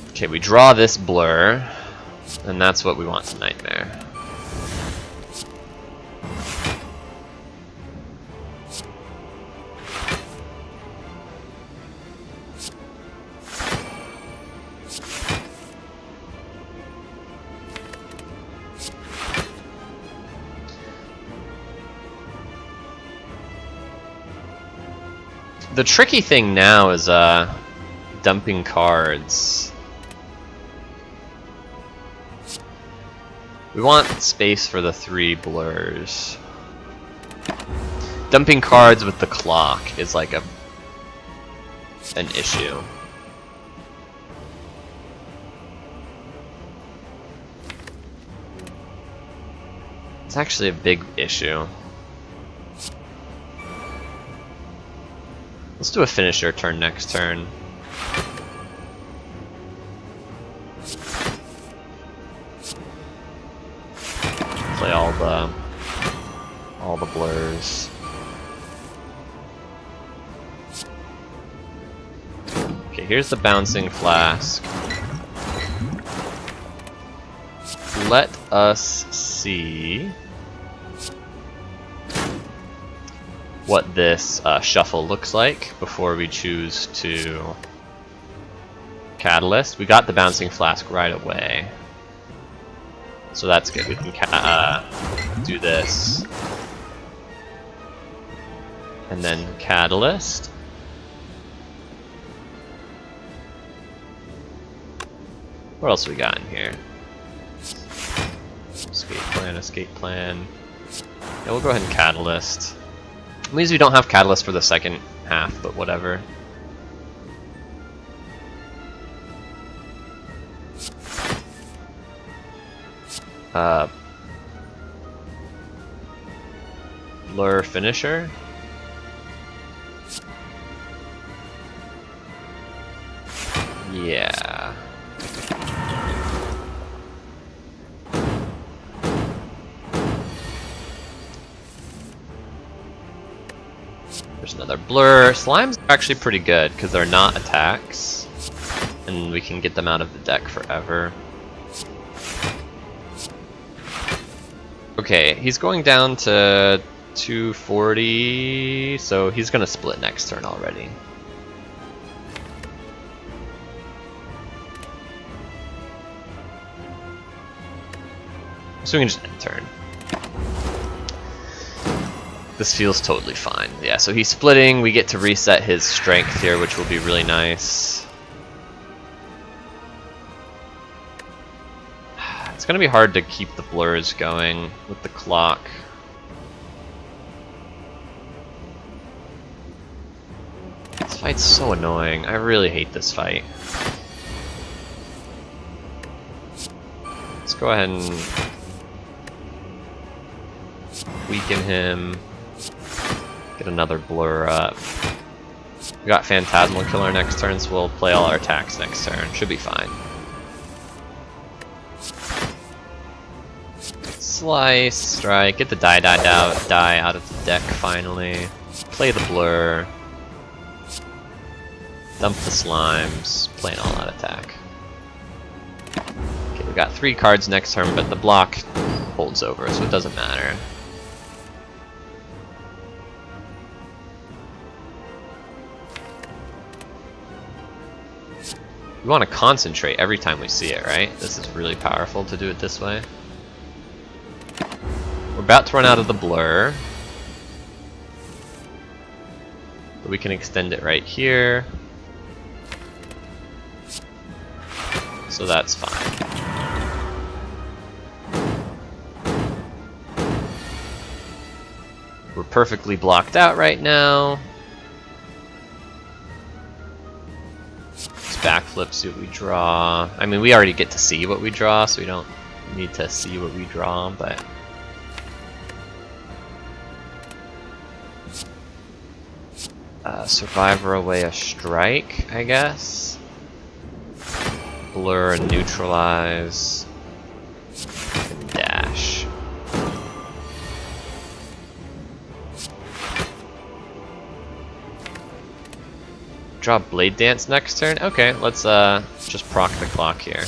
Okay, we draw this blur, and that's what we want to nightmare. The tricky thing now is dumping cards. We want space for the 3 blurs. Dumping cards with the clock is like an issue. It's actually a big issue. Let's do a finisher turn next turn. Play all the blurs. Okay, here's the bouncing flask. Let us see what this shuffle looks like before we choose to catalyst. We got the bouncing flask right away, so that's good. We can do this and then catalyst. What else we got in here? Escape plan, escape plan. Yeah, we'll go ahead and catalyst. It means we don't have catalyst for the second half, but whatever. Blur finisher. Yeah. There's another blur. Slimes are actually pretty good because they're not attacks, and we can get them out of the deck forever. Okay, he's going down to 240, so he's gonna split next turn already. So we can just end turn. This feels totally fine. Yeah, so he's splitting. We get to reset his strength here, which will be really nice. It's gonna be hard to keep the blurs going with the clock. This fight's so annoying. I really hate this fight. Let's go ahead and weaken him. Get another blur up. We got Phantasmal Killer next turn, so we'll play all our attacks next turn. Should be fine. Slice, strike, get the die out of the deck finally. Play the blur. Dump the slimes, play an all-out attack. Okay, we got 3 cards next turn, but the block holds over, so it doesn't matter. We want to concentrate every time we see it, right? This is really powerful to do it this way. We're about to run out of the blur. But we can extend it right here. So that's fine. We're perfectly blocked out right now. Let's backflip, see what we draw. I mean, we already get to see what we draw, so we don't need to see what we draw, but... Survivor away a strike, I guess. Blur and neutralize. And dash. Draw Blade Dance next turn? Okay, let's just proc the clock here.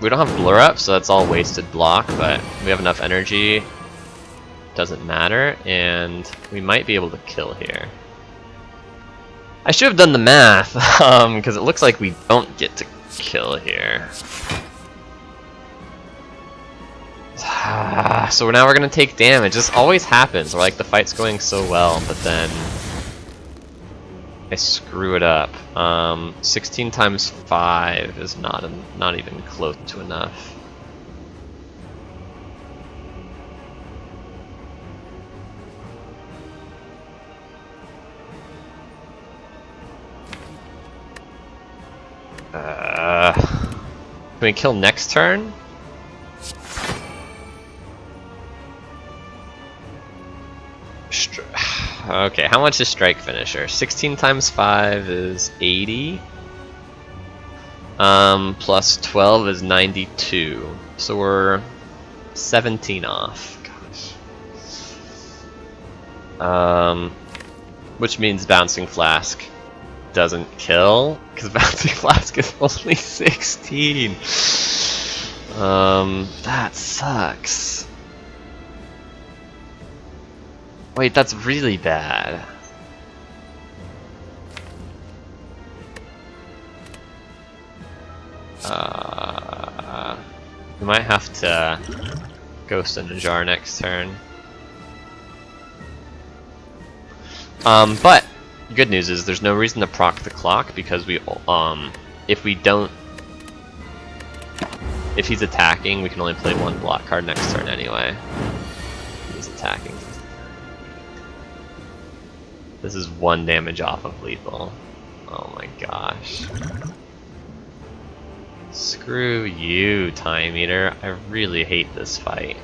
We don't have blur up, so that's all wasted block, but we have enough energy. Doesn't matter, and we might be able to kill here. I should have done the math, because it looks like we don't get to kill here. So now we're gonna take damage. This always happens, where like the fight's going so well, but then I screw it up. 16 times 5 is not even close to enough. Can we kill next turn? Okay, how much is Strike Finisher? 16 times 5 is 80. Plus 12 is 92. So we're 17 off. Gosh. Which means Bouncing Flask doesn't kill, because Bouncing Flask is only 16. That sucks. Wait, that's really bad. We might have to Ghost in a Jar next turn. But good news is there's no reason to proc the clock, because we if he's attacking, we can only play 1 block card next turn anyway. He's attacking. This is 1 damage off of lethal. Oh my gosh. Screw you, Time Eater. I really hate this fight.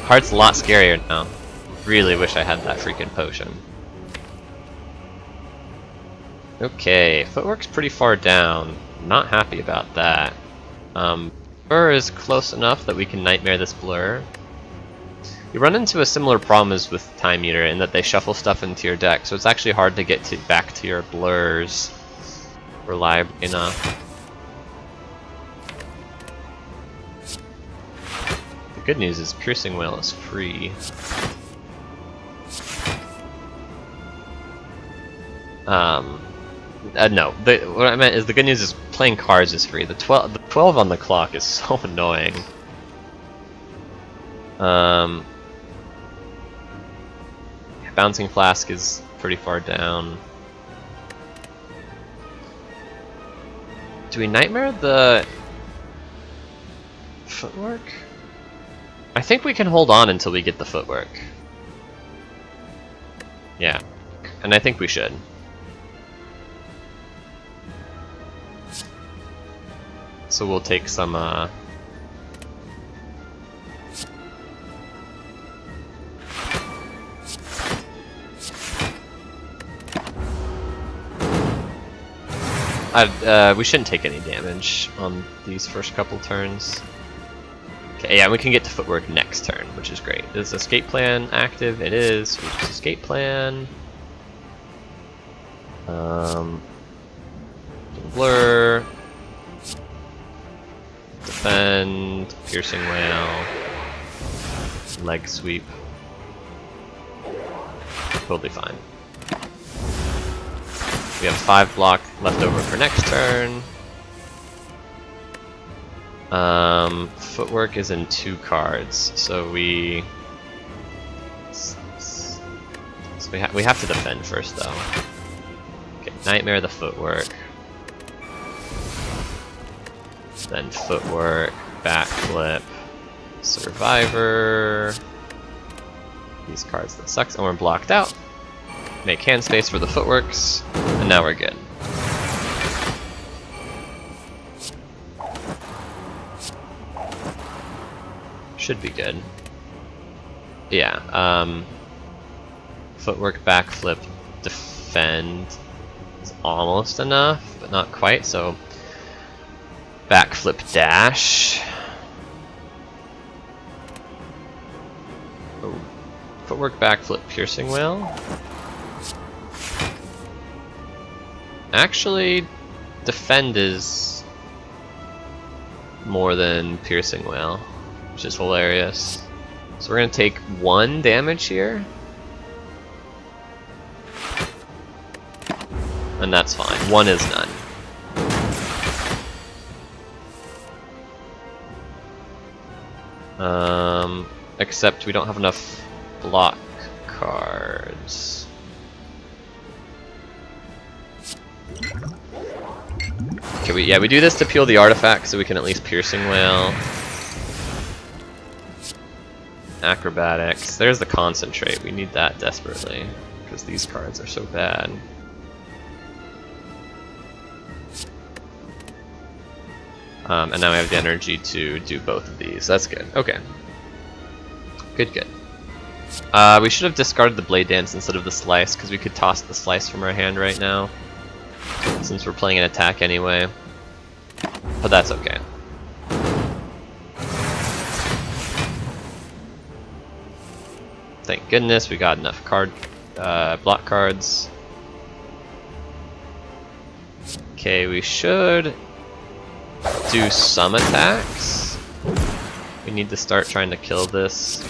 Heart's a lot scarier now. Really wish I had that freaking potion. Okay, Footwork's pretty far down. Not happy about that. Blur is close enough that we can Nightmare this Blur. You run into a similar problem as with Time Eater in that they shuffle stuff into your deck, so it's actually hard to get back to your blurs reliably enough. The good news is Piercing Wail is free. No, what I meant is the good news is playing cards is free. The 12 on the clock is so annoying. Bouncing Flask is pretty far down. Do we Nightmare the Footwork? I think we can hold on until we get the footwork. Yeah, and I think we should. So we'll take some we shouldn't take any damage on these first couple turns. Okay, yeah, we can get to footwork next turn, which is great. Is escape plan active? It is. We just escape plan. Blur. Defend. Piercing wail. Leg sweep. Totally fine. We have 5 block left over for next turn. Footwork is in 2 cards, so we have to defend first, though. Okay, Nightmare the footwork, then footwork, backflip, survivor. These cards that sucks, and we're blocked out. Make hand space for the footworks, and now we're good. Should be good. Yeah, footwork, backflip, defend is almost enough, but not quite, so backflip dash. Oh. Footwork, backflip, piercing wail. Actually, defend is more than piercing wail, which is hilarious. So we're gonna take 1 damage here, and that's fine. 1 is none. Except we don't have enough block cards. Okay, we do this to peel the artifact so we can at least piercing wail. Acrobatics. There's the concentrate. We need that desperately because these cards are so bad. And now we have the energy to do both of these. That's good. Okay. Good. We should have discarded the Blade Dance instead of the Slice because we could toss the Slice from our hand right now since we're playing an attack anyway. But that's okay. Thank goodness we got enough block cards. Okay, we should do some attacks. We need to start trying to kill this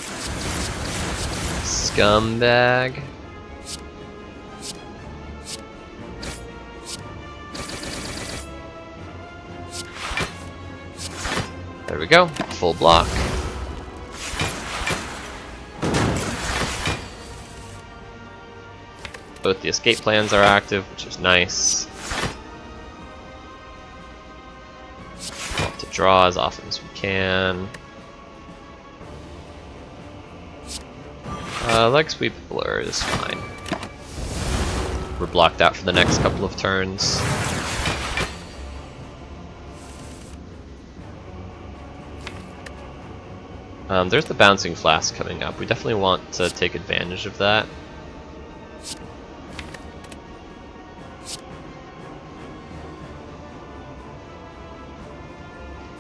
scumbag. There we go, full block. Both the escape plans are active, which is nice. Want to draw as often as we can. Leg sweep blur is fine. We're blocked out for the next couple of turns. There's the bouncing flask coming up. We definitely want to take advantage of that.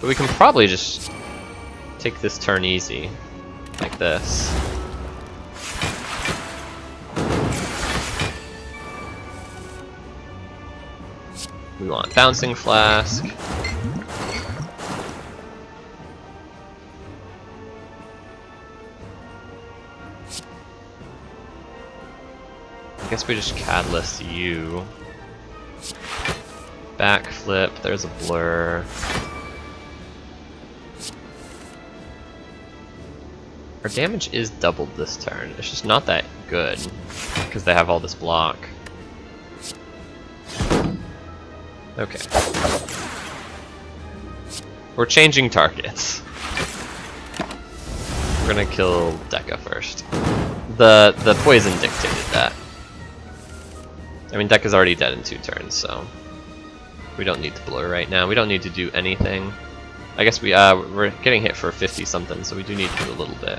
But we can probably just take this turn easy, like this. We want bouncing flask. I guess we just catalyst you. Backflip, there's a blur. Our damage is doubled this turn. It's just not that good because they have all this block. Okay. We're changing targets. We're gonna kill Deca first. The poison dictated that. I mean, Deca's already dead in 2 turns, so we don't need to blur right now. We don't need to do anything. I guess we're getting hit for 50 something, so we do need to do a little bit.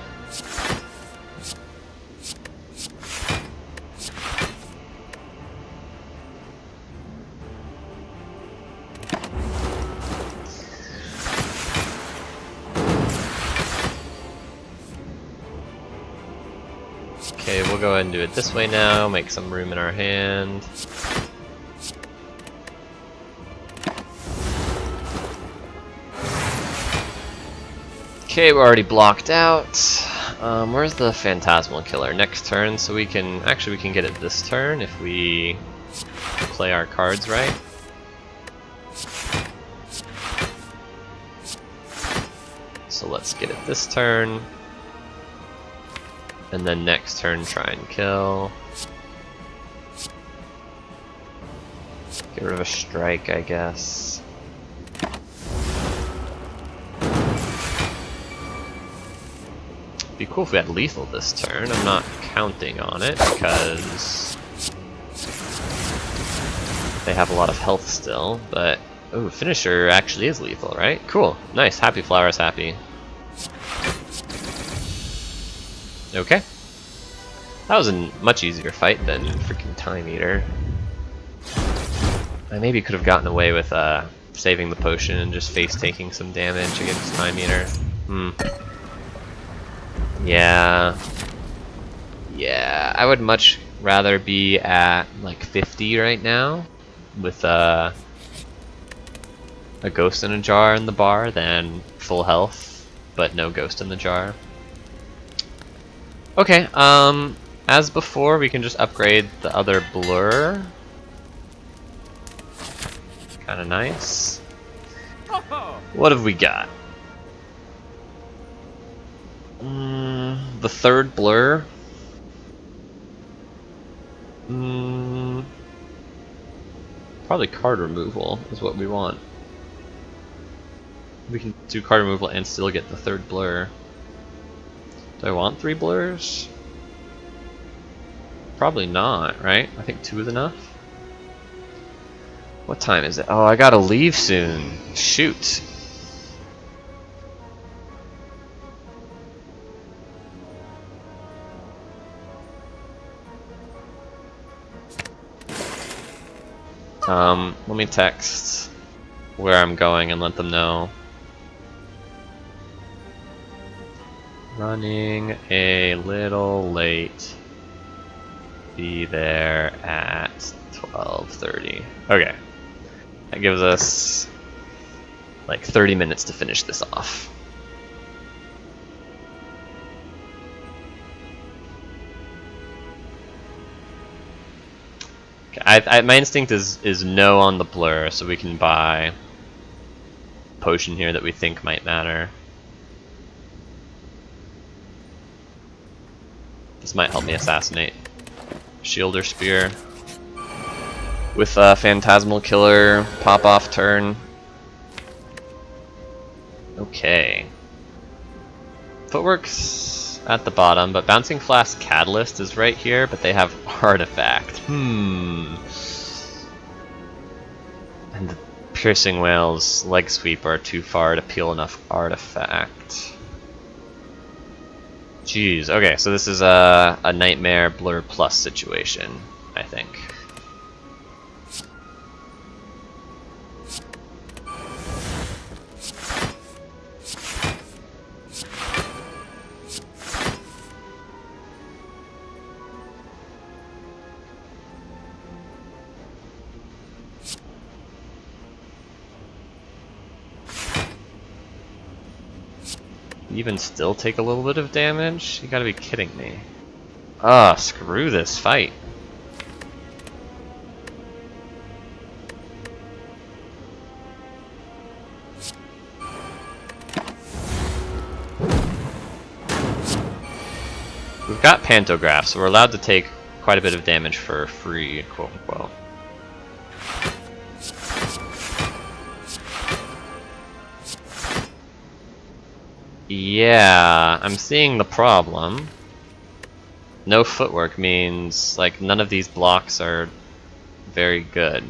Okay, we'll go ahead and do it this way now, make some room in our hand. Okay, we're already blocked out. Where's the Phantasmal Killer? Next turn, so we can get it this turn if we play our cards right. So let's get it this turn. And then next turn try and kill. Get rid of a strike, I guess. Be cool if we had lethal this turn. I'm not counting on it because they have a lot of health still, but oh, finisher actually is lethal, right? Cool. Nice. Happy Flower's happy. Okay. That was a much easier fight than freaking Time Eater. I maybe could have gotten away with saving the potion and just face taking some damage against Time Eater. Yeah. Yeah, I would much rather be at like 50 right now with a ghost in a jar in the bar than full health, but no ghost in the jar. Okay, as before, we can just upgrade the other blur. Kinda nice. What have we got? The third blur. Probably card removal is what we want. We can do card removal and still get the third blur. Do I want 3 blurs? Probably not, right? I think 2 is enough. What time is it? Oh, I gotta leave soon. Shoot. Let me text where I'm going and let them know. Running a little late. Be there at 12:30. Okay. That gives us like 30 minutes to finish this off. Okay, my instinct is no on the blur, so we can buy a potion here that we think might matter. This might help me assassinate Shield or Spear. With a Phantasmal Killer pop-off turn. Okay. Footwork's at the bottom, but Bouncing Flask Catalyst is right here, but they have Artifact. And the Piercing Whale's Leg Sweep are too far to peel enough Artifact. Jeez, okay, so this is a Nightmare Blur Plus situation, I think. Even still take a little bit of damage? You gotta be kidding me. Ah, screw this fight. We've got Pantograph, so we're allowed to take quite a bit of damage for free, quote unquote. Yeah, I'm seeing the problem. No footwork means, like, none of these blocks are very good.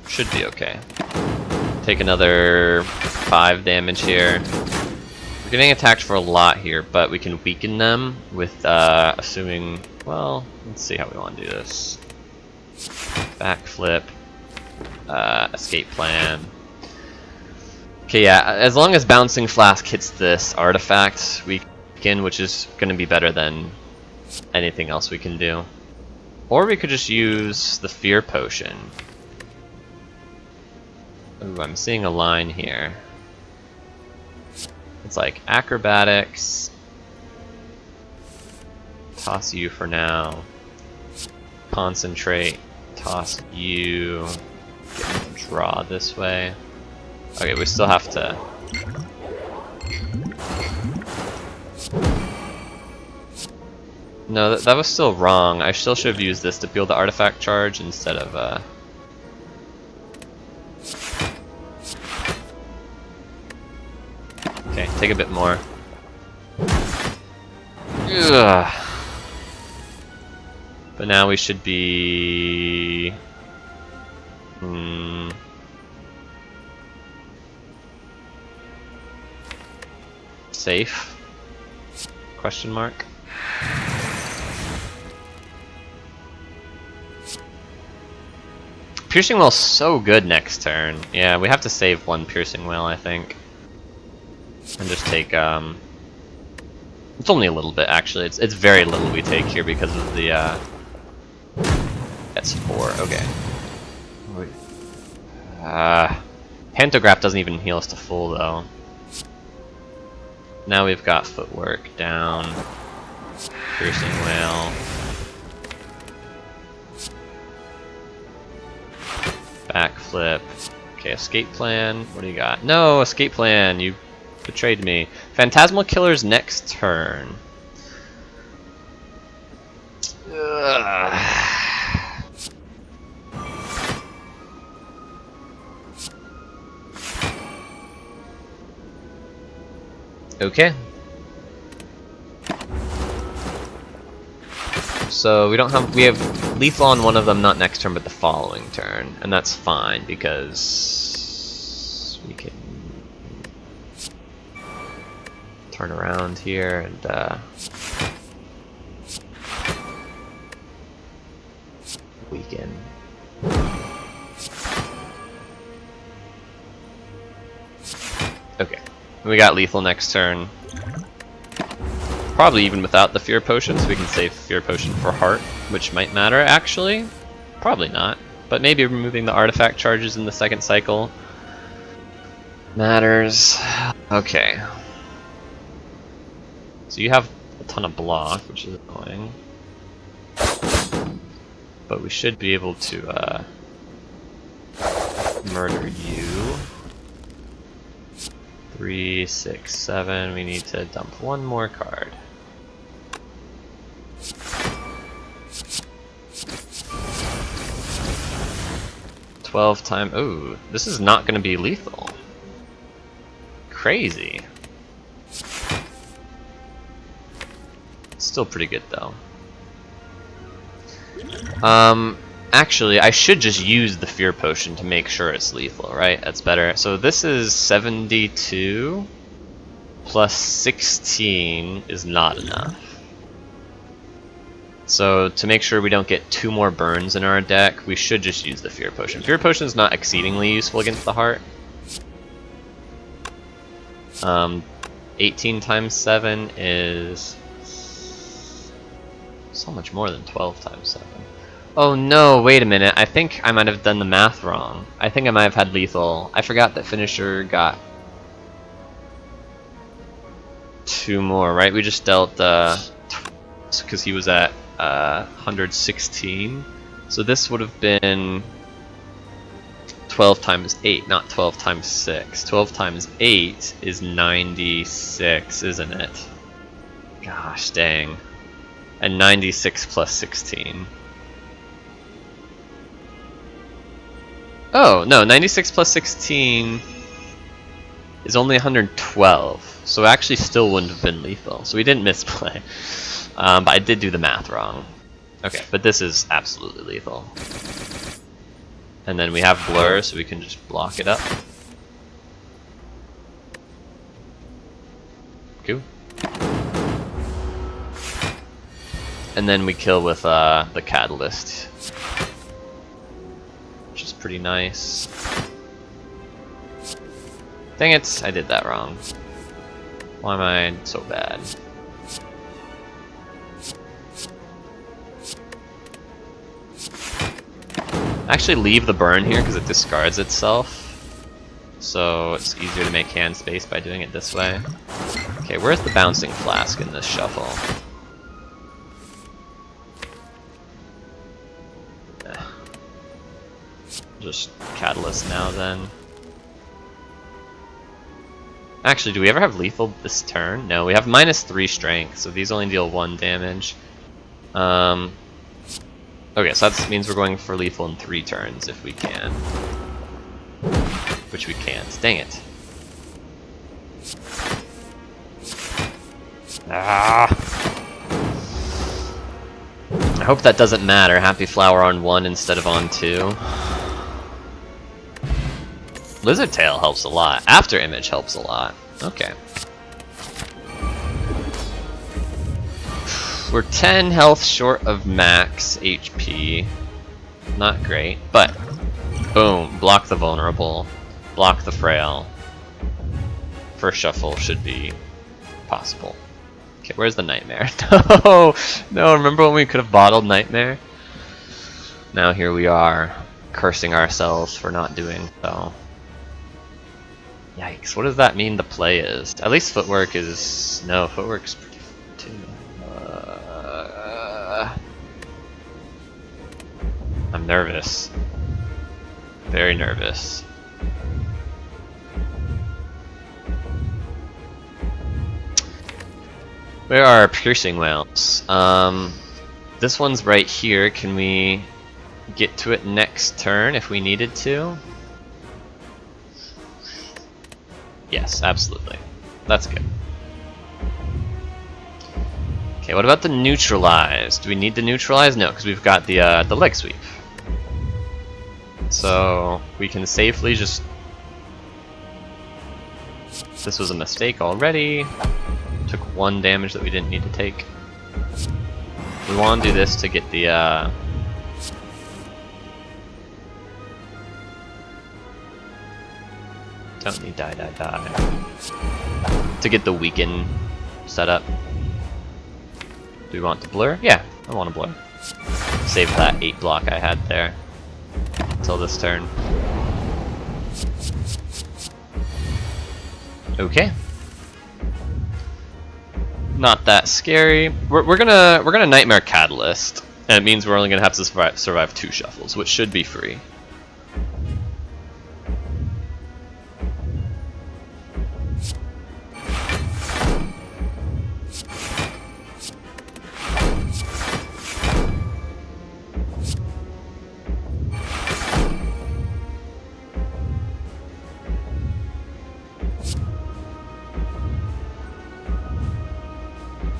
Should be okay. Take another 5 damage here. We're getting attacked for a lot here, but we can weaken them with, assuming... Well, let's see how we want to do this. Backflip. Escape plan. Okay, yeah, as long as Bouncing Flask hits this artifact, we can, which is going to be better than anything else we can do. Or we could just use the Fear Potion. Ooh, I'm seeing a line here. It's like acrobatics. Toss you for now. Concentrate. Toss you. Draw this way. Okay, we still have to... No, that was still wrong. I still should have used this to peel the artifact charge instead of, Okay, take a bit more. Ugh. But now we should be... safe? Question mark. Piercing Well's so good next turn. Yeah, we have to save one Piercing Well, I think. And just take, it's only a little bit, actually. It's very little we take here because of the, That's 4, okay. Pantograph doesn't even heal us to full, though. Now we've got footwork down. Piercing Whale. Backflip. Okay, escape plan. What do you got? No, escape plan. You betrayed me. Phantasmal Killer's next turn. Ugh. Okay. So we have lethal on one of them, not next turn, but the following turn, and that's fine because we can turn around here and weaken. Okay, we got lethal next turn. Probably even without the Fear Potion, so we can save Fear Potion for Heart, which might matter, actually. Probably not. But maybe removing the artifact charges in the second cycle matters. Okay. So you have a ton of block, which is annoying. But we should be able to murder you. 3, 6, 7. We need to dump one more card. Ooh, this is not going to be lethal. Crazy. Still pretty good though. Actually, I should just use the Fear Potion to make sure it's lethal, right? That's better. So this is 72 plus 16 is not enough. So to make sure we don't get 2 more burns in our deck, we should just use the Fear Potion. Fear Potion is not exceedingly useful against the heart. 18 times 7 is so much more than 12 times 7. Oh no, wait a minute. I think I might have done the math wrong. I think I might have had lethal. I forgot that Finisher got 2 more, right? We just dealt, because he was at 116. So this would have been 12 times 8, not 12 times 6. 12 times 8 is 96, isn't it? Gosh dang. And 96 plus 16. Oh, no, 96 plus 16 is only 112. So it actually still wouldn't have been lethal. So we didn't misplay. But I did do the math wrong. Okay, but this is absolutely lethal. And then we have blur, so we can just block it up. Cool. And then we kill with the catalyst, which is pretty nice. Dang it, I did that wrong. Why am I so bad? Actually leave the burn here because it discards itself. So it's easier to make hand space by doing it this way. Okay, where's the bouncing flask in this shuffle? Just catalyst now then. Actually, do we ever have lethal this turn? No, we have -3 strength, so these only deal 1 damage. Okay, so that means we're going for lethal in 3 turns if we can. Which we can't. Dang it. Ah! I hope that doesn't matter. Happy Flower on 1 instead of on 2. Lizard Tail helps a lot. After Image helps a lot. Okay. We're 10 health short of max HP. Not great, but boom, block the vulnerable, block the frail. First shuffle should be possible. Okay, where's the nightmare? No, no, remember when we could have bottled nightmare? Now here we are, cursing ourselves for not doing so. Yikes, what does that mean the play is? At least footwork is... no, footwork's pretty too. I'm nervous. Very nervous. Where are our piercing whales? This one's right here. Can we get to it next turn if we needed to? Yes, absolutely. That's good. Okay, what about the neutralize? Do we need to neutralize? No, because we've got the leg sweep. So we can safely just... This was a mistake already. Took 1 damage that we didn't need to take. We want to do this to get the don't need die. To get the weaken set up. Do we want to blur? Yeah, I want to blur. Save that 8 block I had there until this turn. Okay. Not that scary. We're gonna Nightmare Catalyst, and it means we're only gonna have to survive 2 shuffles, which should be free.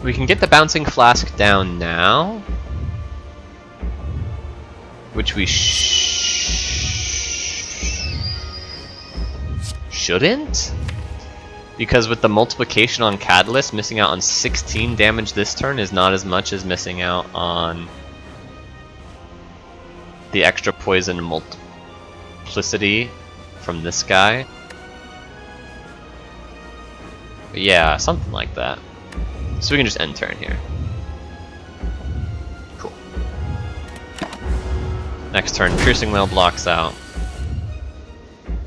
We can get the Bouncing Flask down now, which we shouldn't, because with the multiplication on Catalyst, missing out on 16 damage this turn is not as much as missing out on the extra poison multiplicity from this guy. But yeah, something like that. So we can just end turn here. Cool. Next turn, Piercing Wail blocks out.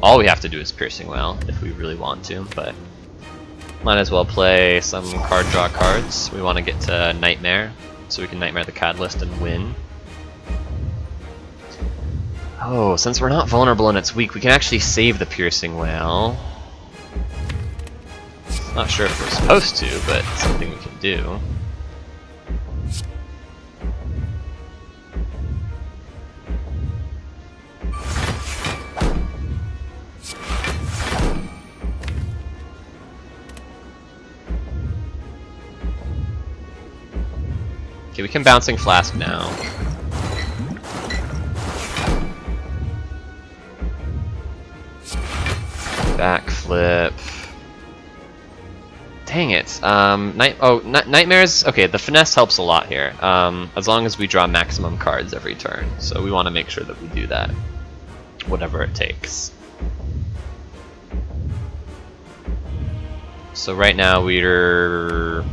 All we have to do is Piercing Wail if we really want to, but might as well play some card draw cards. We want to get to Nightmare, so we can Nightmare the Catalyst and win. Oh, since we're not vulnerable and it's weak, we can actually save the Piercing Wail. Not sure if we're supposed to, but it's something we can do. Okay, we can Bouncing Flask now. Backflip. Dang it. Nightmares. Okay, the finesse helps a lot here. As long as we draw maximum cards every turn, so we want to make sure that we do that, whatever it takes. So right now we're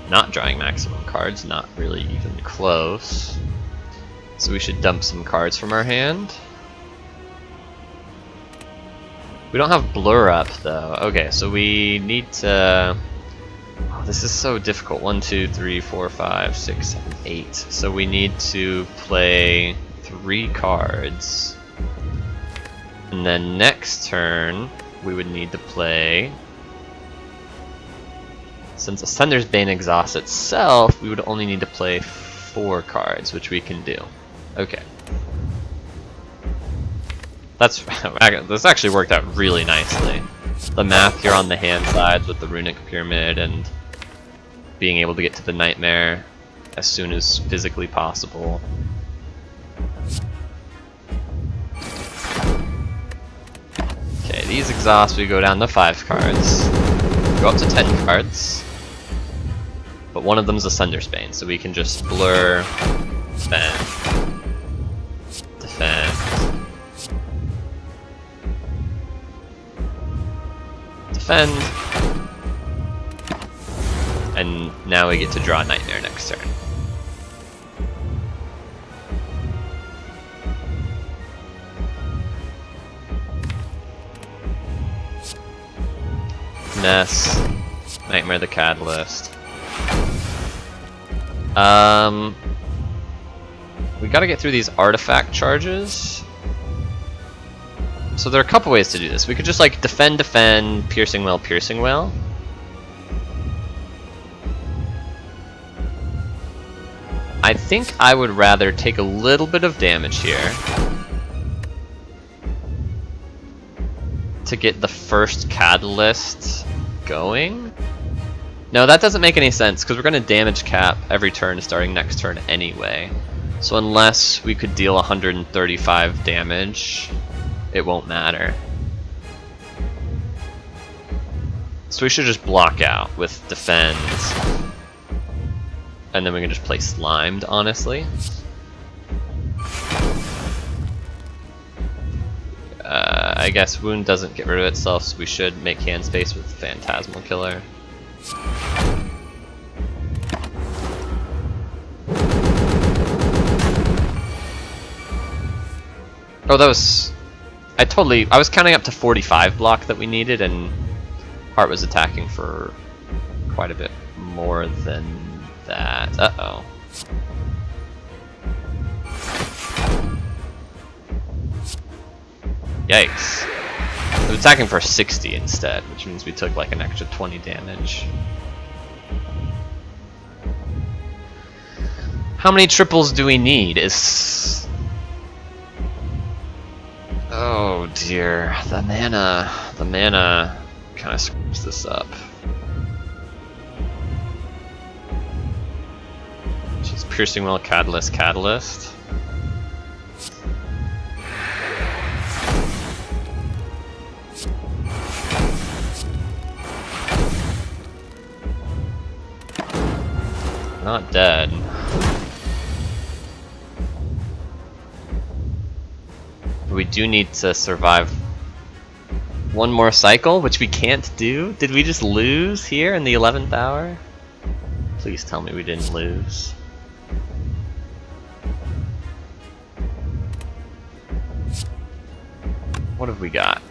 not drawing maximum cards, not really even close. So we should dump some cards from our hand. We don't have Blur up though. Okay, so we need to... Oh, this is so difficult. 1, 2, 3, 4, 5, 6, 7, 8. So we need to play 3 cards. And then next turn, we would need to play... Since Ascender's Bane exhausts itself, we would only need to play 4 cards, which we can do. Okay. This actually worked out really nicely. The math here on the hand sides with the Runic Pyramid and being able to get to the Nightmare as soon as physically possible. Okay, these exhausts, we go down to 5 cards. Go up to 10 cards. But one of them is Ascender's Bane, so we can just blur, defend, defend, defend, and now we get to draw Nightmare next turn. Ness, Nightmare the Catalyst. We gotta get through these artifact charges. So there are a couple ways to do this. We could just like defend, piercing well, piercing well. I think I would rather take a little bit of damage here to get the first catalyst going. No, that doesn't make any sense because we're going to damage cap every turn starting next turn anyway. So unless we could deal 135 damage, it won't matter. So we should just block out with defend. And then we can just play Slimed, honestly. I guess Wound doesn't get rid of itself, so we should make hand space with Phantasmal Killer. Oh, that was... I was counting up to 45 block that we needed, and Heart was attacking for quite a bit more than that. Uh-oh. Yikes. I was attacking for 60 instead, which means we took like an extra 20 damage. How many triples do we need? Oh dear, the mana kind of screws this up. She's Piercing Well, Catalyst. Not dead. We do need to survive one more cycle, which we can't do. Did we just lose here in the 11th hour? Please tell me we didn't lose. What have we got?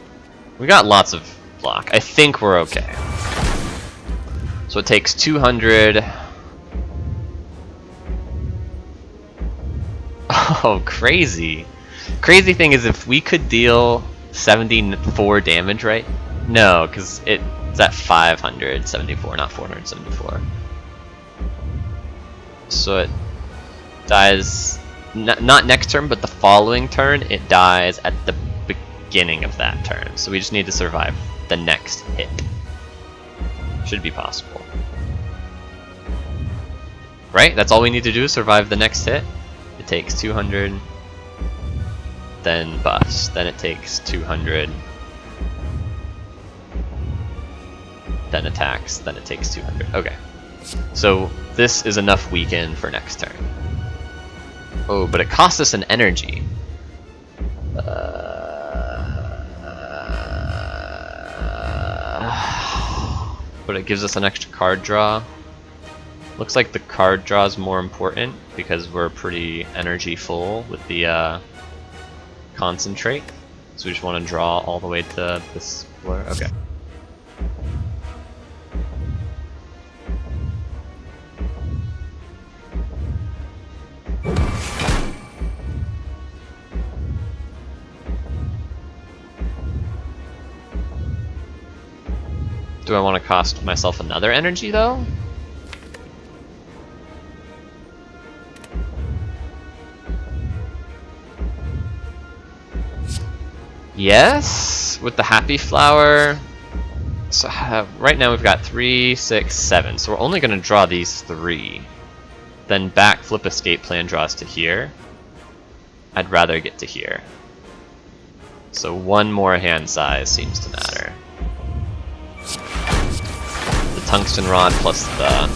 We got lots of block. I think we're okay. So it takes 200. Oh, crazy. Crazy thing is if we could deal 74 damage, right? No, because it's at 574, not 474. So it dies, not next turn, but the following turn, it dies at the beginning of that turn. So we just need to survive the next hit. Should be possible. Right? That's all we need to do to survive the next hit. It takes 200, then buffs, then it takes 200, then attacks, then it takes 200. Okay. So this is enough weaken for next turn. Oh, but it costs us an energy. But it gives us an extra card draw. Looks like the card draw is more important because we're pretty energy full with the concentrate. So we just want to draw all the way to this floor. Okay. Do I want to cost myself another energy though? Yes, with the happy flower. So right now we've got 3, 6, 7. So we're only going to draw these 3. Then backflip escape plan draws to here. I'd rather get to here. So one more hand size seems to matter. The tungsten rod plus the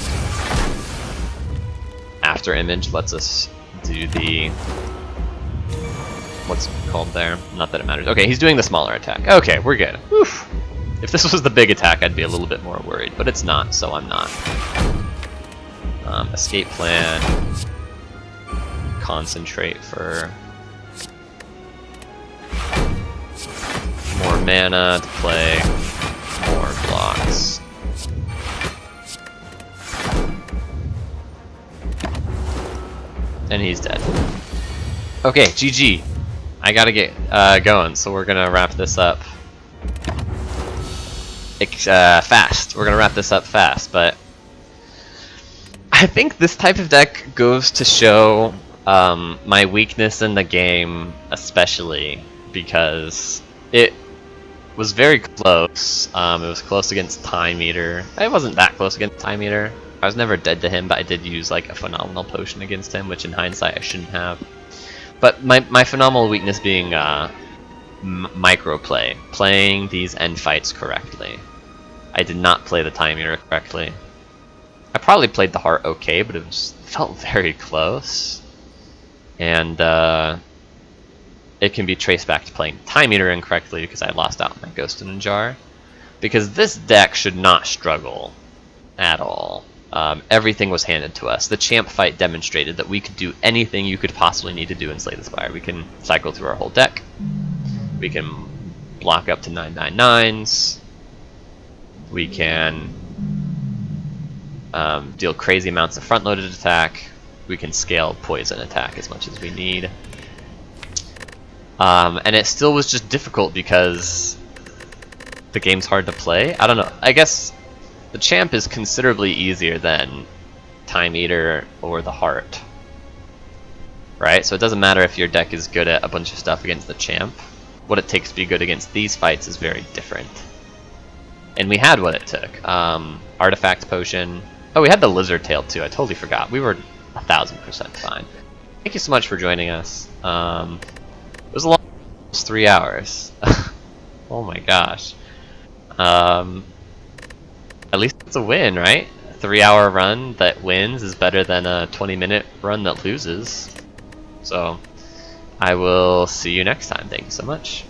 after image lets us do the what's it called there? Not that it matters. Okay, he's doing the smaller attack. Okay, we're good. Oof. If this was the big attack, I'd be a little bit more worried, but it's not, so I'm not. Escape plan. Concentrate for more mana to play more blocks. And he's dead. Okay, GG. I gotta get going, so we're gonna wrap this up fast. We're gonna wrap this up fast, but I think this type of deck goes to show my weakness in the game, especially because it was very close. It was close against Time Eater. It wasn't that close against Time Eater. I was never dead to him, but I did use like a phenomenal potion against him, which in hindsight I shouldn't have. But my phenomenal weakness being microplay, playing these end fights correctly. I did not play the Time Eater correctly. I probably played the Heart okay, but it felt very close. And it can be traced back to playing Time Eater incorrectly because I lost out my Ghost in a Jar. Because this deck should not struggle at all. Everything was handed to us. The champ fight demonstrated that we could do anything you could possibly need to do in Slay the Spire. We can cycle through our whole deck. We can block up to 999s. We can deal crazy amounts of front-loaded attack. We can scale poison attack as much as we need. And it still was just difficult because the game's hard to play. I don't know. I guess the champ is considerably easier than Time Eater or the Heart. Right? So it doesn't matter if your deck is good at a bunch of stuff against the champ. What it takes to be good against these fights is very different. And we had what it took. Artifact Potion. Oh, we had the Lizard Tail too. I totally forgot. We were 1000% fine. Thank you so much for joining us. It was a long, almost 3 hours. Oh my gosh. At least it's a win, right? A 3-hour run that wins is better than a 20-minute run that loses. So, I will see you next time. Thank you so much.